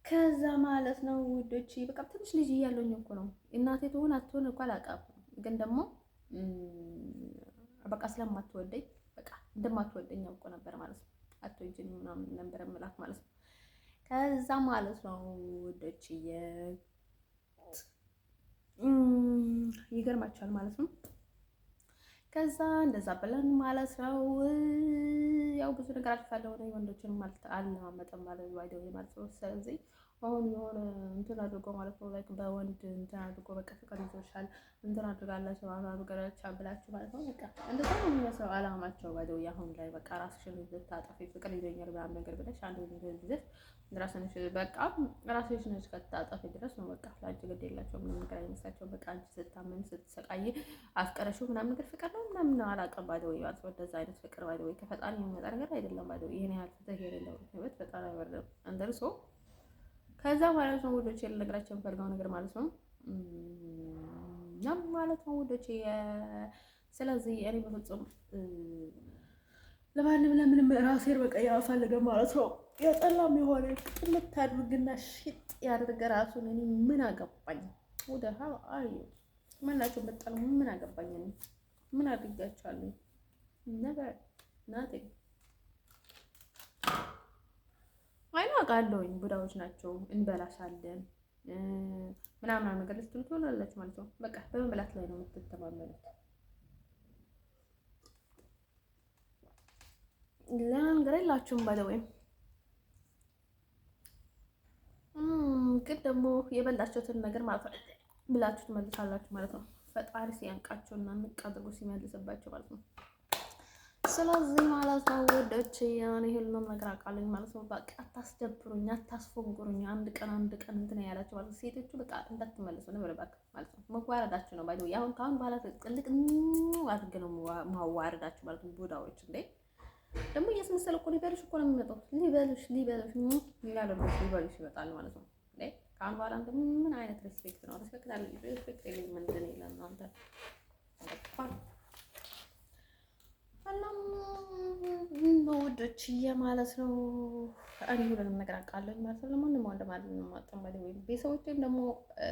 ከዛ ማለት ነው ውዶች በቃ ትንሽ ልጅ እያለሁኝ እኮ ነው እናቴ ትሆን አትሆን እኮ አላውቅም፣ ግን ደግሞ በቃ ስለማትወደኝ በቃ እንደማትወደኝ አውቆ ነበር ማለት ነው። አትወጂኝ ምናምን ነበር የምላት ማለት ነው። ከዛ ማለት ነው ውዶች ይገርማችኋል ማለት ነው። ከዛ እንደዛ ብለን ማለት ነው ያው ብዙ ነገር አልፋለሁ ነው ወንዶችን ማለት አልለማመጥም ማለት ነው። ስለዚህ አሁን የሆነ እንትን አድርጎ ማለት ነው ላይክ በወንድ እንትን አድርጎ በቃ ፍቅር ይዞሻል እንትን አድርጋላችሁ አድርጋላችሁ ብላችሁ ማለት ነው በቃ እንደዛ ነው የሚመስለው አላማቸው ባይደው አሁን ላይ በቃ ራስሽን ልታጠፊ ፍቅር ይዞኛል ምናምን ነገር ብለሽ አንድ ወንድ ይዘሽ ራስሽ በቃ ራስሽ ነሽ ከታጠፊ ድረስ ነው በቃ ላንቺ ግድ የላቸውም ምንም ነገር አይመስላቸውም። በቃ አንቺ ስታመም ስትሰቃይ አፍቀረሽው ምናምን ነገር ፍቅር ነው ምናምን አላውቅም ባይደው ማለት ነው። እንደዛ አይነት ፍቅር ባይደው ከፈጣሪ የሚመጣ ነገር አይደለም ባይደው ይሄን ያህል ፍትህ የሌለው ህይወት በጣም አይወርድም እንደርሶ ከዛ ማለት ነው ውዶቼ ልነግራችሁ የምፈልገው ነገር ማለት ነው ያም ማለት ነው ውዶቼ። ስለዚህ እኔ በፍጹም ለማንም ለምንም ራሴን በቃ ያፈልገ ማለት ነው። የጠላም የሆነ ልታድርግና ሽጥ ያድርገ ራሱን እኔ ምን አገባኝ ወደ አዩ ማናቸው በጣም ምን አገባኝ እኔ ምን አድርጋችኋለሁ ነገር ናቴ አይና አውቃለሁኝ ቡዳዎች ናቸው እንበላሻለን ምናምን ነገር ልትሉ ትሆናላችሁ ማለት ነው። በቃ በመብላት ላይ ነው የምትተማመኑት። ለነገር የላችሁም ባለወይም ግን ደግሞ የበላችሁትን ነገር ማለት ነው ብላችሁ ትመልሳላችሁ ማለት ነው። ፈጣሪ ሲያንቃቸውና ንቅ አድርጎ ሲመልስባቸው ማለት ነው። ስለዚህ ማለት ነው ወዶች ያኔ ሁሉንም ነገር አውቃለሁ ማለት ነው። በቃ አታስደብሩኝ፣ አታስፎግሩኝ። አንድ ቀን እንትን ያላችሁ ማለት ሴቶቹ በቃ እንዳትመለሱ ነው በቃ ማለት ነው። መዋረዳችሁ ነው ባይዶ ያሁን ካሁን በኋላ ጥልቅ አድርገ ነው ማዋረዳችሁ ማለት ነው። ቡዳዎች እንዴ ደግሞ እያስመሰለ እኮ ሊበልሽ እኮ ነው የሚመጣው። ሊበልሽ ይላልሽ ሊበልሽ ይመጣል ማለት ነው። እንዴ ካሁን በኋላ ምን አይነት ሪስፔክት ነው? ሪስፔክት አለ ሪስፔክት የለም ምንድን ነው ይላል አንተ ውዶች ማለት ነው። እኔ ሁሉንም ነገር አውቃለሁ ማለት ነው። ለማንም ወንድ ማለት ነው ማጣም ባለ ወይ ቤተሰቦቼም ደግሞ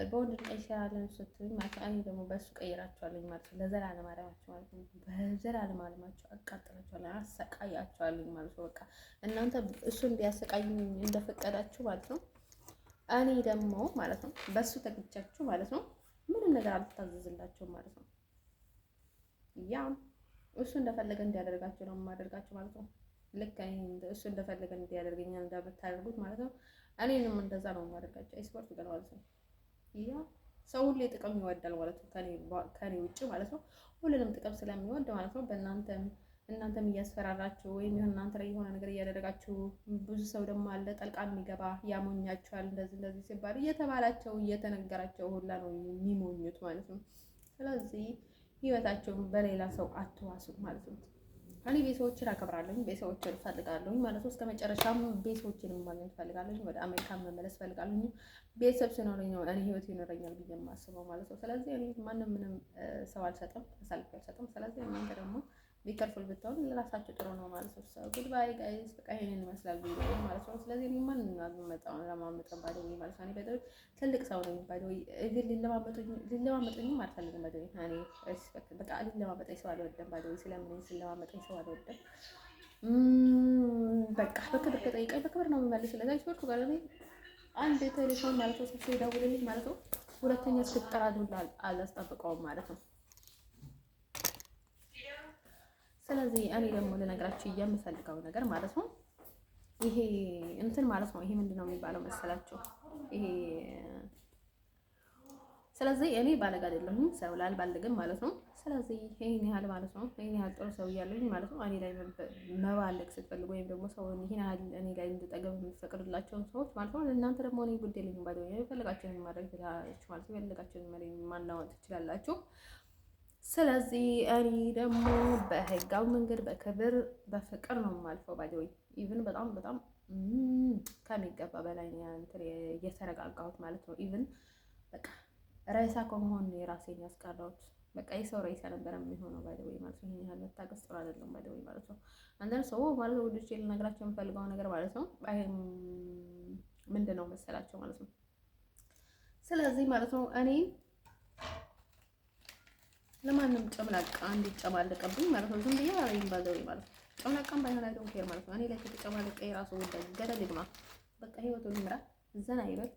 በወንድ ቀይሻለን ስትሉኝ ማለት ነው። እኔ ደግሞ በሱ ቀይራቸዋለሁ ማለት ነው። ለዘላለም አለማቸው ማለት ነው። በዘላለም አለማቸው አቃጥላቸዋለሁ፣ አሰቃያቸዋለሁ ማለት ነው። በቃ እናንተ እሱን ቢያሰቃዩኝ እንደፈቀዳችሁ ማለት ነው። እኔ ደግሞ ማለት ነው በሱ ተግቻችሁ ማለት ነው። ምንም ነገር አልታዘዝላቸውም ማለት ነው። ያ እሱ እንደፈለገ እንዲያደርጋቸው ነው የማደርጋቸው ማለት ነው። ልክ እሱ እንደፈለገ እንዲያደርገኝ እንደምታደርጉት ማለት ነው። እኔንም እንደዛ ነው የማደርጋቸው። ኤክስፖርት ግን ማለት ነው። ያ ሰው ሁሌ ጥቅም ይወዳል ማለት ነው። ከኔ ውጭ ማለት ነው። ሁሉንም ጥቅም ስለሚወድ ማለት ነው። እናንተም እያስፈራራችሁ ወይም እናንተ ላይ የሆነ ነገር እያደረጋችሁ ብዙ ሰው ደግሞ አለ ጠልቃ የሚገባ ያሞኛችኋል። እንደዚህ ሲባል እየተባላቸው እየተነገራቸው ሁላ ነው የሚሞኙት ማለት ነው። ስለዚህ ህይወታቸውን በሌላ ሰው አትዋሱ ማለት ነው። እኔ ቤተሰቦችን አከብራለሁ፣ ቤተሰቦችን እፈልጋለሁ ማለት ነው። እስከመጨረሻም ቤተሰቦችን ማግኘት እፈልጋለሁ። ወደ አሜሪካን መመለስ እፈልጋለሁ። ቤተሰብ ሲኖረኝ ነው እኔ ህይወት ይኖረኛል ብዬ የማስበው ማለት ነው። ስለዚህ እኔ ማንም ምንም ሰው አልሰጥም፣ አሳልፌ አልሰጥም። ስለዚህ እናንተ ደግሞ ቢከርፉል ብትሆን ለራሳቸው ጥሩ ነው ማለት ነው። ሰው ጉድ ባይ ጋይስ በቃ ይሄንን ይመስላል ቪዲዮ ማለት ነው። ስለዚህ እኔ ማን ለማመጣው ባይደው ማለት ነው። እኔ በደው ትልቅ ሰው ነኝ ባይደው ሊለማመጡኝም አልፈልግም ባይደው እኔ ሪስፔክት በቃ ሊለማመጠኝ ሰው አልወደም ባይደው ስለምን ስለማመጠኝ ሰው አልወደም። በቃ በክብር ከጠይቀኝ በክብር ነው የምመልስለት። አይሾርኩ ጋር እኔ አንድ ቴሌፎን ማለት ነው ስልክ ይደውልልኝ ማለት ነው። ሁለተኛ ስልክ ጠራዱላ አላስጠብቀውም ማለት ነው። ስለዚህ እኔ ደግሞ ልነግራችሁ የምፈልገው ነገር ማለት ነው ይሄ እንትን ማለት ነው። ይሄ ምንድን ነው የሚባለው መሰላችሁ? ይሄ ስለዚህ እኔ ባለግ አይደለሁም፣ ሰው ላልባልግም ማለት ነው። ስለዚህ ይሄን ያህል ማለት ነው፣ ይሄን ያህል ጥሩ ሰው እያለኝ ማለት ነው እኔ ላይ መባለግ ስትፈልጉ ወይም ደግሞ ሰው ይሄን ያህል እኔ ላይ እንድጠገብ የምትፈቅዱላቸውን ሰዎች ማለት ነው እናንተ ደግሞ እኔ ጉዳይ ልኝ ባለው የፈለጋችሁን ማድረግ ትችላላችሁ ማለት ነው። የፈለጋችሁን ማናወጥ ትችላላችሁ። ስለዚህ እኔ ደግሞ በህጋዊ መንገድ በክብር በፍቅር ነው የማልፈው። ባይዘው ኢቭን በጣም በጣም ከሚገባ በላይ ነው እንትን እየተረጋጋሁት ማለት ነው። ኢቭን በቃ ሬሳ ከመሆን የራሴን ያስቀረሁት በቃ የሰው ሬሳ ነበረ የሚሆነው ባይዘው ማለት ነው። ይሄን ያህል መታገስ ጥሩ አይደለም ባይዘው ማለት ነው። አንዳንድ ሰው ማለት ነው ወዲህ ልነግራቸው የምፈልገው ነገር ማለት ነው ምንድን ነው መሰላቸው ማለት ነው። ስለዚህ ማለት ነው እኔ ለማንም ጨምላቃ እንዲጨማለቅብኝ ማለት ነው ዝም ብዬ አለኝ ባይዘው ማለት ነው። ጨምላቃም ባይሆን አይደለም ኬር ማለት ነው። እኔ ላይ ከተጨማለቀ የራሱ ጉዳይ ገደል ይግማ በቃ ህይወቱን ይምራ ዘና ይበል።